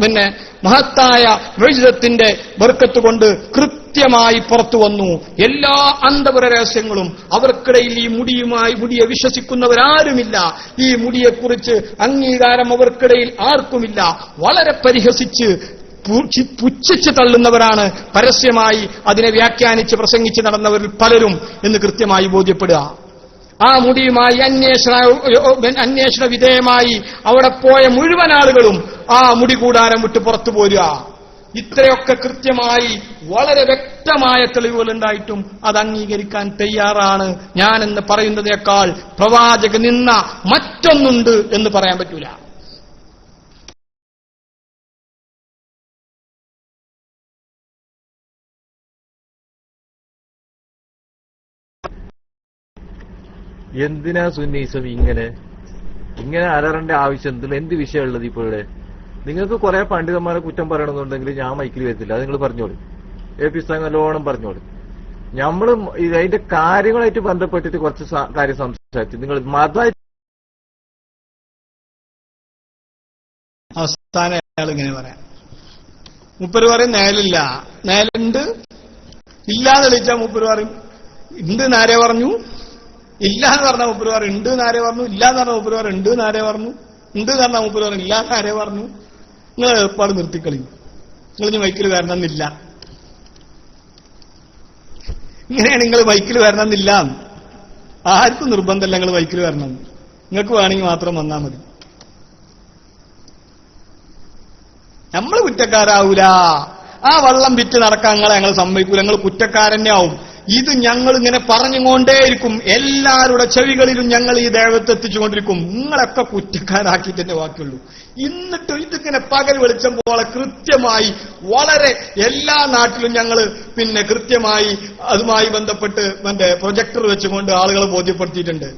പിന്നെ മഹത്തായ വിജയത്തിന്റെ ബർക്കത്ത് കൊണ്ട് കൃത്യമായി പുറത്തു വന്നു. എല്ലാ അന്തപുര രഹസ്യങ്ങളും. അവർക്കിടയിൽ ഈ മുടിയെ വിശ്വസിക്കുന്നവരാരുമില്ല. ഈ മുടിയെക്കുറിച്ച് അംഗീകാരം അവർക്കിടയിൽ ആർക്കുമില്ല. വളരെ പരിഹസിച്ച് പുച്ഛിച്ച് തള്ളുന്നവരാണ് പരസ്യമായി അതിനെ വ്യാഖ്യാനിച്ച് പ്രസംഗിച്ച് നടന്നവരിൽ പലരും എന്ന് കൃത്യമായി ബോധ്യപ്പെടുക. ആ മുടിയുമായി അന്വേഷണ വിധേയമായി അവിടെ പോയ മുഴുവൻ ആളുകളും ആ മുടി കൂടാരം വിട്ട് പുറത്തു പോരുക. ഇത്രയൊക്കെ കൃത്യമായി വളരെ വ്യക്തമായ തെളിവുകൾ ഉണ്ടായിട്ടും അത് അംഗീകരിക്കാൻ തയ്യാറാണ് ഞാനെന്ന് പറയുന്നതിനേക്കാൾ പ്രവാചക നിന്ന മറ്റൊന്നുണ്ട് എന്ന് പറയാൻ പറ്റൂല. എന്തിനാ സുന്നീസം ഇങ്ങനെ അലറേണ്ട ആവശ്യം എന്ത് വിഷയമുള്ളത്? ഇപ്പോഴേ നിങ്ങൾക്ക് കുറെ പണ്ഡിതന്മാരെ കുറ്റം പറയണമെന്നുണ്ടെങ്കിൽ ഞാൻ മൈക്കിൽ വരത്തില്ല. അത് നിങ്ങൾ പറഞ്ഞോളൂ. എ.പി. ഉസ്താദ് നല്ലോണം പറഞ്ഞോളൂ. നമ്മള് അതിന്റെ കാര്യങ്ങളായിട്ട് ബന്ധപ്പെട്ടിട്ട് കുറച്ച് കാര്യം സംസാരിച്ചു. നിങ്ങൾ മതമായിട്ട് അവസാനം അയാൾ ഇങ്ങനെ പറയാം. മൂപ്പര് പറയും നേലില്ല, നേലുണ്ട്. ഇല്ലാന്ന് തെളിയിച്ചാൽ മൂപ്പര് പറയും ഉണ്ട് നാരെ പറഞ്ഞു. ഇല്ലാന്ന് പറഞ്ഞ മൂപ്പര് പറയും ഉണ്ട് നാരെ പറഞ്ഞു. ഇല്ലാന്ന് പറഞ്ഞ മൂപ്പര് പറയും ഉണ്ട് നാരെ പറഞ്ഞു. ഉണ്ട് എന്ന് പറഞ്ഞ മൂപ്പര് പറയും ഇല്ലാ നാരെ പറഞ്ഞു. നിങ്ങൾ ഏർപ്പാട് നിർത്തിക്കളിയും. നിങ്ങൾ മൈക്കിൽ വരണമെന്നില്ല. ഇങ്ങനെയാണ് നിങ്ങൾ മൈക്കിൽ വരണമെന്നില്ല. ആർക്കും നിർബന്ധമല്ല നിങ്ങൾ മൈക്കിൽ വരണം. നിങ്ങൾക്ക് വേണമെങ്കിൽ മാത്രം വന്നാൽ മതി. നമ്മൾ കുറ്റക്കാരാവൂല. ആ വള്ളം വിറ്റ് നടക്കാൻ ഞങ്ങൾ സമ്മതിക്കൂല. ഞങ്ങൾ കുറ്റക്കാരനെ ആവും. ഇത് ഞങ്ങൾ ഇങ്ങനെ പറഞ്ഞുകൊണ്ടേയിരിക്കും. എല്ലാവരുടെ ചെവികളിലും ഞങ്ങൾ ഈ ദേവത്തെ എത്തിച്ചുകൊണ്ടിരിക്കും. നിങ്ങളൊക്കെ കുറ്റക്കാരാക്കിയിട്ടേ ബാക്കിയുള്ളൂ. എന്നിട്ട് ഇതിങ്ങനെ പകൽ വെളിച്ചം പോലെ കൃത്യമായി വളരെ എല്ലാ നാട്ടിലും ഞങ്ങൾ പിന്നെ കൃത്യമായി അതുമായി ബന്ധപ്പെട്ട് പ്രൊജക്ടർ വെച്ചുകൊണ്ട് ആളുകളെ ബോധ്യപ്പെടുത്തിയിട്ടുണ്ട്.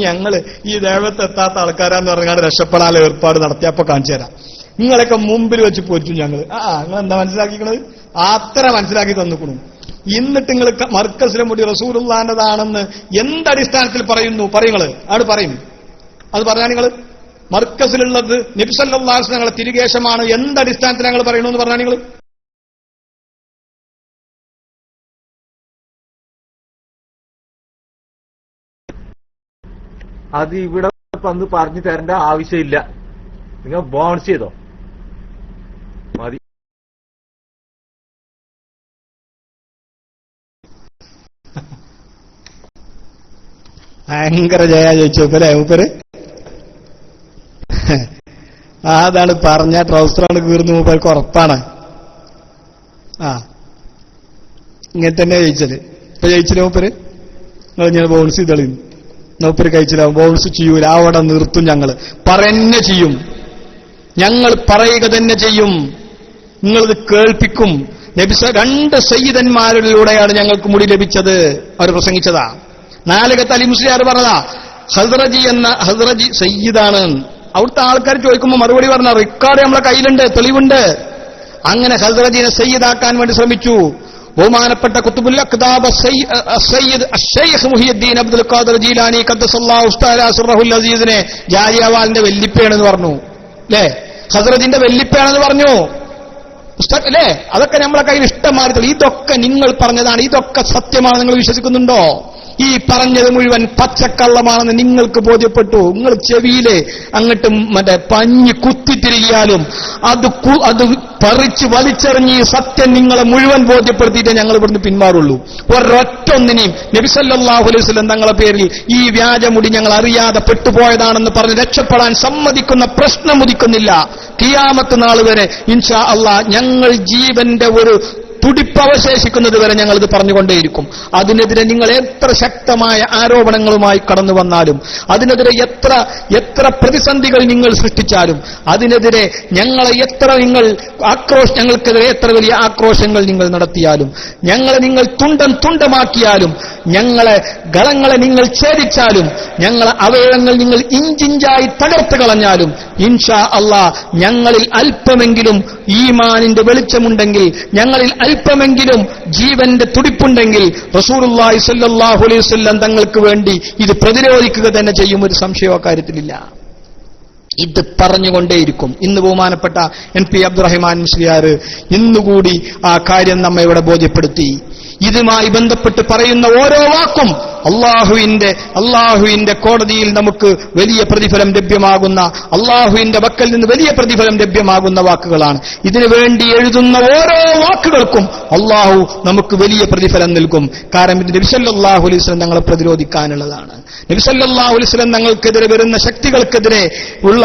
ഞങ്ങള് ഈ ദേവത്തെ എത്താത്ത ആൾക്കാരാന്ന് പറഞ്ഞാൽ രക്ഷപ്പെടാൻ ഏർപ്പാട് നടത്തിയപ്പോ കാണിച്ചു തരാം. നിങ്ങളൊക്കെ മുമ്പിൽ വെച്ച് പൊരിച്ചു ഞങ്ങൾ. നിങ്ങൾ എന്താ മനസ്സിലാക്കിക്കണത്? അത്ര മനസ്സിലാക്കി തന്നിക്കണു. എന്നിട്ട് നിങ്ങൾ മർക്കസിലെ മുടി റസൂലുള്ളാഹിന്റേതാണെന്ന് എന്തടിസ്ഥാനത്തിൽ പറയുന്നു? പറയുന്നത് ആണ് പറയും. അത് പറഞ്ഞാൽ നിങ്ങൾ മർക്കസിലുള്ളത് നബി സല്ലല്ലാഹു അലൈഹി വസല്ലം തിരികേശമാണ് എന്തടിസ്ഥാനത്തിൽ ഞങ്ങൾ പറയണമെന്ന് പറഞ്ഞാൽ നിങ്ങൾ അത് ഇവിടെ വന്ന് പറഞ്ഞു തരേണ്ട ആവശ്യമില്ല. നിങ്ങൾ ബോൺസ് ചെയ്തോ മതി. ഭയങ്കര ജയ ചോദിച്ചോപ്പല്ലേ മൂപ്പര്? അതാണ് പറഞ്ഞ ട്രൗസറാണ് കീർന്നു മൂപ്പർക്ക് ഉറപ്പാണ്. ഇങ്ങനെ തന്നെ ജയിച്ചത്. ഇപ്പൊ ജയിച്ചില്ല മൂപ്പര്? നിങ്ങൾ ഞാൻ ബൗൺസ് ചെയ്തളി മൂപ്പര് കഴിച്ചില്ല. ബൗൺസ് ചെയ്യൂല, അവിടെ നിർത്തും. ഞങ്ങൾ പറന്നെ ചെയ്യും, ഞങ്ങൾ പറയുക തന്നെ ചെയ്യും. നിങ്ങളിത് കേൾപ്പിക്കും. രണ്ട് സയ്യിദന്മാരിലൂടെയാണ് ഞങ്ങൾക്ക് മുടി ലഭിച്ചത്. അവർ പ്രസംഗിച്ചതാ. നാലകത്ത് അലി മുസ്ലിയാർ പറഞ്ഞതാ ഹസ്റജി എന്ന ഹസ്റജി സയ്യിദാണ്. അവിടുത്തെ ആൾക്കാർ ചോദിക്കുമ്പോൾ മറുപടി പറഞ്ഞ റെക്കോർഡ് നമ്മളെ കയ്യിലുണ്ട്, തെളിവുണ്ട്. അങ്ങനെ ഹസ്റജിനെ സയ്യിദാക്കാൻ വേണ്ടി ശ്രമിച്ചു. ബഹുമാനപ്പെട്ട കുത്തുബുൽ അഖ്താബ് സയ്യിദ് അഷ്ശൈഖ് മുഹിയുദ്ദീൻ അബ്ദുൽ ഖാദിർ ജീലാനി ഖദ്ദസല്ലാഹു തആല സിർറഹുൽ അസീസിനെ ജാരിയവാലിന്റെ വെല്ലിപ്പയാണെന്ന് പറഞ്ഞു. അല്ലേ? ഹസ്റജിന്റെ വെല്ലിപ്പയാണെന്ന് പറഞ്ഞു. അല്ലേ? അതൊക്കെ നമ്മളെ കയ്യിൽ ഇഷ്ടമാറി. ഇതൊക്കെ നിങ്ങൾ പറഞ്ഞതാണ്, ഇതൊക്കെ സത്യമാണ്. നിങ്ങൾ വിശ്വസിക്കുന്നുണ്ടോ? ഈ പറഞ്ഞത് മുഴുവൻ പച്ചക്കള്ളമാണെന്ന് നിങ്ങൾക്ക് ബോധ്യപ്പെട്ടു. നിങ്ങൾ ചെവിയിലെ അങ്ങോട്ട് മറ്റേ പഞ്ഞി കുത്തിത്തിരികിയാലും അത് പറിച്ച് വലിച്ചെറിഞ്ഞ് ഈ സത്യം നിങ്ങളെ മുഴുവൻ ബോധ്യപ്പെടുത്തിയിട്ടേ ഞങ്ങൾ ഇവിടുന്ന് പിന്മാറുള്ളൂ. ഒരൊറ്റൊന്നിനെയും നബി സല്ലല്ലാഹു അലൈഹി വസല്ലം തങ്ങളെ പേരിൽ ഈ വ്യാജമുടി ഞങ്ങൾ അറിയാതെ പെട്ടുപോയതാണെന്ന് പറഞ്ഞ് രക്ഷപ്പെടാൻ സമ്മതിക്കുന്ന പ്രശ്നം ഉദിക്കുന്നില്ല. ഖിയാമത്ത് നാൾ വരെ ഇൻഷാ അല്ലാഹ് ഞങ്ങൾ ജീവന്റെ ഒരു തുടിപ്പവശേഷിക്കുന്നത് വരെ ഞങ്ങൾ ഇത് പറഞ്ഞുകൊണ്ടേയിരിക്കും. അതിനെതിരെ നിങ്ങൾ എത്ര ശക്തമായ ആരോപണങ്ങളുമായി കടന്നു വന്നാലും, അതിനെതിരെ എത്ര പ്രതിസന്ധികൾ നിങ്ങൾ സൃഷ്ടിച്ചാലും, അതിനെതിരെ ഞങ്ങളെ എത്ര നിങ്ങൾ ഞങ്ങൾക്കെതിരെ എത്ര വലിയ ആക്രോശങ്ങൾ നിങ്ങൾ നടത്തിയാലും, ഞങ്ങളെ നിങ്ങൾ തുണ്ടമാക്കിയാലും, കളങ്ങളെ നിങ്ങൾ ഛേദിച്ചാലും, ഞങ്ങളെ അവയവങ്ങൾ നിങ്ങൾ ഇഞ്ചിഞ്ചായി തകർത്ത് കളഞ്ഞാലും, ഇൻഷാ അല്ലാഹ് ഞങ്ങളിൽ അല്പമെങ്കിലും ഈമാനിന്റെ വെളിച്ചമുണ്ടെങ്കിൽ, ഞങ്ങളിൽ അല്പമെങ്കിലും ജീവന്റെ തുടിപ്പുണ്ടെങ്കിൽ റസൂലുള്ളാഹി സ്വല്ലല്ലാഹു അലൈഹി വസല്ലം തങ്ങൾക്ക് വേണ്ടി ഇത് പ്രതിരോധിക്കുക തന്നെ ചെയ്യും. ഒരു സംശയമോ കാര്യത്തിലില്ല. ഇത് പറഞ്ഞുകൊണ്ടേയിരിക്കും. ഇന്ന് ബഹുമാനപ്പെട്ട NP അബ്ദുറഹിമാൻ മുസ്ലിയാർ ഇന്നുകൂടി ആ കാര്യം നമ്മെ ഇവിടെ ബോധ്യപ്പെടുത്തി. ഇതുമായി ബന്ധപ്പെട്ട് പറയുന്ന ഓരോ വാക്കും അള്ളാഹുവിന്റെ കോടതിയിൽ നമുക്ക് വലിയ പ്രതിഫലം ലഭ്യമാകുന്ന, അള്ളാഹുവിന്റെ വക്കൽ നിന്ന് വലിയ പ്രതിഫലം ലഭ്യമാകുന്ന വാക്കുകളാണ്. ഇതിനു വേണ്ടി എഴുതുന്ന ഓരോ വാക്കുകൾക്കും അള്ളാഹു നമുക്ക് വലിയ പ്രതിഫലം നൽകും. കാരണം ഇത് നബി സല്ലല്ലാഹു അലൈഹി വസല്ലം ഞങ്ങളെ പ്രതിരോധിക്കാനുള്ളതാണ്. നബി സല്ലല്ലാഹു അലൈഹി വസല്ലം ഞങ്ങൾക്കെതിരെ വരുന്ന ശക്തികൾക്കെതിരെ ഉള്ള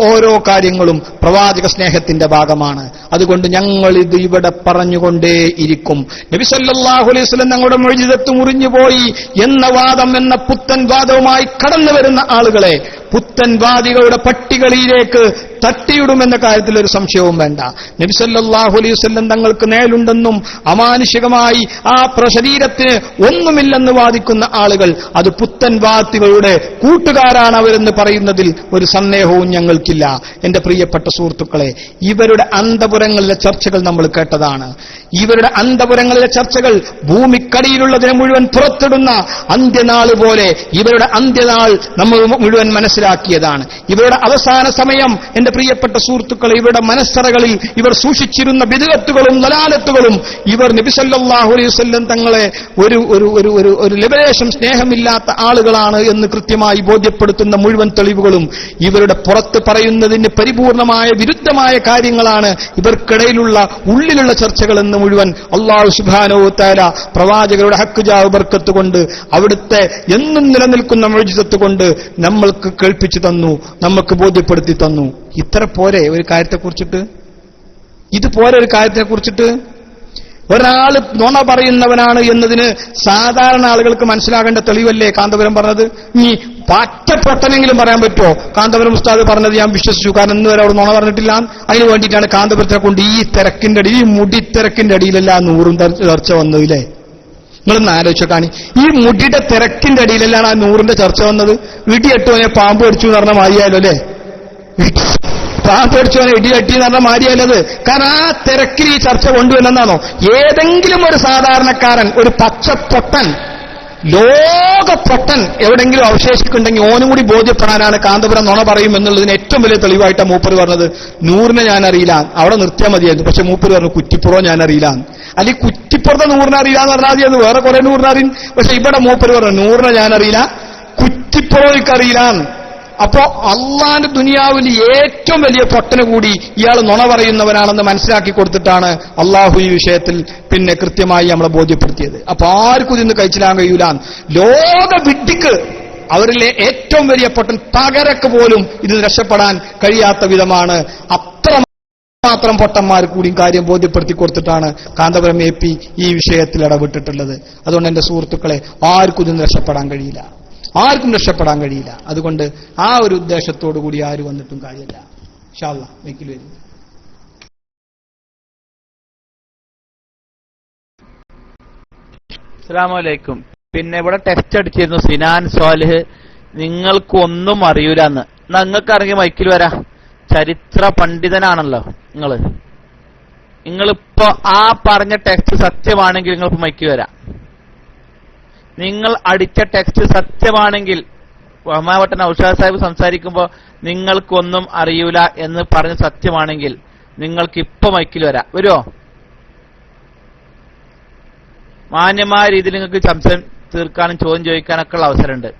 ഓരോ കാര്യങ്ങളും പ്രവാചക സ്നേഹത്തിന്റെ ഭാഗമാണ്. അതുകൊണ്ട് ഞങ്ങൾ ഇത് ഇവിടെ പറഞ്ഞുകൊണ്ടേയിരിക്കും. നബി സല്ലല്ലാഹു അലൈഹി വസല്ലം ഞങ്ങളുടെ മുഅ്ജിസത്ത് മുറിഞ്ഞുപോയി എന്ന വാദം, എന്ന പുത്തൻ വാദവുമായി കടന്നു വരുന്ന ആളുകളെ പുത്തൻവാദികളുടെ പട്ടികളിലേക്ക് തട്ടിയിടുമെന്ന കാര്യത്തിൽ ഒരു സംശയവും വേണ്ട. നബി സല്ലല്ലാഹു അലൈഹി വസല്ലം തങ്ങൾക്ക് നേലുണ്ടെന്നും അമാനുഷികമായി ആ ശരീരത്തിന് ഒന്നുമില്ലെന്ന് വാദിക്കുന്ന ആളുകൾ അത് പുത്തൻവാദികളുടെ കൂട്ടുകാരാണ് അവരെന്ന് പറയുന്നതിൽ ഒരു സന്ദേഹവും ഞങ്ങൾക്കില്ല. എന്റെ പ്രിയപ്പെട്ട സുഹൃത്തുക്കളെ, ഇവരുടെ അന്തപുരങ്ങളിലെ ചർച്ചകൾ നമ്മൾ കേട്ടതാണ്. ഇവരുടെ അന്തപുരങ്ങളിലെ ചർച്ചകൾ ഭൂമിക്കടിയിലുള്ളതിനെ മുഴുവൻ പുറത്തിടുന്ന അന്ത്യനാൾ പോലെ ഇവരുടെ അന്ത്യനാൾ നമ്മൾ മുഴുവൻ മനസ്സിലാക്കിയതാണ്. ഇവരുടെ അവസാന സമയം എന്റെ പ്രിയപ്പെട്ട സുഹൃത്തുക്കളെ, ഇവരുടെ മനസ്സറകളിൽ ഇവർ സൂക്ഷിച്ചിരുന്ന ബിദ്അത്തുകളും ദലാലത്തുകളും ഇവർ നബി സല്ലല്ലാഹു അലൈഹി വസല്ലം തങ്ങളെ ഒരു ലിബറേഷൻ സ്നേഹമില്ലാത്ത ആളുകളാണ് എന്ന് കൃത്യമായി ബോധ്യപ്പെടുത്തുന്ന മുഴുവൻ തെളിവുകളും ഇവരുടെ പുറത്ത് പറയുന്നതിന് പരിപൂർണമായ വിരുദ്ധമായ കാര്യങ്ങളാണ് ഇവർക്കിടയിലുള്ള ഉള്ളിലുള്ള ചർച്ചകൾ എന്ന് മുഴുവൻ അല്ലാഹു സുബ്ഹാനഹു വ തആല പ്രവാചകരുടെ ഹക്ക് ജാവ് ബർക്കത്ത് കൊണ്ട് അവിടുത്തെ എന്നും നിലനിൽക്കുന്ന മുഅ്ജിസത്ത് കൊണ്ട് നമ്മൾക്ക് കേൾപ്പിച്ചു തന്നു, നമുക്ക് ബോധ്യപ്പെടുത്തി തന്നു. ഇത്ര പോരെ ഒരു കാര്യത്തെക്കുറിച്ചിട്ട്? ഇത് പോരെ ഒരു കാര്യത്തെക്കുറിച്ചിട്ട്? ഒരാൾ നുണ പറയുന്നവനാണ് എന്നതിന് സാധാരണ ആളുകൾക്ക് മനസ്സിലാകേണ്ട തെളിവല്ലേ കാന്തപുരം പറഞ്ഞത്? ഇനി പറ്റപ്പെട്ടെങ്കിലും പറയാൻ പറ്റുമോ? കാന്തപുരം ഉസ്താദ് പറഞ്ഞത് ഞാൻ വിശ്വസിച്ചു, കാരണം ഇന്ന് വരെ അവർ നുണ പറഞ്ഞിട്ടില്ല. അതിന് വേണ്ടിയിട്ടാണ് കാന്തപുരത്തെ കൊണ്ട് ഈ തിരക്കിന്റെ അടിയിൽ, ഈ മുടിത്തിരക്കിന്റെ അടിയിലല്ല 100 ചർച്ച വന്നതില്ലേ? നിങ്ങളൊന്ന് ആലോചിച്ചോക്കാണി. ഈ മുടിയുടെ തിരക്കിന്റെ അടിയിലെല്ലാം ആ 100ന്റെ ചർച്ച വന്നത്. ഇടിയെട്ടുവനെ പാമ്പ് അടിച്ചു എന്ന് പറഞ്ഞ മാറിയാലോ അല്ലേ? പാമ്പടിച്ചോനെ ഇടി തട്ടി എന്ന് പറഞ്ഞ മാരിയല്ലത്. കാരണം ആ തിരക്കിൽ ഈ ചർച്ച കൊണ്ടുവന്നെന്നാണോ? ഏതെങ്കിലും ഒരു സാധാരണക്കാരൻ, ഒരു പച്ചപ്പൊട്ടൻ, ലോകപ്പൊട്ടൻ എവിടെങ്കിലും അവശേഷിക്കുന്നുണ്ടെങ്കിൽ ഓനും കൂടി ബോധ്യപ്പെടാനാണ് കാന്തപുരം നുണ പറയും എന്നുള്ളതിന് ഏറ്റവും വലിയ തെളിവായിട്ടാണ് മൂപ്പര് പറഞ്ഞത്. നൂറിനെ ഞാൻ അറിയില്ല, അവിടെ നിർത്തിയാൽ മതിയായിരുന്നു. പക്ഷെ മൂപ്പര് പറഞ്ഞു കുറ്റിപ്പുറം ഞാൻ അറിയില്ല. അല്ലെങ്കിൽ കുറ്റിപ്പുറത്തെ നൂറിനെ അറിയില്ല എന്ന് പറഞ്ഞാൽ മതിയെന്ന്, വേറെ കുറെ നൂറിനെ അറിയും. പക്ഷെ ഇവിടെ മൂപ്പര് പറഞ്ഞു നൂറിനെ ഞാൻ അറിയില്ല, കുറ്റിപ്പുറം എനിക്കറിയില്ല. അപ്പോ അള്ളാന്റെ ദുനിയാവിൽ ഏറ്റവും വലിയ പൊട്ടന് കൂടി ഇയാൾ നുണ പറയുന്നവനാണെന്ന് മനസ്സിലാക്കി കൊടുത്തിട്ടാണ് അള്ളാഹു ഈ വിഷയത്തിൽ പിന്നെ കൃത്യമായി നമ്മളെ ബോധ്യപ്പെടുത്തിയത്. അപ്പൊ ആർക്കും ഇതിന്ന് കഴിച്ചിടാൻ കഴിയൂല. ലോക വിഡ്ഢിക്ക്, അവരിലെ ഏറ്റവും വലിയ പൊട്ടൻ തകരക്ക് പോലും ഇതിന് രക്ഷപ്പെടാൻ കഴിയാത്ത വിധമാണ്. അത്രമാത്രം പൊട്ടന്മാർ കൂടിയും കാര്യം ബോധ്യപ്പെടുത്തി കൊടുത്തിട്ടാണ് കാന്തപുരം AP ഈ വിഷയത്തിൽ ഇടപെട്ടിട്ടുള്ളത്. അതുകൊണ്ട് എന്റെ സുഹൃത്തുക്കളെ, ആർക്കും ഇതിന് രക്ഷപ്പെടാൻ കഴിയില്ല, ആർക്കും രക്ഷപ്പെടാൻ കഴിയില്ല. അതുകൊണ്ട് ആ ഒരു ഉദ്ദേശത്തോടു കൂടി ആര് വന്നിട്ടും കാര്യമില്ല. ഇൻഷാ അല്ലാഹ് മൈക്കിൽ വരും. അസ്സലാമു അലൈക്കും. പിന്നെ ഇവിടെ ടെക്സ്റ്റ് അടിച്ചിരുന്നു സിനാൻ സ്വാലിഹ്, നിങ്ങൾക്കൊന്നും അറിയൂലെന്ന്. നിങ്ങൾക്ക് ഇറങ്ങി മൈക്കിൽ വരാ. ചരിത്ര പണ്ഡിതനാണല്ലോ നിങ്ങളിപ്പോ ആ പറഞ്ഞ ടെക്സ്റ്റ് സത്യമാണെങ്കിൽ നിങ്ങളിപ്പോ മൈക്കിൽ വരാം. നിങ്ങൾ അടിച്ച ടെക്സ്റ്റ് സത്യമാണെങ്കിൽ, ബഹുമാനപ്പെട്ട നൗഷാദ് സാഹിബ് സംസാരിക്കുമ്പോൾ നിങ്ങൾക്കൊന്നും അറിയൂല എന്ന് പറഞ്ഞ സത്യമാണെങ്കിൽ നിങ്ങൾക്ക് ഇപ്പൊ മൈക്കിൽ വരാം. വരുമോ? മാന്യമായ രീതിയിൽ നിങ്ങൾക്ക് സംശയം തീർക്കാനും ചോദ്യം ചോദിക്കാനൊക്കെ ഉള്ള അവസരമുണ്ട്.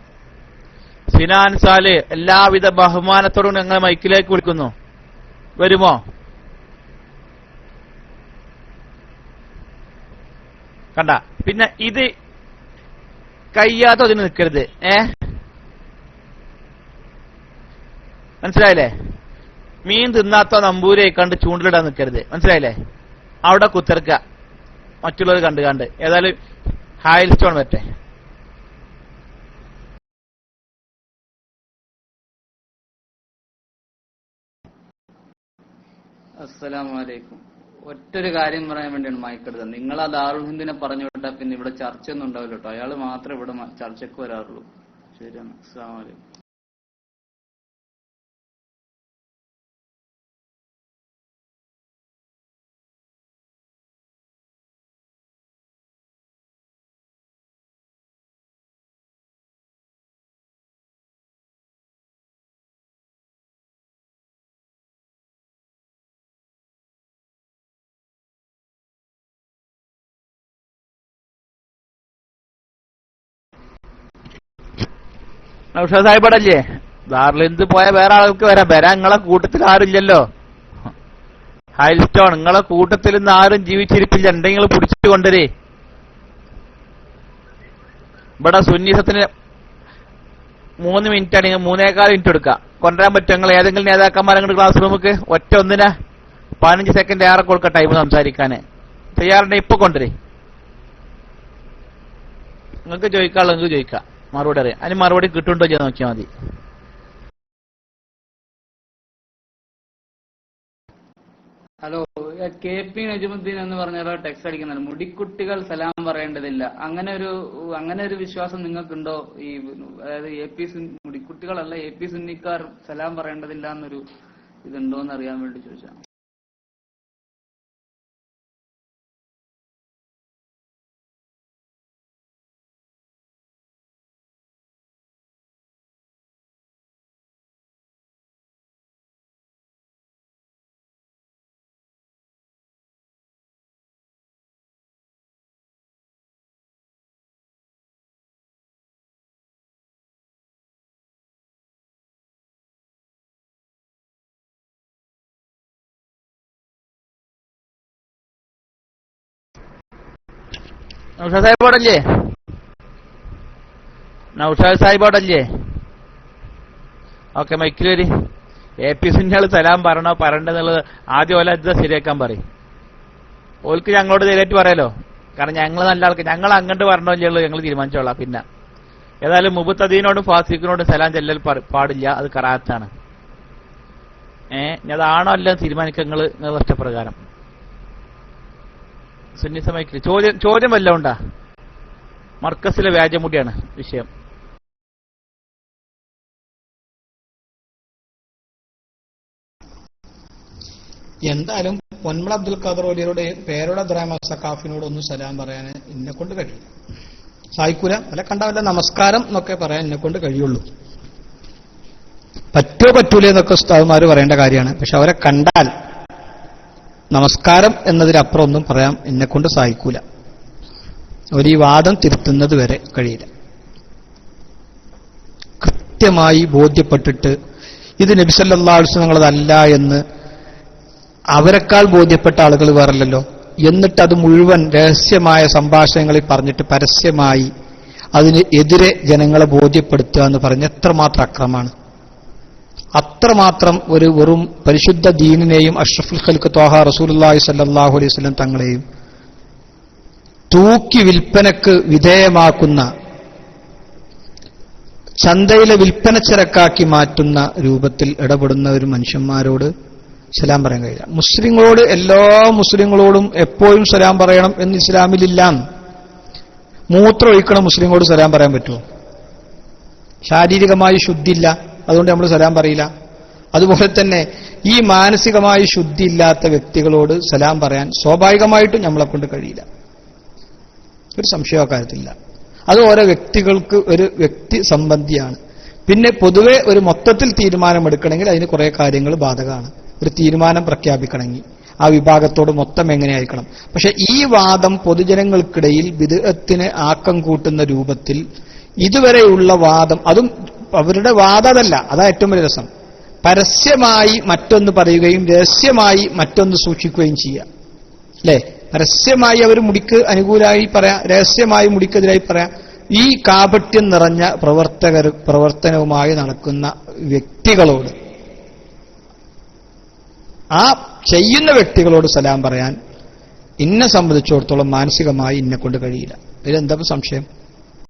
സിനാൻ സാല് എല്ലാവിധ ബഹുമാനത്തോടും ഞങ്ങൾ മൈക്കിലേക്ക് വിളിക്കുന്നു. വരുമോ? കണ്ട, പിന്നെ ഇത് കയ്യാത്ത അതിന് നിൽക്കരുത്. മനസ്സിലായില്ലേ? മീൻ തിന്നാത്ത നമ്പൂരെ കണ്ട് ചൂണ്ടിലിടാൻ നിൽക്കരുത്. മനസ്സിലായില്ലേ? അവിടെ കുത്തിറക്കുക, മറ്റുള്ളവർ കണ്ട്. ഏതായാലും ഹായിൽ സ്റ്റോൺ വരട്ടെ. അസ്സലാമു അലൈക്കും. ഒറ്റൊരു കാര്യം പറയാൻ വേണ്ടിയാണ് മയക്കെടുത്തത്. നിങ്ങൾ ആ ദാറുൽ ഹിന്ദിനെ പറഞ്ഞു വിട്ടാൽ പിന്നെ ഇവിടെ ചർച്ചയൊന്നും ഉണ്ടാവില്ല കേട്ടോ. അയാൾ മാത്രമേ ഇവിടെ ചർച്ചയ്ക്ക് വരാറുള്ളൂ. ശരിയാണ്. അസ്സലാമു അലൈക്കും. നൗഷാദ് സാഹിബടല്ലേ? ദാറുൽ പോയ വേറെ ആൾക്ക് വരാം. നിങ്ങളെ കൂട്ടത്തിൽ ആരുമില്ലല്ലോ. ഹൈൽ സ്റ്റോൺ, നിങ്ങളെ കൂട്ടത്തിൽ നിന്ന് ആരും ജീവിച്ചിരിപ്പില്ല. എന്തെങ്കിലും പിടിച്ചു കൊണ്ടുവരേ. ഇവിടെ സുന്നീസത്തിന് 3 മിനിറ്റ് ആണെങ്കിൽ 3.25 മിനിറ്റ് എടുക്കാം. കൊണ്ടുവരാൻ പറ്റും? നിങ്ങൾ ഏതെങ്കിലും നേതാക്കന്മാരെ ക്ലാസ് റൂമിക്ക് ഒറ്റ ഒന്നിനാ 15 സെക്കൻഡ് ഏറെ കൊടുക്ക ടൈം സംസാരിക്കാന്. തയ്യാറുണ്ടെങ്കിൽ ഇപ്പൊ കൊണ്ടുവരേ. നിങ്ങൾക്ക് ചോദിക്കാനുള്ളത് നിങ്ങൾക്ക് ചോദിക്കാം, മറുപടി അറിയാം. അതിന് മറുപടി കിട്ടുന്നുണ്ടോ ചെയ്യാൻ നോക്കിയാൽ മതി. ഹലോ, KP നജമുദ്ദീൻ എന്ന് പറഞ്ഞ ടെക്സ്റ്റ് അടിക്കുന്നുണ്ട്. മുടിക്കുട്ടികൾ സലാം പറയേണ്ടതില്ല. അങ്ങനെ ഒരു വിശ്വാസം നിങ്ങൾക്കുണ്ടോ? ഈ അതായത് മുടിക്കുട്ടികളല്ല, AP സുന്നിക്കാർ സലാം പറയേണ്ടതില്ല എന്നൊരു ഇതുണ്ടോ എന്ന് അറിയാൻ വേണ്ടി ചോദിച്ചാണ്. നൗഷാദ് സാഹിബോടല്ലേ? നൗഷാദ് സാഹിബോടല്ലേ? ഓക്കെ, മൈക്കിൽ വരി. AP സുന്നികൾ സലാം പറയണ്ടെന്നുള്ളത് ആദ്യം ഓല ഇത് ശരിയാക്കാൻ പറയും. ഓൽക്ക് ഞങ്ങളോട് നേരിട്ട് പറയാലോ. കാരണം ഞങ്ങൾ നല്ല ആൾക്ക്, ഞങ്ങൾ അങ്ങോട്ട് പറഞ്ഞല്ലോ, ഞങ്ങൾ തീരുമാനിച്ചോളാം. പിന്നെ ഏതായാലും മുബത്തദീനോടും ഫാസിഖിനോടും സലാം ചെല്ലൽ പാടില്ല, അത് കറാത്താണ്. അതാണോ അല്ല തീരുമാനിക്കുക നിങ്ങൾ ഇഷ്ടപ്രകാരം. സുന്നി സമയത്ത് ചോദ്യം വല്ലതും ഉണ്ടാ? മർക്കസിലെ വ്യാജമുടിയാണ് വിഷയം. എന്തായാലും പൊന്മള അബ്ദുൽ ഖാദർ വലിയരുടെ പേരോട് അബ്ദുറഹ്മാൻ സഖാഫിനോട് ഒന്നും സലാം പറയാൻ എന്നെ കൊണ്ട് കഴിയില്ല. സായിക്കൂല അല്ല കണ്ട വല്ല നമസ്കാരം എന്നൊക്കെ പറയാൻ എന്നെ കൊണ്ട് കഴിയുള്ളൂ. പറ്റൂലേ എന്നൊക്കെ ഉസ്താദുമാര് പറയേണ്ട കാര്യമാണ്. പക്ഷെ അവരെ കണ്ടാൽ നമസ്കാരം എന്നതിലപ്പുറം ഒന്നും പറയാൻ എന്നെ കൊണ്ട് സാധിക്കൂല. അവർ ഈ വാദം തിരുത്തുന്നത് വരെ കഴിയില്ല. കൃത്യമായി ബോധ്യപ്പെട്ടിട്ട് ഇത് നബി സല്ലല്ലാഹു അലൈഹി വസല്ലം തങ്ങളതല്ല എന്ന് അവരെക്കാൾ ബോധ്യപ്പെട്ട ആളുകൾ വേറല്ലല്ലോ. എന്നിട്ട് അത് മുഴുവൻ രഹസ്യമായ സംഭാഷണങ്ങളിൽ പറഞ്ഞിട്ട് പരസ്യമായി അതിന് എതിരെ ജനങ്ങളെ ബോധ്യപ്പെടുത്തുക എന്ന് പറഞ്ഞ എത്രമാത്രം അക്രമമാണ്. അത്രമാത്രം ഒരു വെറും പരിശുദ്ധ ദീനിനെയും അഷ്റഫുൽ ഖൽഖ് ത്വാഹ റസൂലുള്ളാഹി സ്വല്ലല്ലാഹു അലൈഹി വസല്ലം തങ്ങളെയും തൂക്കി വിൽപ്പനക്ക് വിധേയമാക്കുന്ന, ചന്തയിലെ വിൽപ്പനച്ചരക്കാക്കി മാറ്റുന്ന രൂപത്തിൽ ഇടപെടുന്ന ഒരു മനുഷ്യന്മാരോട് സലാം പറയാൻ കഴിയില്ല. മുസ്ലിങ്ങളോട്, എല്ലാ മുസ്ലിങ്ങളോടും എപ്പോഴും സലാം പറയണം എന്ന് ഇസ്ലാമിലില്ല. മൂത്രം ഒഴിക്കണ മുസ്ലിങ്ങളോട് സലാം പറയാൻ പറ്റുമോ? ശാരീരികമായി ശുദ്ധിയില്ല, അതുകൊണ്ട് നമ്മൾ സലാം പറയില്ല. അതുപോലെ തന്നെ ഈ മാനസികമായി ശുദ്ധിയില്ലാത്ത വ്യക്തികളോട് സലാം പറയാൻ സ്വാഭാവികമായിട്ടും നമ്മളെ കൊണ്ട് കഴിയില്ല. ഒരു സംശയ കാര്യത്തില്ല. അത് ഓരോ വ്യക്തികൾക്ക് ഒരു വ്യക്തി സംബന്ധിയാണ്. പിന്നെ പൊതുവെ ഒരു മൊത്തത്തിൽ തീരുമാനമെടുക്കണമെങ്കിൽ അതിന് കുറെ കാര്യങ്ങൾ ബാധകമാണ്. ഒരു തീരുമാനം പ്രഖ്യാപിക്കണമെങ്കിൽ ആ വിഭാഗത്തോട് മൊത്തം എങ്ങനെയായിരിക്കണം. പക്ഷെ ഈ വാദം പൊതുജനങ്ങൾക്കിടയിൽ ബിദ്അത്തിന് ആക്കം കൂട്ടുന്ന രൂപത്തിൽ ഇതുവരെയുള്ള വാദം, അതും അവരുടെ വാദമല്ല, അതാ ഏറ്റവും വലിയ രസം. പരസ്യമായി മറ്റൊന്ന് പറയുകയും രഹസ്യമായി മറ്റൊന്ന് സൂക്ഷിക്കുകയും ചെയ്യാം. അല്ലെ? പരസ്യമായി അവർ മുടിക്ക് അനുകൂലമായി പറയാം, രഹസ്യമായി മുടിക്കെതിരായി പറയാം. ഈ കാപട്യം നിറഞ്ഞ പ്രവർത്തനവുമായി നടക്കുന്ന വ്യക്തികളോട്, ആ ചെയ്യുന്ന വ്യക്തികളോട് സലാം പറയാൻ എന്നെ സംബന്ധിച്ചിടത്തോളം മാനസികമായി എന്നെ കൊണ്ട് കഴിയില്ല. ഇതിലെന്താ സംശയം?